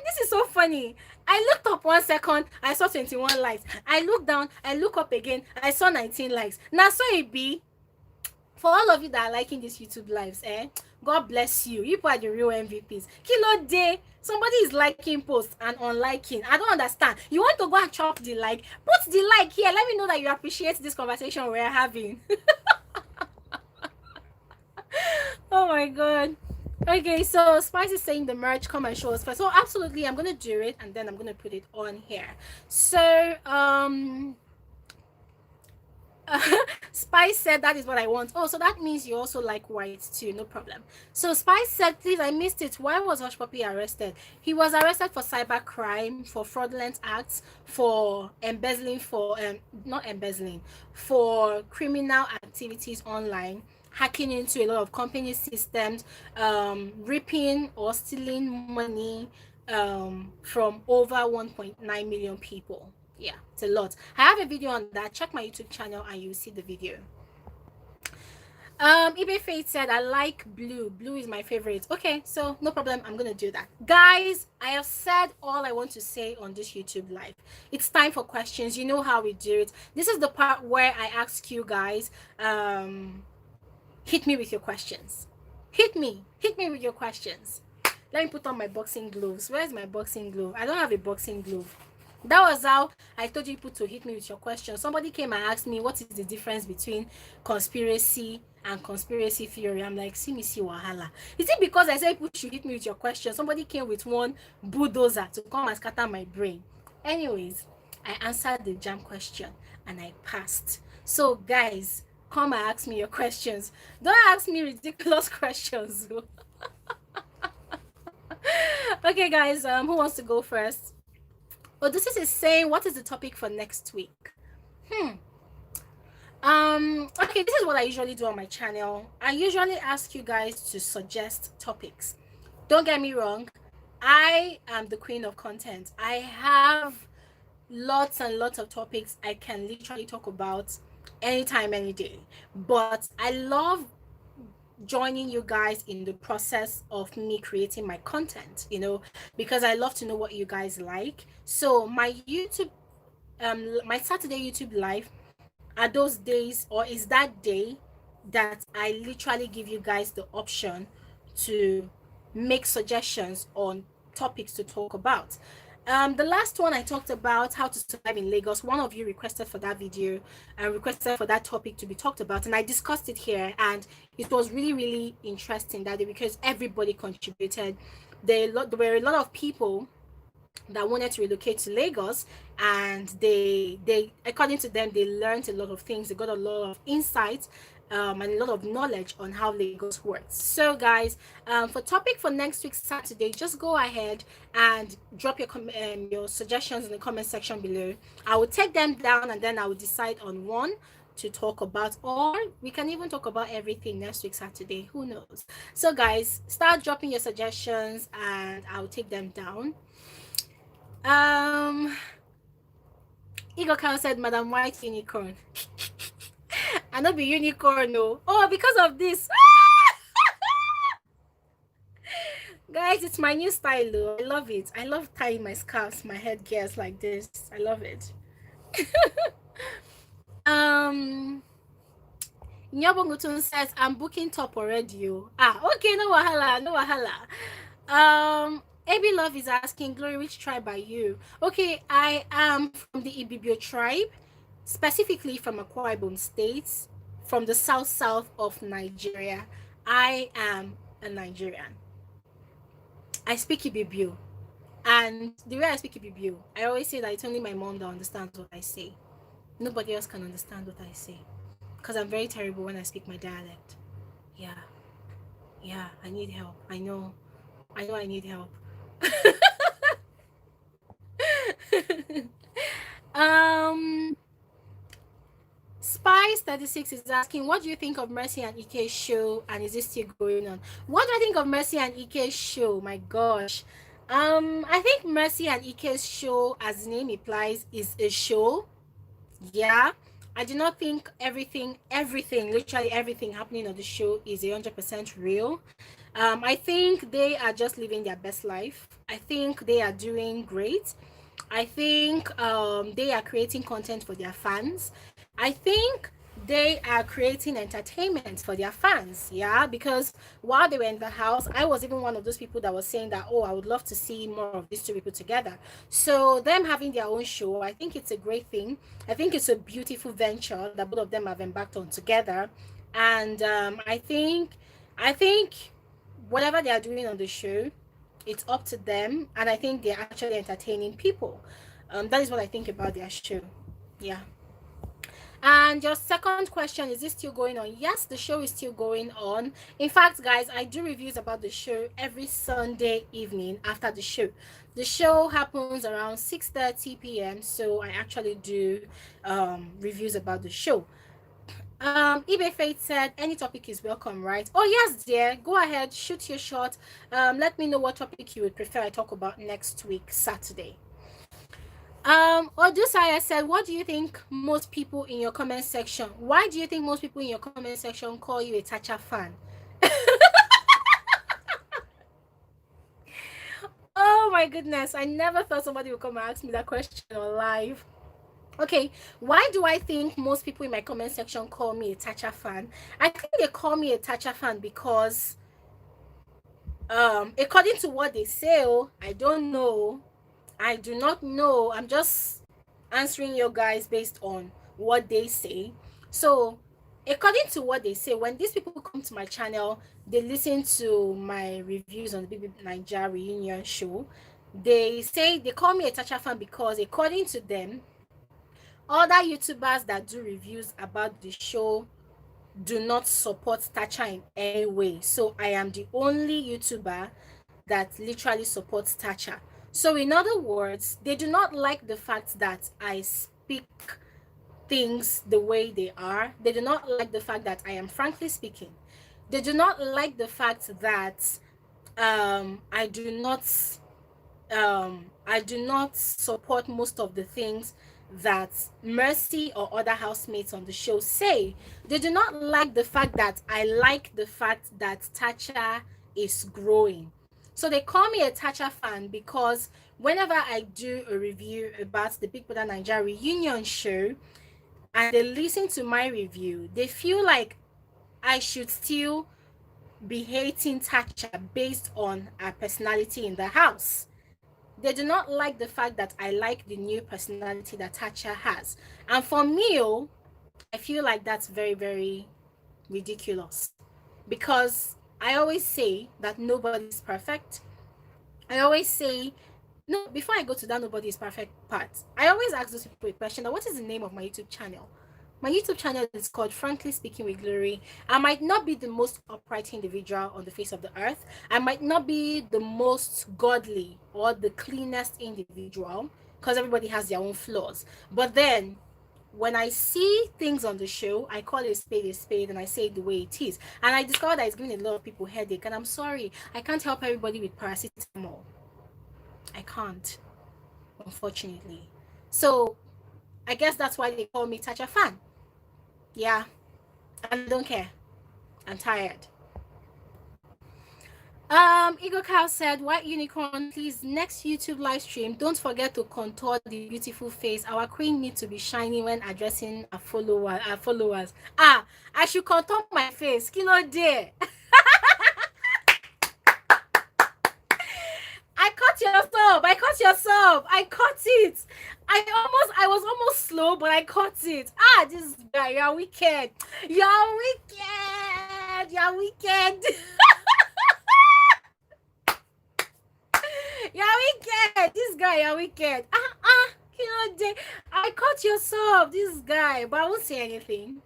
This is so funny. I looked up 1 second, I saw 21 likes. I look down, I look up again, I saw 19 likes. Now, so it be, for all of you that are liking these YouTube lives, God bless you. You are the real MVPs. Kilo day, somebody is liking posts and unliking. I don't understand. You want to go and chop the like? Put the like here. Let me know that you appreciate this conversation we're having. Oh my God. Okay, so Spice is saying the merch, come and show us first. So absolutely, I'm gonna do it and then I'm gonna put it on here. So Spice said that is what I want. Oh, so that means you also like white too, no problem. So Spice said, please, I missed it. Why was Hushpuppi arrested? He was arrested for cybercrime, for fraudulent acts, for embezzling, for criminal activities online, hacking into a lot of company systems, ripping or stealing money from over 1.9 million people. Yeah, it's a lot. I have a video on that. Check my YouTube channel and you'll see the video. eBay Faith said, I like blue. Blue is my favorite. Okay, so no problem. I'm gonna do that. Guys, I have said all I want to say on this YouTube live. It's time for questions. You know how we do it. This is the part where I ask you guys, hit me with your questions. Hit me with your questions. Let me put on my boxing gloves. Where's my boxing glove? I don't have a boxing glove. That was how I told you people to hit me with your question. Somebody came and asked me what is the difference between conspiracy and conspiracy theory. I'm like, see wahala. Is it because I said people should hit me with your question? Somebody came with one bulldozer to come and scatter my brain. Anyways, I answered the jam question and I passed. So guys, come and ask me your questions. Don't ask me ridiculous questions. Okay, guys, who wants to go first? Oh, this is saying, what is the topic for next week? Hmm. Okay, this is what I usually do on my channel. I usually ask you guys to suggest topics. Don't get me wrong, I am the queen of content. I have lots and lots of topics I can literally talk about anytime, any day. But I love joining you guys in the process of me creating my content, because I love to know what you guys like. So my YouTube, my Saturday YouTube live are those days, or is that day that I literally give you guys the option to make suggestions on topics to talk about. The last one I talked about how to survive in Lagos. One of you requested for that video and requested for that topic to be talked about, and I discussed it here, and it was really, really interesting that day because everybody contributed. There were a lot of people that wanted to relocate to Lagos, and they according to them, they learned a lot of things. They got a lot of insights, and a lot of knowledge on how Lagos works. So guys, for topic for next week Saturday, just go ahead and drop your suggestions in the comment section below. I will take them down and then I will decide on one to talk about, or we can even talk about everything next week Saturday, who knows. So guys, start dropping your suggestions and I'll take them down. Ego Cow said, Madam White Unicorn. I not be unicorn, no. Oh, because of this. Guys, it's my new style, though. I love it. I love tying my scarves, my headgears like this. I love it. Nyabongutun says, I'm booking top already. Okay, no wahala, no wahala. AB Love is asking, Glory, which tribe are you? Okay, I am from the Ibibio tribe, specifically from Akwa Ibom State, from the south of Nigeria. I am a Nigerian. I speak Ibibio. And the way I speak Ibibio, I always say that it's only my mom that understands what I say. Nobody else can understand what I say. Because I'm very terrible when I speak my dialect. Yeah, I need help. I know I need help. Spice36 is asking, what do you think of Mercy and Ike's show, and is this still going on? What do I think of Mercy and Ike's show? My gosh. I think Mercy and Ike's show, as the name implies, is a show. Yeah. I do not think everything, literally everything happening on the show is 100% real. I think they are just living their best life. I think they are doing great. I think they are creating content for their fans. I think they are creating entertainment for their fans. Yeah, because while they were in the house, I was even one of those people that was saying that, oh, I would love to see more of these two people together. So them having their own show, I think it's a great thing. I think it's a beautiful venture that both of them have embarked on together. And I think whatever they are doing on the show, it's up to them, and I think they're actually entertaining people. That is what I think about their show. Yeah. And your second question, is this still going on? Yes, the show is still going on. In fact, guys, I do reviews about the show every Sunday evening after the show. The show happens around 6:30 p.m. So I actually do reviews about the show. eBay Faith said, any topic is welcome, right? Oh yes, dear, go ahead, shoot your shot. Let me know what topic you would prefer I talk about next week Saturday. Odusaya said, what do you think most people in your comment section, why do you think most people in your comment section call you a Tacha fan? Oh my goodness, I never thought somebody would come and ask me that question on live. Okay, why do I think most people in my comment section call me a Tacha fan? I think they call me a Tacha fan because according to what they say, I don't know, I do not know. I'm just answering you guys based on what they say. So, according to what they say, when these people come to my channel, they listen to my reviews on the BB Nigeria reunion show. They say they call me a Tacha fan because, according to them, other YouTubers that do reviews about the show do not support Tacha in any way. So I am the only YouTuber that literally supports Tacha. So in other words, they do not like the fact that I speak things the way they are. They do not like the fact that I am frankly speaking. They do not like the fact that I do not I do not support most of the things that Mercy or other housemates on the show say. They do not like the fact that I like the fact that Tacha is growing. So they call me a Tacha fan because whenever I do a review about the Big Brother Nigeria reunion show and they listen to my review, they feel like I should still be hating Tacha based on her personality in the house. They do not like the fact that I like the new personality that Tacha has. And for me, I feel like that's very, very ridiculous. Because I always say that nobody's perfect. I always say, no, before I go to that nobody is perfect part, I always ask those people a question: what is the name of my YouTube channel? My YouTube channel is called Frankly Speaking with Glory. I might not be the most upright individual on the face of the earth. I might not be the most godly or the cleanest individual because everybody has their own flaws. But then when I see things on the show, I call a spade, and I say it the way it is. And I discovered that it's giving a lot of people headache. And I'm sorry, I can't help everybody with paracetamol. I can't, unfortunately. So I guess that's why they call me Tacha fan. Yeah, and I don't care. I'm tired. Eagle Cow said, White Unicorn, please, next YouTube live stream, don't forget to contour the beautiful face. Our queen needs to be shiny when addressing our followers. Ah, I should contour my face. Kilo day. I cut yourself. I cut yourself. I cut it. I was almost slow, but I cut it. Ah, this guy, you're wicked. You're wicked. You're wicked. You're wicked. This guy, you're wicked. You know, I caught yourself. This guy, but I won't say anything.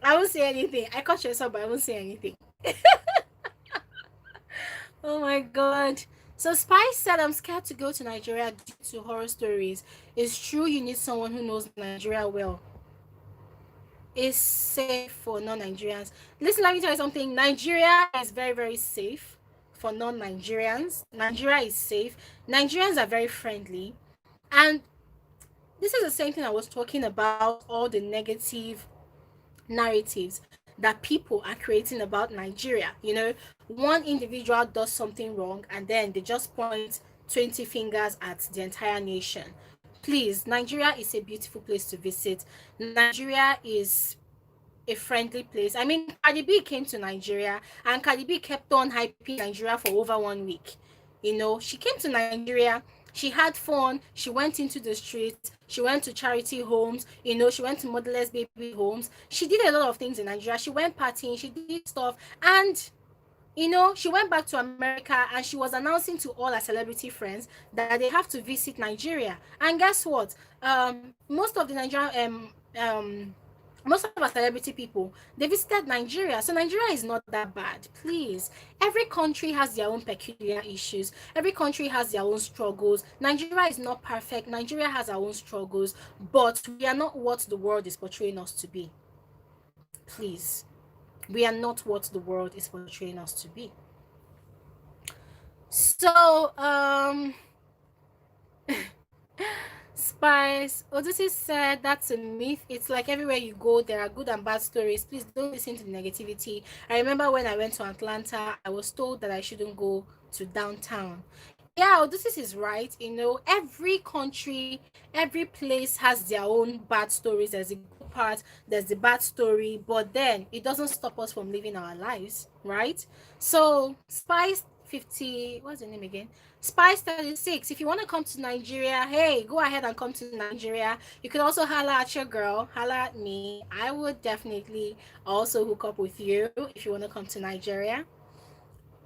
I won't say anything. I caught yourself, but I won't say anything. Oh my god. So Spice said, I'm scared to go to Nigeria due to horror stories. It's true you need someone who knows Nigeria well. It's safe for non-Nigerians. Listen, let me tell you something. Nigeria is very, very safe for non-Nigerians. Nigeria is safe. Nigerians are very friendly. And this is the same thing I was talking about, all the negative narratives that people are creating about Nigeria. You know, one individual does something wrong and then they just point 20 fingers at the entire nation. Please, Nigeria is a beautiful place to visit. Nigeria is a friendly place. I mean, Cardi B came to Nigeria and Cardi B kept on hyping Nigeria for over 1 week. You know, she came to Nigeria, she had fun, she went into the streets, she went to charity homes, you know, she went to motherless baby homes. She did a lot of things in Nigeria. She went partying, she did stuff, and you know, she went back to America and she was announcing to all her celebrity friends that they have to visit Nigeria. And guess what? Most of the Nigerian most of our celebrity people, they visited Nigeria. So Nigeria is not that bad. Please, every country has their own peculiar issues. Every country has their own struggles. Nigeria is not perfect. Nigeria has our own struggles, but we are not what the world is portraying us to be. Please, we are not what the world is portraying us to be. So Spice Odyssey said that's a myth. It's like everywhere you go there are good and bad stories. Please don't listen to the negativity. I remember when I went to Atlanta, I was told that I shouldn't go to downtown. Yeah, Odysseus is right. You know, every country, every place has their own bad stories. There's a good part, there's the bad story, but then it doesn't stop us from living our lives, right? So Spice 50, what's the name again? Spice 36. If you want to come to Nigeria, hey, go ahead and come to Nigeria. You can also holla at your girl, holla at me. I would definitely also hook up with you if you want to come to Nigeria.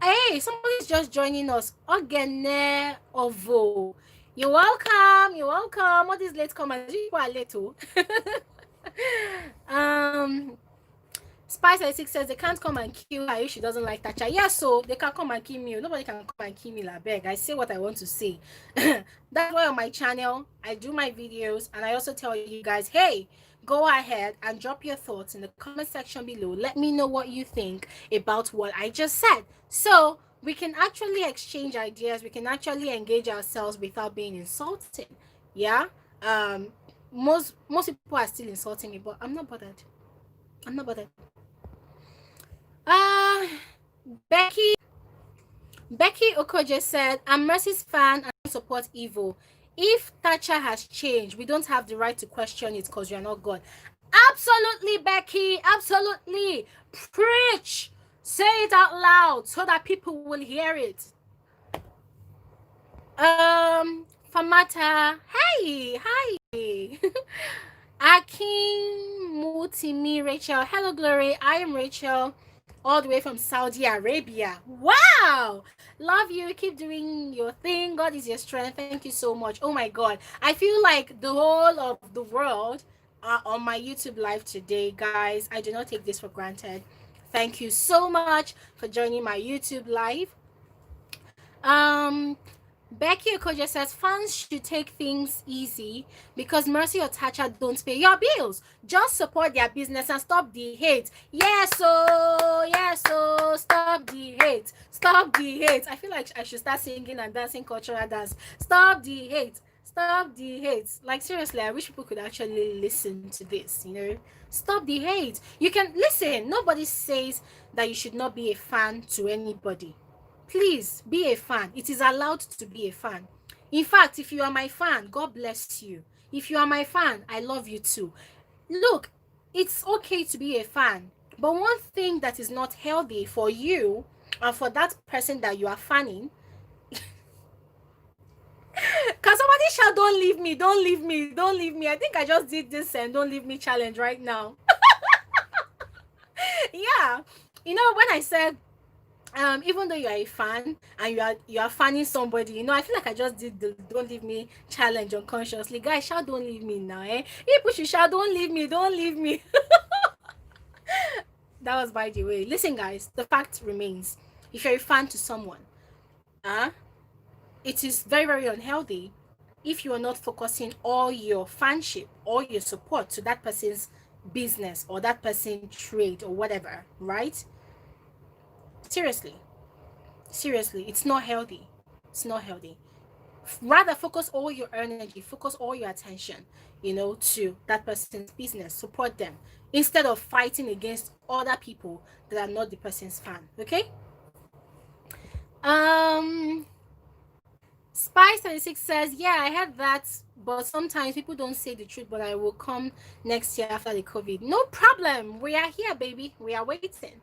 Hey, somebody's just joining us. Ogene Ovo. You're welcome. You're welcome. All these late comers, people are late too. um Spice 86 says they can't come and kill her if she doesn't like Thatcher. Yeah, so they can come and kill me. Nobody can come and kill me, la beg. I say what I want to say. That's why on my channel, I do my videos and I also tell you guys, hey, go ahead and drop your thoughts in the comment section below. Let me know what you think about what I just said. So we can actually exchange ideas. We can actually engage ourselves without being insulting. Yeah. Most people are still insulting me, but I'm not bothered. I'm not bothered. Uh, Becky Okoje said, I'm Mercy's fan and I support evil. If Thatcher has changed, we don't have the right to question it because you're not God. Absolutely, Becky. Absolutely. Preach. Say it out loud so that people will hear it. Famata. Hey. Hi. Akin Mutimi Rachel. Hello, Glory. I am Rachel, all the way from Saudi Arabia. Wow, love you. Keep doing your thing. God is your strength. Thank you so much. Oh my God, I feel like the whole of the world are on my YouTube live today, guys. I do not take this for granted. Thank you so much for joining my YouTube live. Becky Okoje says fans should take things easy because Mercy or Thatcher don't pay your bills. Just support their business and stop the hate. Yes, so stop the hate. Stop the hate. I feel like I should start singing and dancing cultural dance. Stop the hate. Stop the hate. Like seriously, I wish people could actually listen to this, you know. Stop the hate. You can listen. Nobody says that you should not be a fan to anybody. Please be a fan. It is allowed to be a fan. In fact, if you are my fan, God bless you. If you are my fan, I love you too. Look, it's okay to be a fan, but one thing that is not healthy for you and for that person that you are fanning, can somebody shout, don't leave me, don't leave me, don't leave me. I think I just did this and don't leave me challenge right now. Yeah, you know, when I said even though you are a fan and you are fanning somebody, you know, I feel like I just did the don't leave me challenge unconsciously. Guys, shout don't leave me now, eh? People should shout don't leave me, don't leave me. That was by the way. Listen, guys, the fact remains. If you're a fan to someone, it is very, very unhealthy if you are not focusing all your fanship, all your support to that person's business or that person's trade or whatever, right? Seriously, it's not healthy. It's not healthy. Rather focus all your energy, focus all your attention, you know, to that person's business. Support them instead of fighting against other people that are not the person's fan. Okay. Spice 36 says, yeah, I heard that, but sometimes people don't say the truth, but I will come next year after the COVID. No problem. We are here, baby. We are waiting.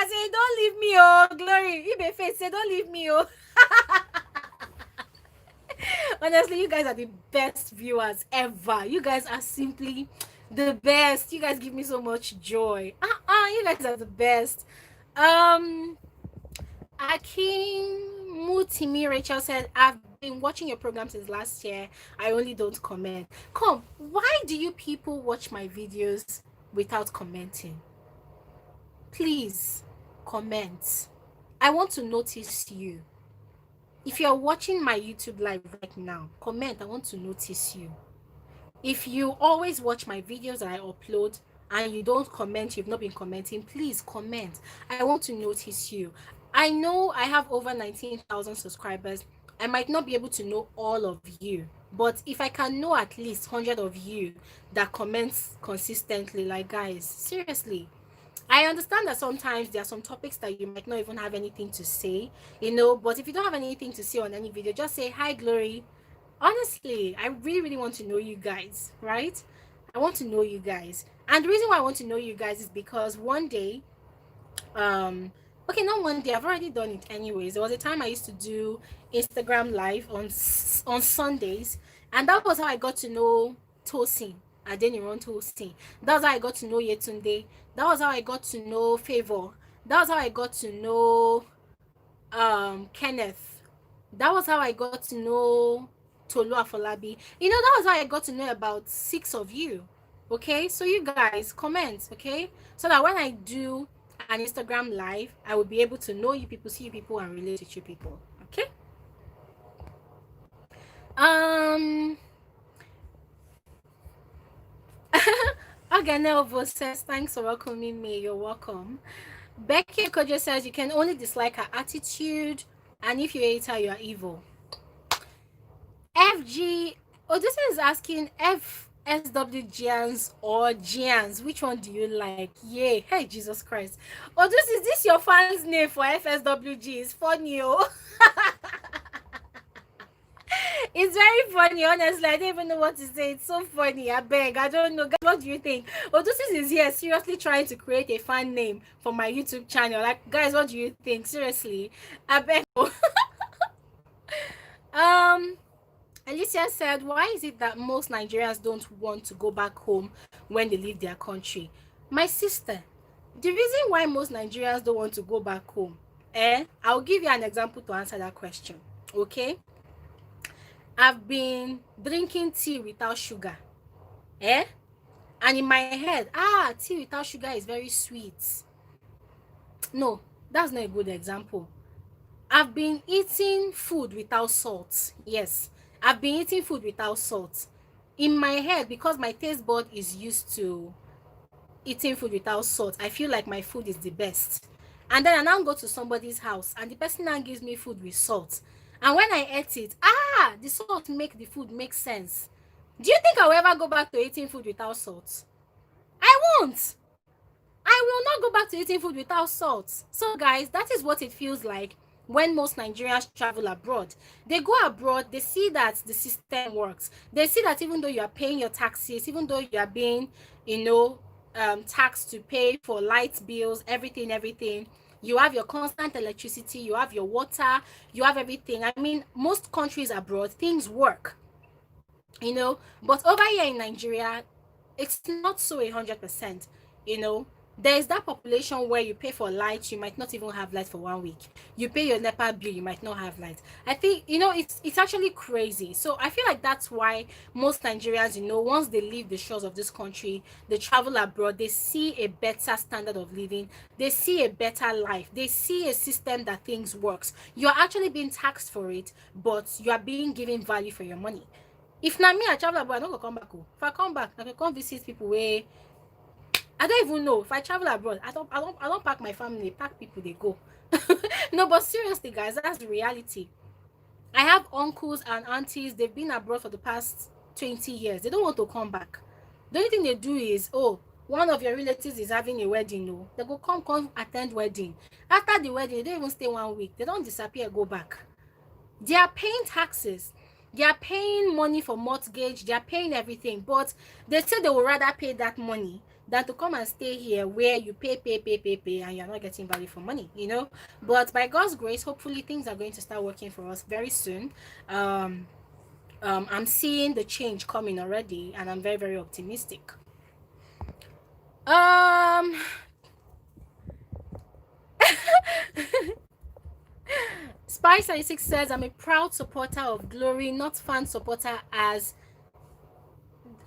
Say, don't leave me, oh glory. You face say, don't leave me, oh. Honestly, you guys are the best viewers ever. You guys are simply the best. You guys give me so much joy. You guys are the best. Akin Mutimi Rachel said, I've been watching your program since last year. I only don't comment. Come, why do you people watch my videos without commenting? Please comment. I want to notice you. If you're watching my YouTube live right now, comment. I want to notice you. If you always watch my videos that I upload and you don't comment, you've not been commenting, please comment. I want to notice you. I know I have over 19,000 subscribers. I might not be able to know all of you, but if I can know at least 100 of you that comments consistently, like guys, seriously, I understand that sometimes there are some topics that you might not even have anything to say, you know, but if you don't have anything to say on any video, just say, hi, Glory. Honestly, I really, really want to know you guys, right? I want to know you guys. And the reason why I want to know you guys is because one day Okay, not one day. I've already done it anyways. There was a time I used to do Instagram live on Sundays, and that was how I got to know Tosin. I didn't run Tosin. That was how I got to know Yetunde. That was how I got to know Favor. That was how I got to know Kenneth. That was how I got to know Tolu Afolabi. That was how I got to know about 6 of you. Okay, so you guys comment, okay, so that when I do an Instagram live, I will be able to know you people, see you people, and relate with you people. Okay. Um. Oganelvo says, thanks for welcoming me. You're welcome. Becky Kojo says, you can only dislike her attitude, and if you hate her, you are evil. FG, oh, this is asking FSWGians or Gians. Which one do you like? Yay. Hey, Jesus Christ. Oh, this your fan's name for FSWG? It's funny, oh. It's very funny, honestly. I don't even know what to say. It's so funny. I beg. I don't know. Guys, what do you think? Odysseus is here seriously trying to create a fan name for my YouTube channel. Like, guys, what do you think? Seriously. I beg. um Alicia said, why is it that most Nigerians don't want to go back home when they leave their country? My sister, the reason why most Nigerians don't want to go back home, I'll give you an example to answer that question. Okay? I've been drinking tea without sugar. And in my head, tea without sugar is very sweet. No, that's not a good example. I've been eating food without salt. Yes, I've been eating food without salt. In my head, because my taste bud is used to eating food without salt, I feel like my food is the best. And then I now go to somebody's house and the person now gives me food with salt. And when I ate it, the salt make the food make sense. Do you think I'll ever go back to eating food without salt? I won't. I will not go back to eating food without salt. So guys, that is what it feels like when most Nigerians travel abroad. They go abroad, they see that the system works. They see that even though you are paying your taxes, even though you are being, taxed to pay for light bills, everything, you have your constant electricity, you have your water, you have everything. I mean, most countries abroad, things work, but over here in Nigeria, it's not so 100%. There is that population where you pay for light, you might not even have light for 1 week. You pay your NEPA bill, you might not have light. I think it's actually crazy. So I feel like that's why most Nigerians, once they leave the shores of this country, they travel abroad, they see a better standard of living, they see a better life, they see a system that things works. You're actually being taxed for it, but you are being given value for your money. If na me I travel abroad, I no go come back. If I come back, I can come visit people where I don't even know. If I travel abroad, I don't pack my family, pack people, they go. No, but seriously, guys, that's the reality. I have uncles and aunties, they've been abroad for the past 20 years. They don't want to come back. The only thing they do is, one of your relatives is having a wedding, no. They go come attend wedding. After the wedding, they don't even stay 1 week. They don't disappear, go back. They are paying taxes, they are paying money for mortgage, they are paying everything, but they say they would rather pay that money than to come and stay here where you pay, and you're not getting value for money. But by God's grace, hopefully things are going to start working for us very soon. I'm seeing the change coming already, and I'm very, very optimistic. Spice96 says, I'm a proud supporter of Glory, not fan supporter, as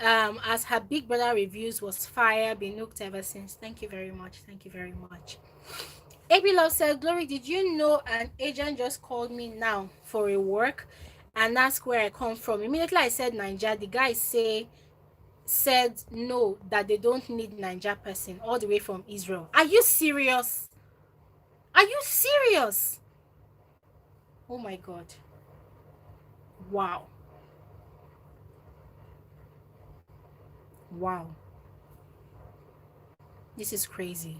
her Big Brother reviews was fire, been hooked ever since. Thank you very much. AB Love said, Glory, did you know an agent just called me now for a work and asked where I come from? Immediately I said Niger. The guy said no, that they don't need Niger person, all the way from Israel. Are you serious? Oh my God. Wow. This is crazy.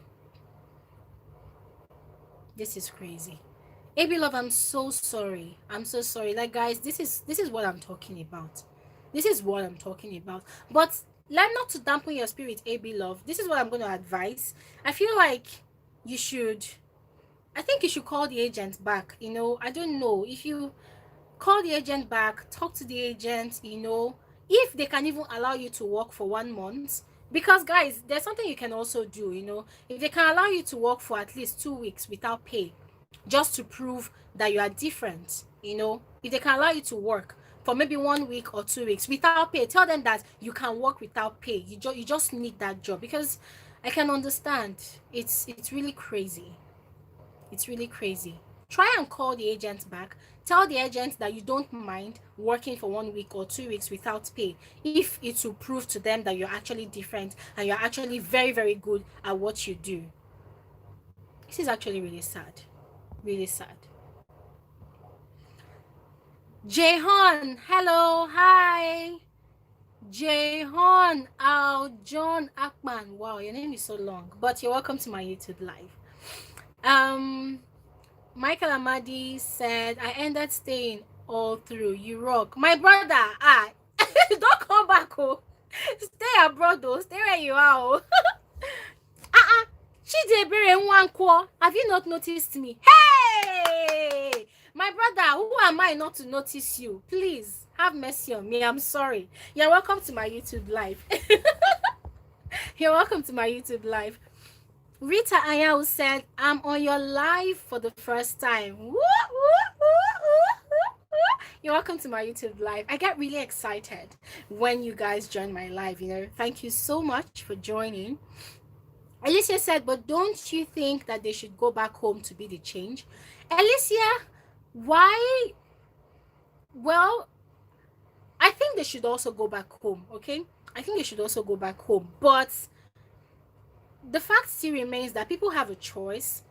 AB Love, I'm so sorry. Like, guys, this is what I'm talking about. But let not to dampen your spirit, AB Love. This is what I'm going to advise. I feel like you should, I think you should call the agent back. I don't know, if you call the agent back, talk to the agent, if they can even allow you to work for 1 month. Because guys, there's something you can also do, if they can allow you to work for at least 2 weeks without pay, just to prove that you are different. If they can allow you to work for maybe 1 week or 2 weeks without pay, tell them that you can work without pay. You just need that job. Because I can understand, it's really crazy. It's really crazy. Try and call the agent back. Tell the agent that you don't mind working for 1 week or 2 weeks without pay, if it will prove to them that you're actually different and you're actually very, very good at what you do. This is actually really sad. Really sad. Jehan, hello, hi. Jehan Al John Akman. Wow, your name is so long, but you're welcome to my YouTube live. Michael Amadi said, I ended staying all through. You rock. My brother, don't come back, oh. Stay abroad, though. Stay where you are, oh. Chidebere Nwankwo, have you not noticed me? Hey! My brother, who am I not to notice you? Please, have mercy on me. I'm sorry. You're welcome to my YouTube live. You're welcome to my YouTube live. Rita Ayao said, I'm on your live for the first time. Woo, woo, woo. You're welcome to my YouTube live. I get really excited when you guys join my live, Thank you so much for joining. Alicia said, but don't you think that they should go back home to be the change? Alicia, why? Well, I think they should also go back home, okay? I think they should also go back home. But the fact still remains that people have a choice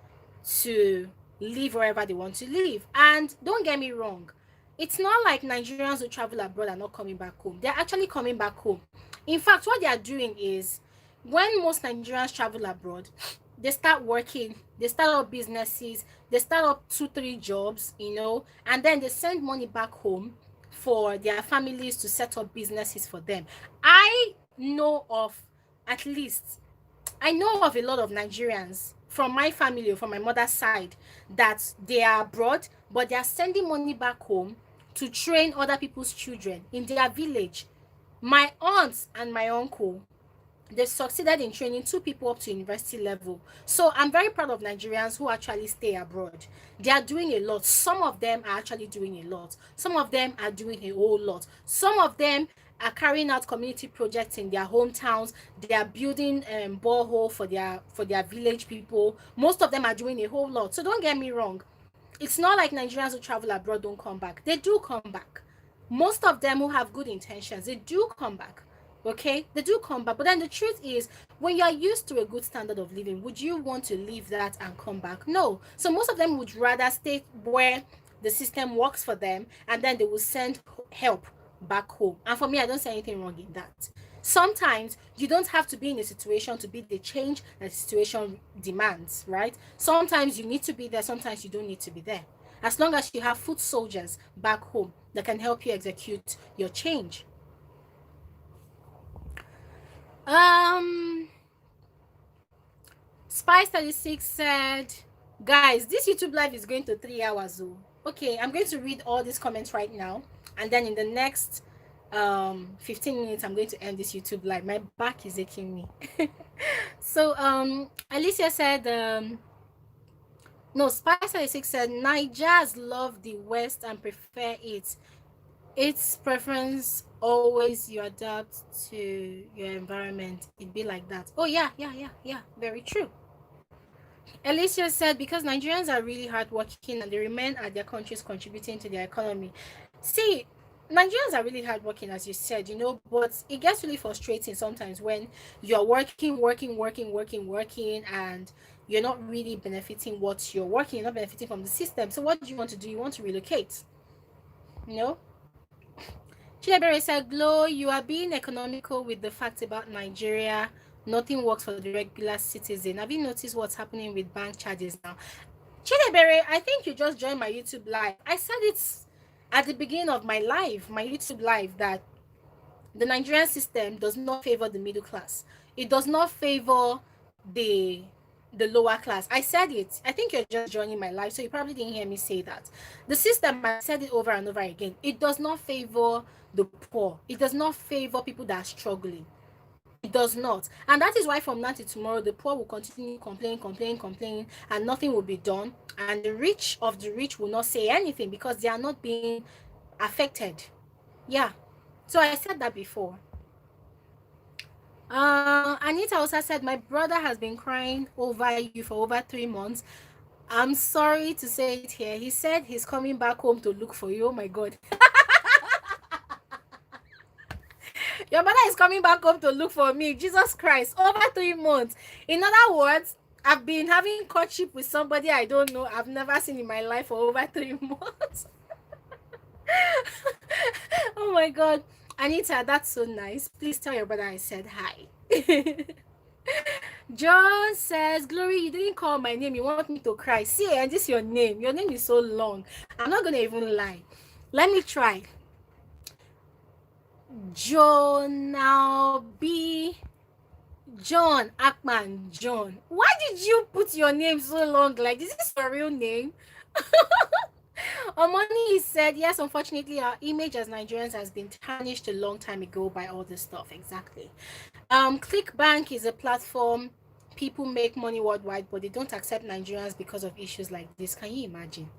to live wherever they want to live. And don't get me wrong, it's not like Nigerians who travel abroad are not coming back home. They're actually coming back home. In fact, what they are doing is, when most Nigerians travel abroad, they start working, they start up businesses, they start up 2-3 jobs, and then they send money back home for their families to set up businesses for them. I know of a lot of Nigerians from my family or from my mother's side that they are abroad, but they are sending money back home to train other people's children in their village. My aunts and my uncle, they succeeded in training 2 people up to university level. So I'm very proud of Nigerians who actually stay abroad. They are doing a lot. Some of them are actually doing a lot. Some of them are doing a whole lot. Some of them are carrying out community projects in their hometowns. They are building borehole for their village people. Most of them are doing a whole lot. So don't get me wrong. It's not like Nigerians who travel abroad don't come back. They do come back. Most of them who have good intentions, they do come back. Okay, they do come back. But then the truth is, when you are used to a good standard of living, would you want to leave that and come back? No. So most of them would rather stay where the system works for them, and then they will send help back home. And for me, I don't see anything wrong in that. Sometimes you don't have to be in a situation to be the change that the situation demands, right? Sometimes you need to be there, sometimes you don't need to be there. As long as you have foot soldiers back home that can help you execute your change. Spice36 said, guys, this YouTube live is going to 3 hours. Okay, I'm going to read all these comments right now, and then in the next 15 minutes I'm going to end this YouTube live. My back is aching me. So Alicia said, no, Spice36 said, Nigerians love the West and prefer it. Its preference, always you adapt to your environment. It'd be like that. Oh yeah, very true. Alicia said, because Nigerians are really hardworking and they remain at their countries contributing to their economy. See, Nigerians are really hardworking, as you said, but it gets really frustrating sometimes when you're working, and you're not really benefiting what you're working, you're not benefiting from the system. So what do you want to do? You want to relocate, Chidebere said, Glow, you are being economical with the fact about Nigeria. Nothing works for the regular citizen. Have you noticed what's happening with bank charges now? Chidebere, I think you just joined my YouTube live. I said it at the beginning of my YouTube live, that the Nigerian system does not favor the middle class. It does not favor the the lower class. I said it. I think you're just joining my life, so you probably didn't hear me say that. The system, I said it over and over again, it does not favor the poor. It does not favor people that are struggling. It does not. And that is why from now to tomorrow, the poor will continue complaining, and nothing will be done. And the rich of the rich will not say anything because they are not being affected. Yeah. So I said that before. Anita also said, my brother has been crying over you for over 3 months. I'm sorry to say it here. He said he's coming back home to look for you. Oh my God. Your mother is coming back home to look for me. Jesus Christ. Over 3 months. In other words, I've been having courtship with somebody I don't know. I've never seen in my life for over 3 months. Oh my God. Anita, that's so nice. Please tell your brother I said hi. John says, Glory, you didn't call my name. You want me to cry. See, and this is your name. Your name is so long. I'm not going to even lie. Let me try. John Akman John. Why did you put your name so long? Like, is this your real name? Omoni said, yes, unfortunately, our image as Nigerians has been tarnished a long time ago by all this stuff. Exactly. ClickBank is a platform. People make money worldwide, but they don't accept Nigerians because of issues like this. Can you imagine?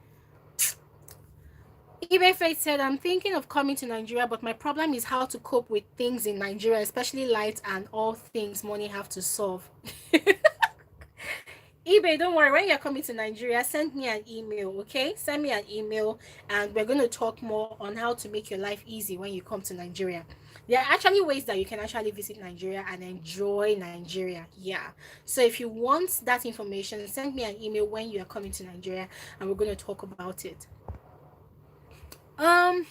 eBay Faith said, I'm thinking of coming to Nigeria, but my problem is how to cope with things in Nigeria, especially light and all things money have to solve. eBay, don't worry. When you're coming to Nigeria, send me an email, okay? Send me an email, and we're going to talk more on how to make your life easy when you come to Nigeria. There are actually ways that you can actually visit Nigeria and enjoy Nigeria. Yeah. So if you want that information, send me an email when you are coming to Nigeria, and we're going to talk about it. Omoni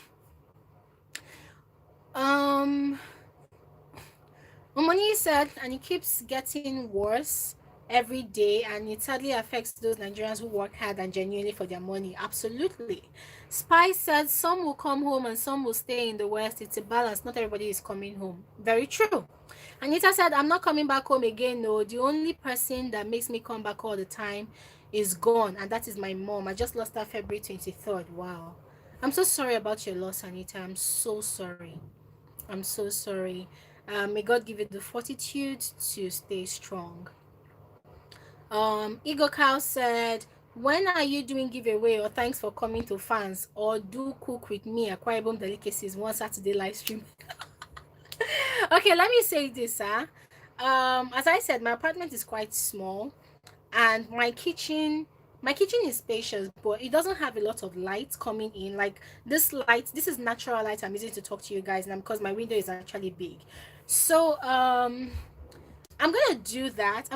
said, and it keeps getting worse every day, and it sadly affects those Nigerians who work hard and genuinely for their money. Absolutely. Spice said, some will come home and some will stay in the West. It's a balance. Not everybody is coming home. Very true. Anita said, I'm not coming back home again. No, the only person that makes me come back all the time is gone, and that is my mom. I just lost her February 23rd. Wow. I'm so sorry about your loss, Anita. I'm so sorry. I'm so sorry. May God give you the fortitude to stay strong. Ego Cow said, when are you doing giveaway or thanks for coming to fans, or do cook with me Akwa Ibom delicacies one Saturday live stream? Okay, let me say this, as I said, my apartment is quite small, and my kitchen is spacious, but it doesn't have a lot of light coming in. Like, this is natural light I'm using to talk to you guys now because my window is actually big. So I'm gonna do that.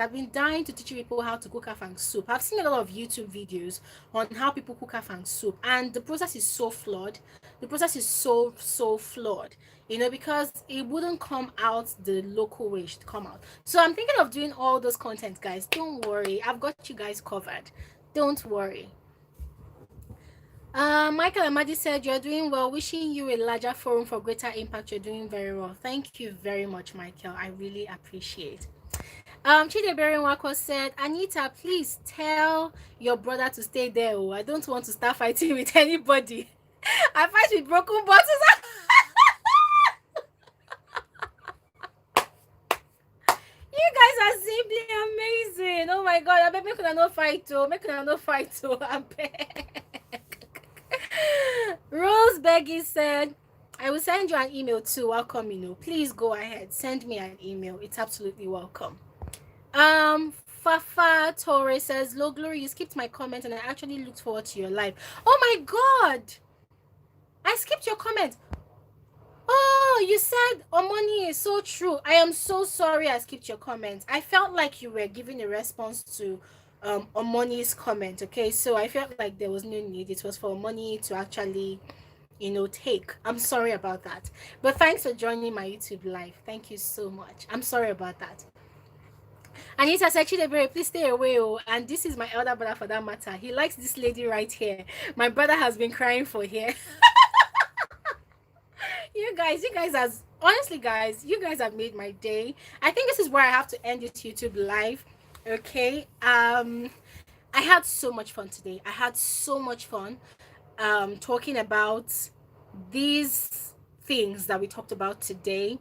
I've been dying to teach people how to cook afang soup. I've seen a lot of YouTube videos on how people cook afang soup, and the process is so flawed. The process is so flawed, because it wouldn't come out the local way it should come out. So I'm thinking of doing all those content, guys. Don't worry, I've got you guys covered. Don't worry. Michael Amadi said, you're doing well. Wishing you a larger forum for greater impact. You're doing very well. Thank you very much, Michael. I really appreciate. Chidebere Wako said, Anita, please tell your brother to stay there. Oh, I don't want to start fighting with anybody. I fight with broken bottles. You guys are simply amazing. Oh my God, I bet make una no fight too. Make una no fight too. I bet. Rose Beggy said, I will send you an email too. Welcome, please go ahead. Send me an email. It's absolutely welcome. Fafa Torre says, Low Glory, you skipped my comment and I actually looked forward to your live. Oh my God, I skipped your comment. Oh, you said Omoni is so true. I am so sorry I skipped your comment. I felt like you were giving a response to Omoni's comment. Okay, so I felt like there was no need. It was for Omoni to actually take. I'm sorry about that, but thanks for joining my YouTube live. Thank you so much. I'm sorry about that. Anita said, Chidebere, please stay away. Oh, and this is my elder brother for that matter. He likes this lady right here. My brother has been crying for here. you guys honestly, guys, you guys have made my day. I think this is where I have to end this YouTube live. Okay. I had so much fun today. I had so much fun talking about these things that we talked about today.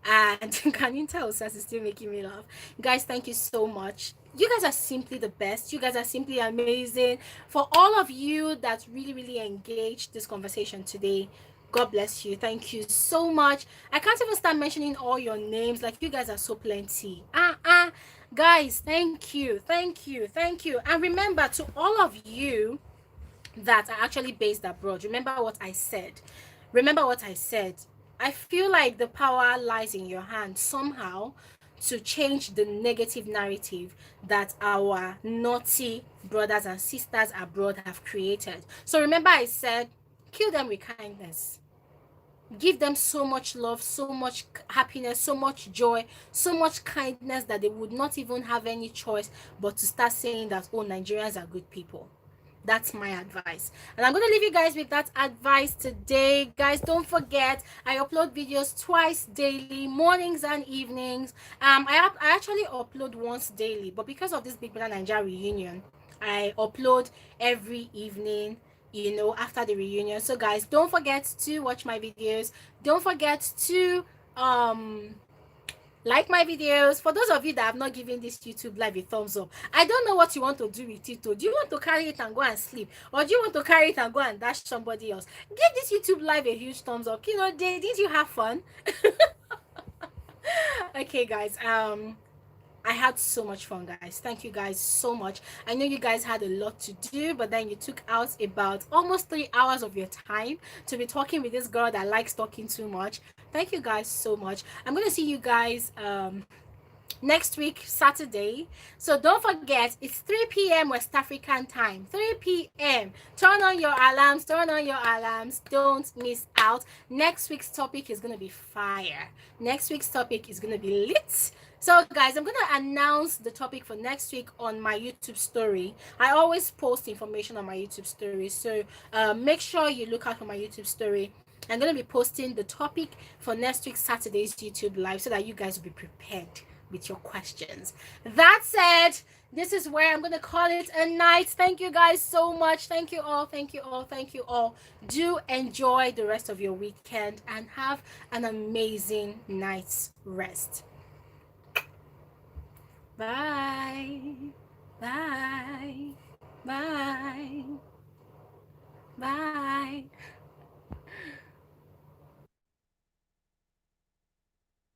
And can you tell, Sas is still making me laugh? Guys, thank you so much. You guys are simply the best. You guys are simply amazing. For all of you that really, really engaged this conversation today, God bless you. Thank you so much. I can't even start mentioning all your names. Like, you guys are so plenty. Guys, thank you. Thank you. Thank you. And remember, to all of you that are actually based abroad, remember what I said. Remember what I said. I feel like the power lies in your hand somehow to change the negative narrative that our naughty brothers and sisters abroad have created. So remember, I said, kill them with kindness. Give them so much love, so much happiness, so much joy, so much kindness that they would not even have any choice but to start saying that, oh, Nigerians are good people. That's my advice. And I'm going to leave you guys with that advice today. Guys, don't forget, I upload videos twice daily, mornings and evenings. I actually upload once daily, but because of this Big Brother Nigeria reunion, I upload every evening, after the reunion. So guys, don't forget to watch my videos. Don't forget to like my videos. For those of you that have not given this YouTube live a thumbs up, I don't know what you want to do with it. Do you want to carry it and go and sleep, or do you want to carry it and go and dash somebody else? Give this YouTube live a huge thumbs up. Did you have fun? Okay, guys. I had so much fun, guys. Thank you guys so much. I know you guys had a lot to do, but then you took out about almost 3 hours of your time to be talking with this girl that likes talking too much. Thank you guys so much. I'm gonna see you guys next week, Saturday. So don't forget, it's 3 p.m. West African time. 3 p.m. Turn on your alarms. Turn on your alarms. Don't miss out. Next week's topic is going to be fire. Next week's topic is going to be lit. So guys, I'm going to announce the topic for next week on my YouTube story. I always post information on my YouTube story. So make sure you look out for my YouTube story. I'm going to be posting the topic for next week Saturday's YouTube live so that you guys will be prepared with your questions. That said, this is where I'm going to call it a night. Thank you guys so much. Thank you all. Thank you all. Thank you all. Do enjoy the rest of your weekend and have an amazing night's rest. Bye. Bye. Bye. Bye.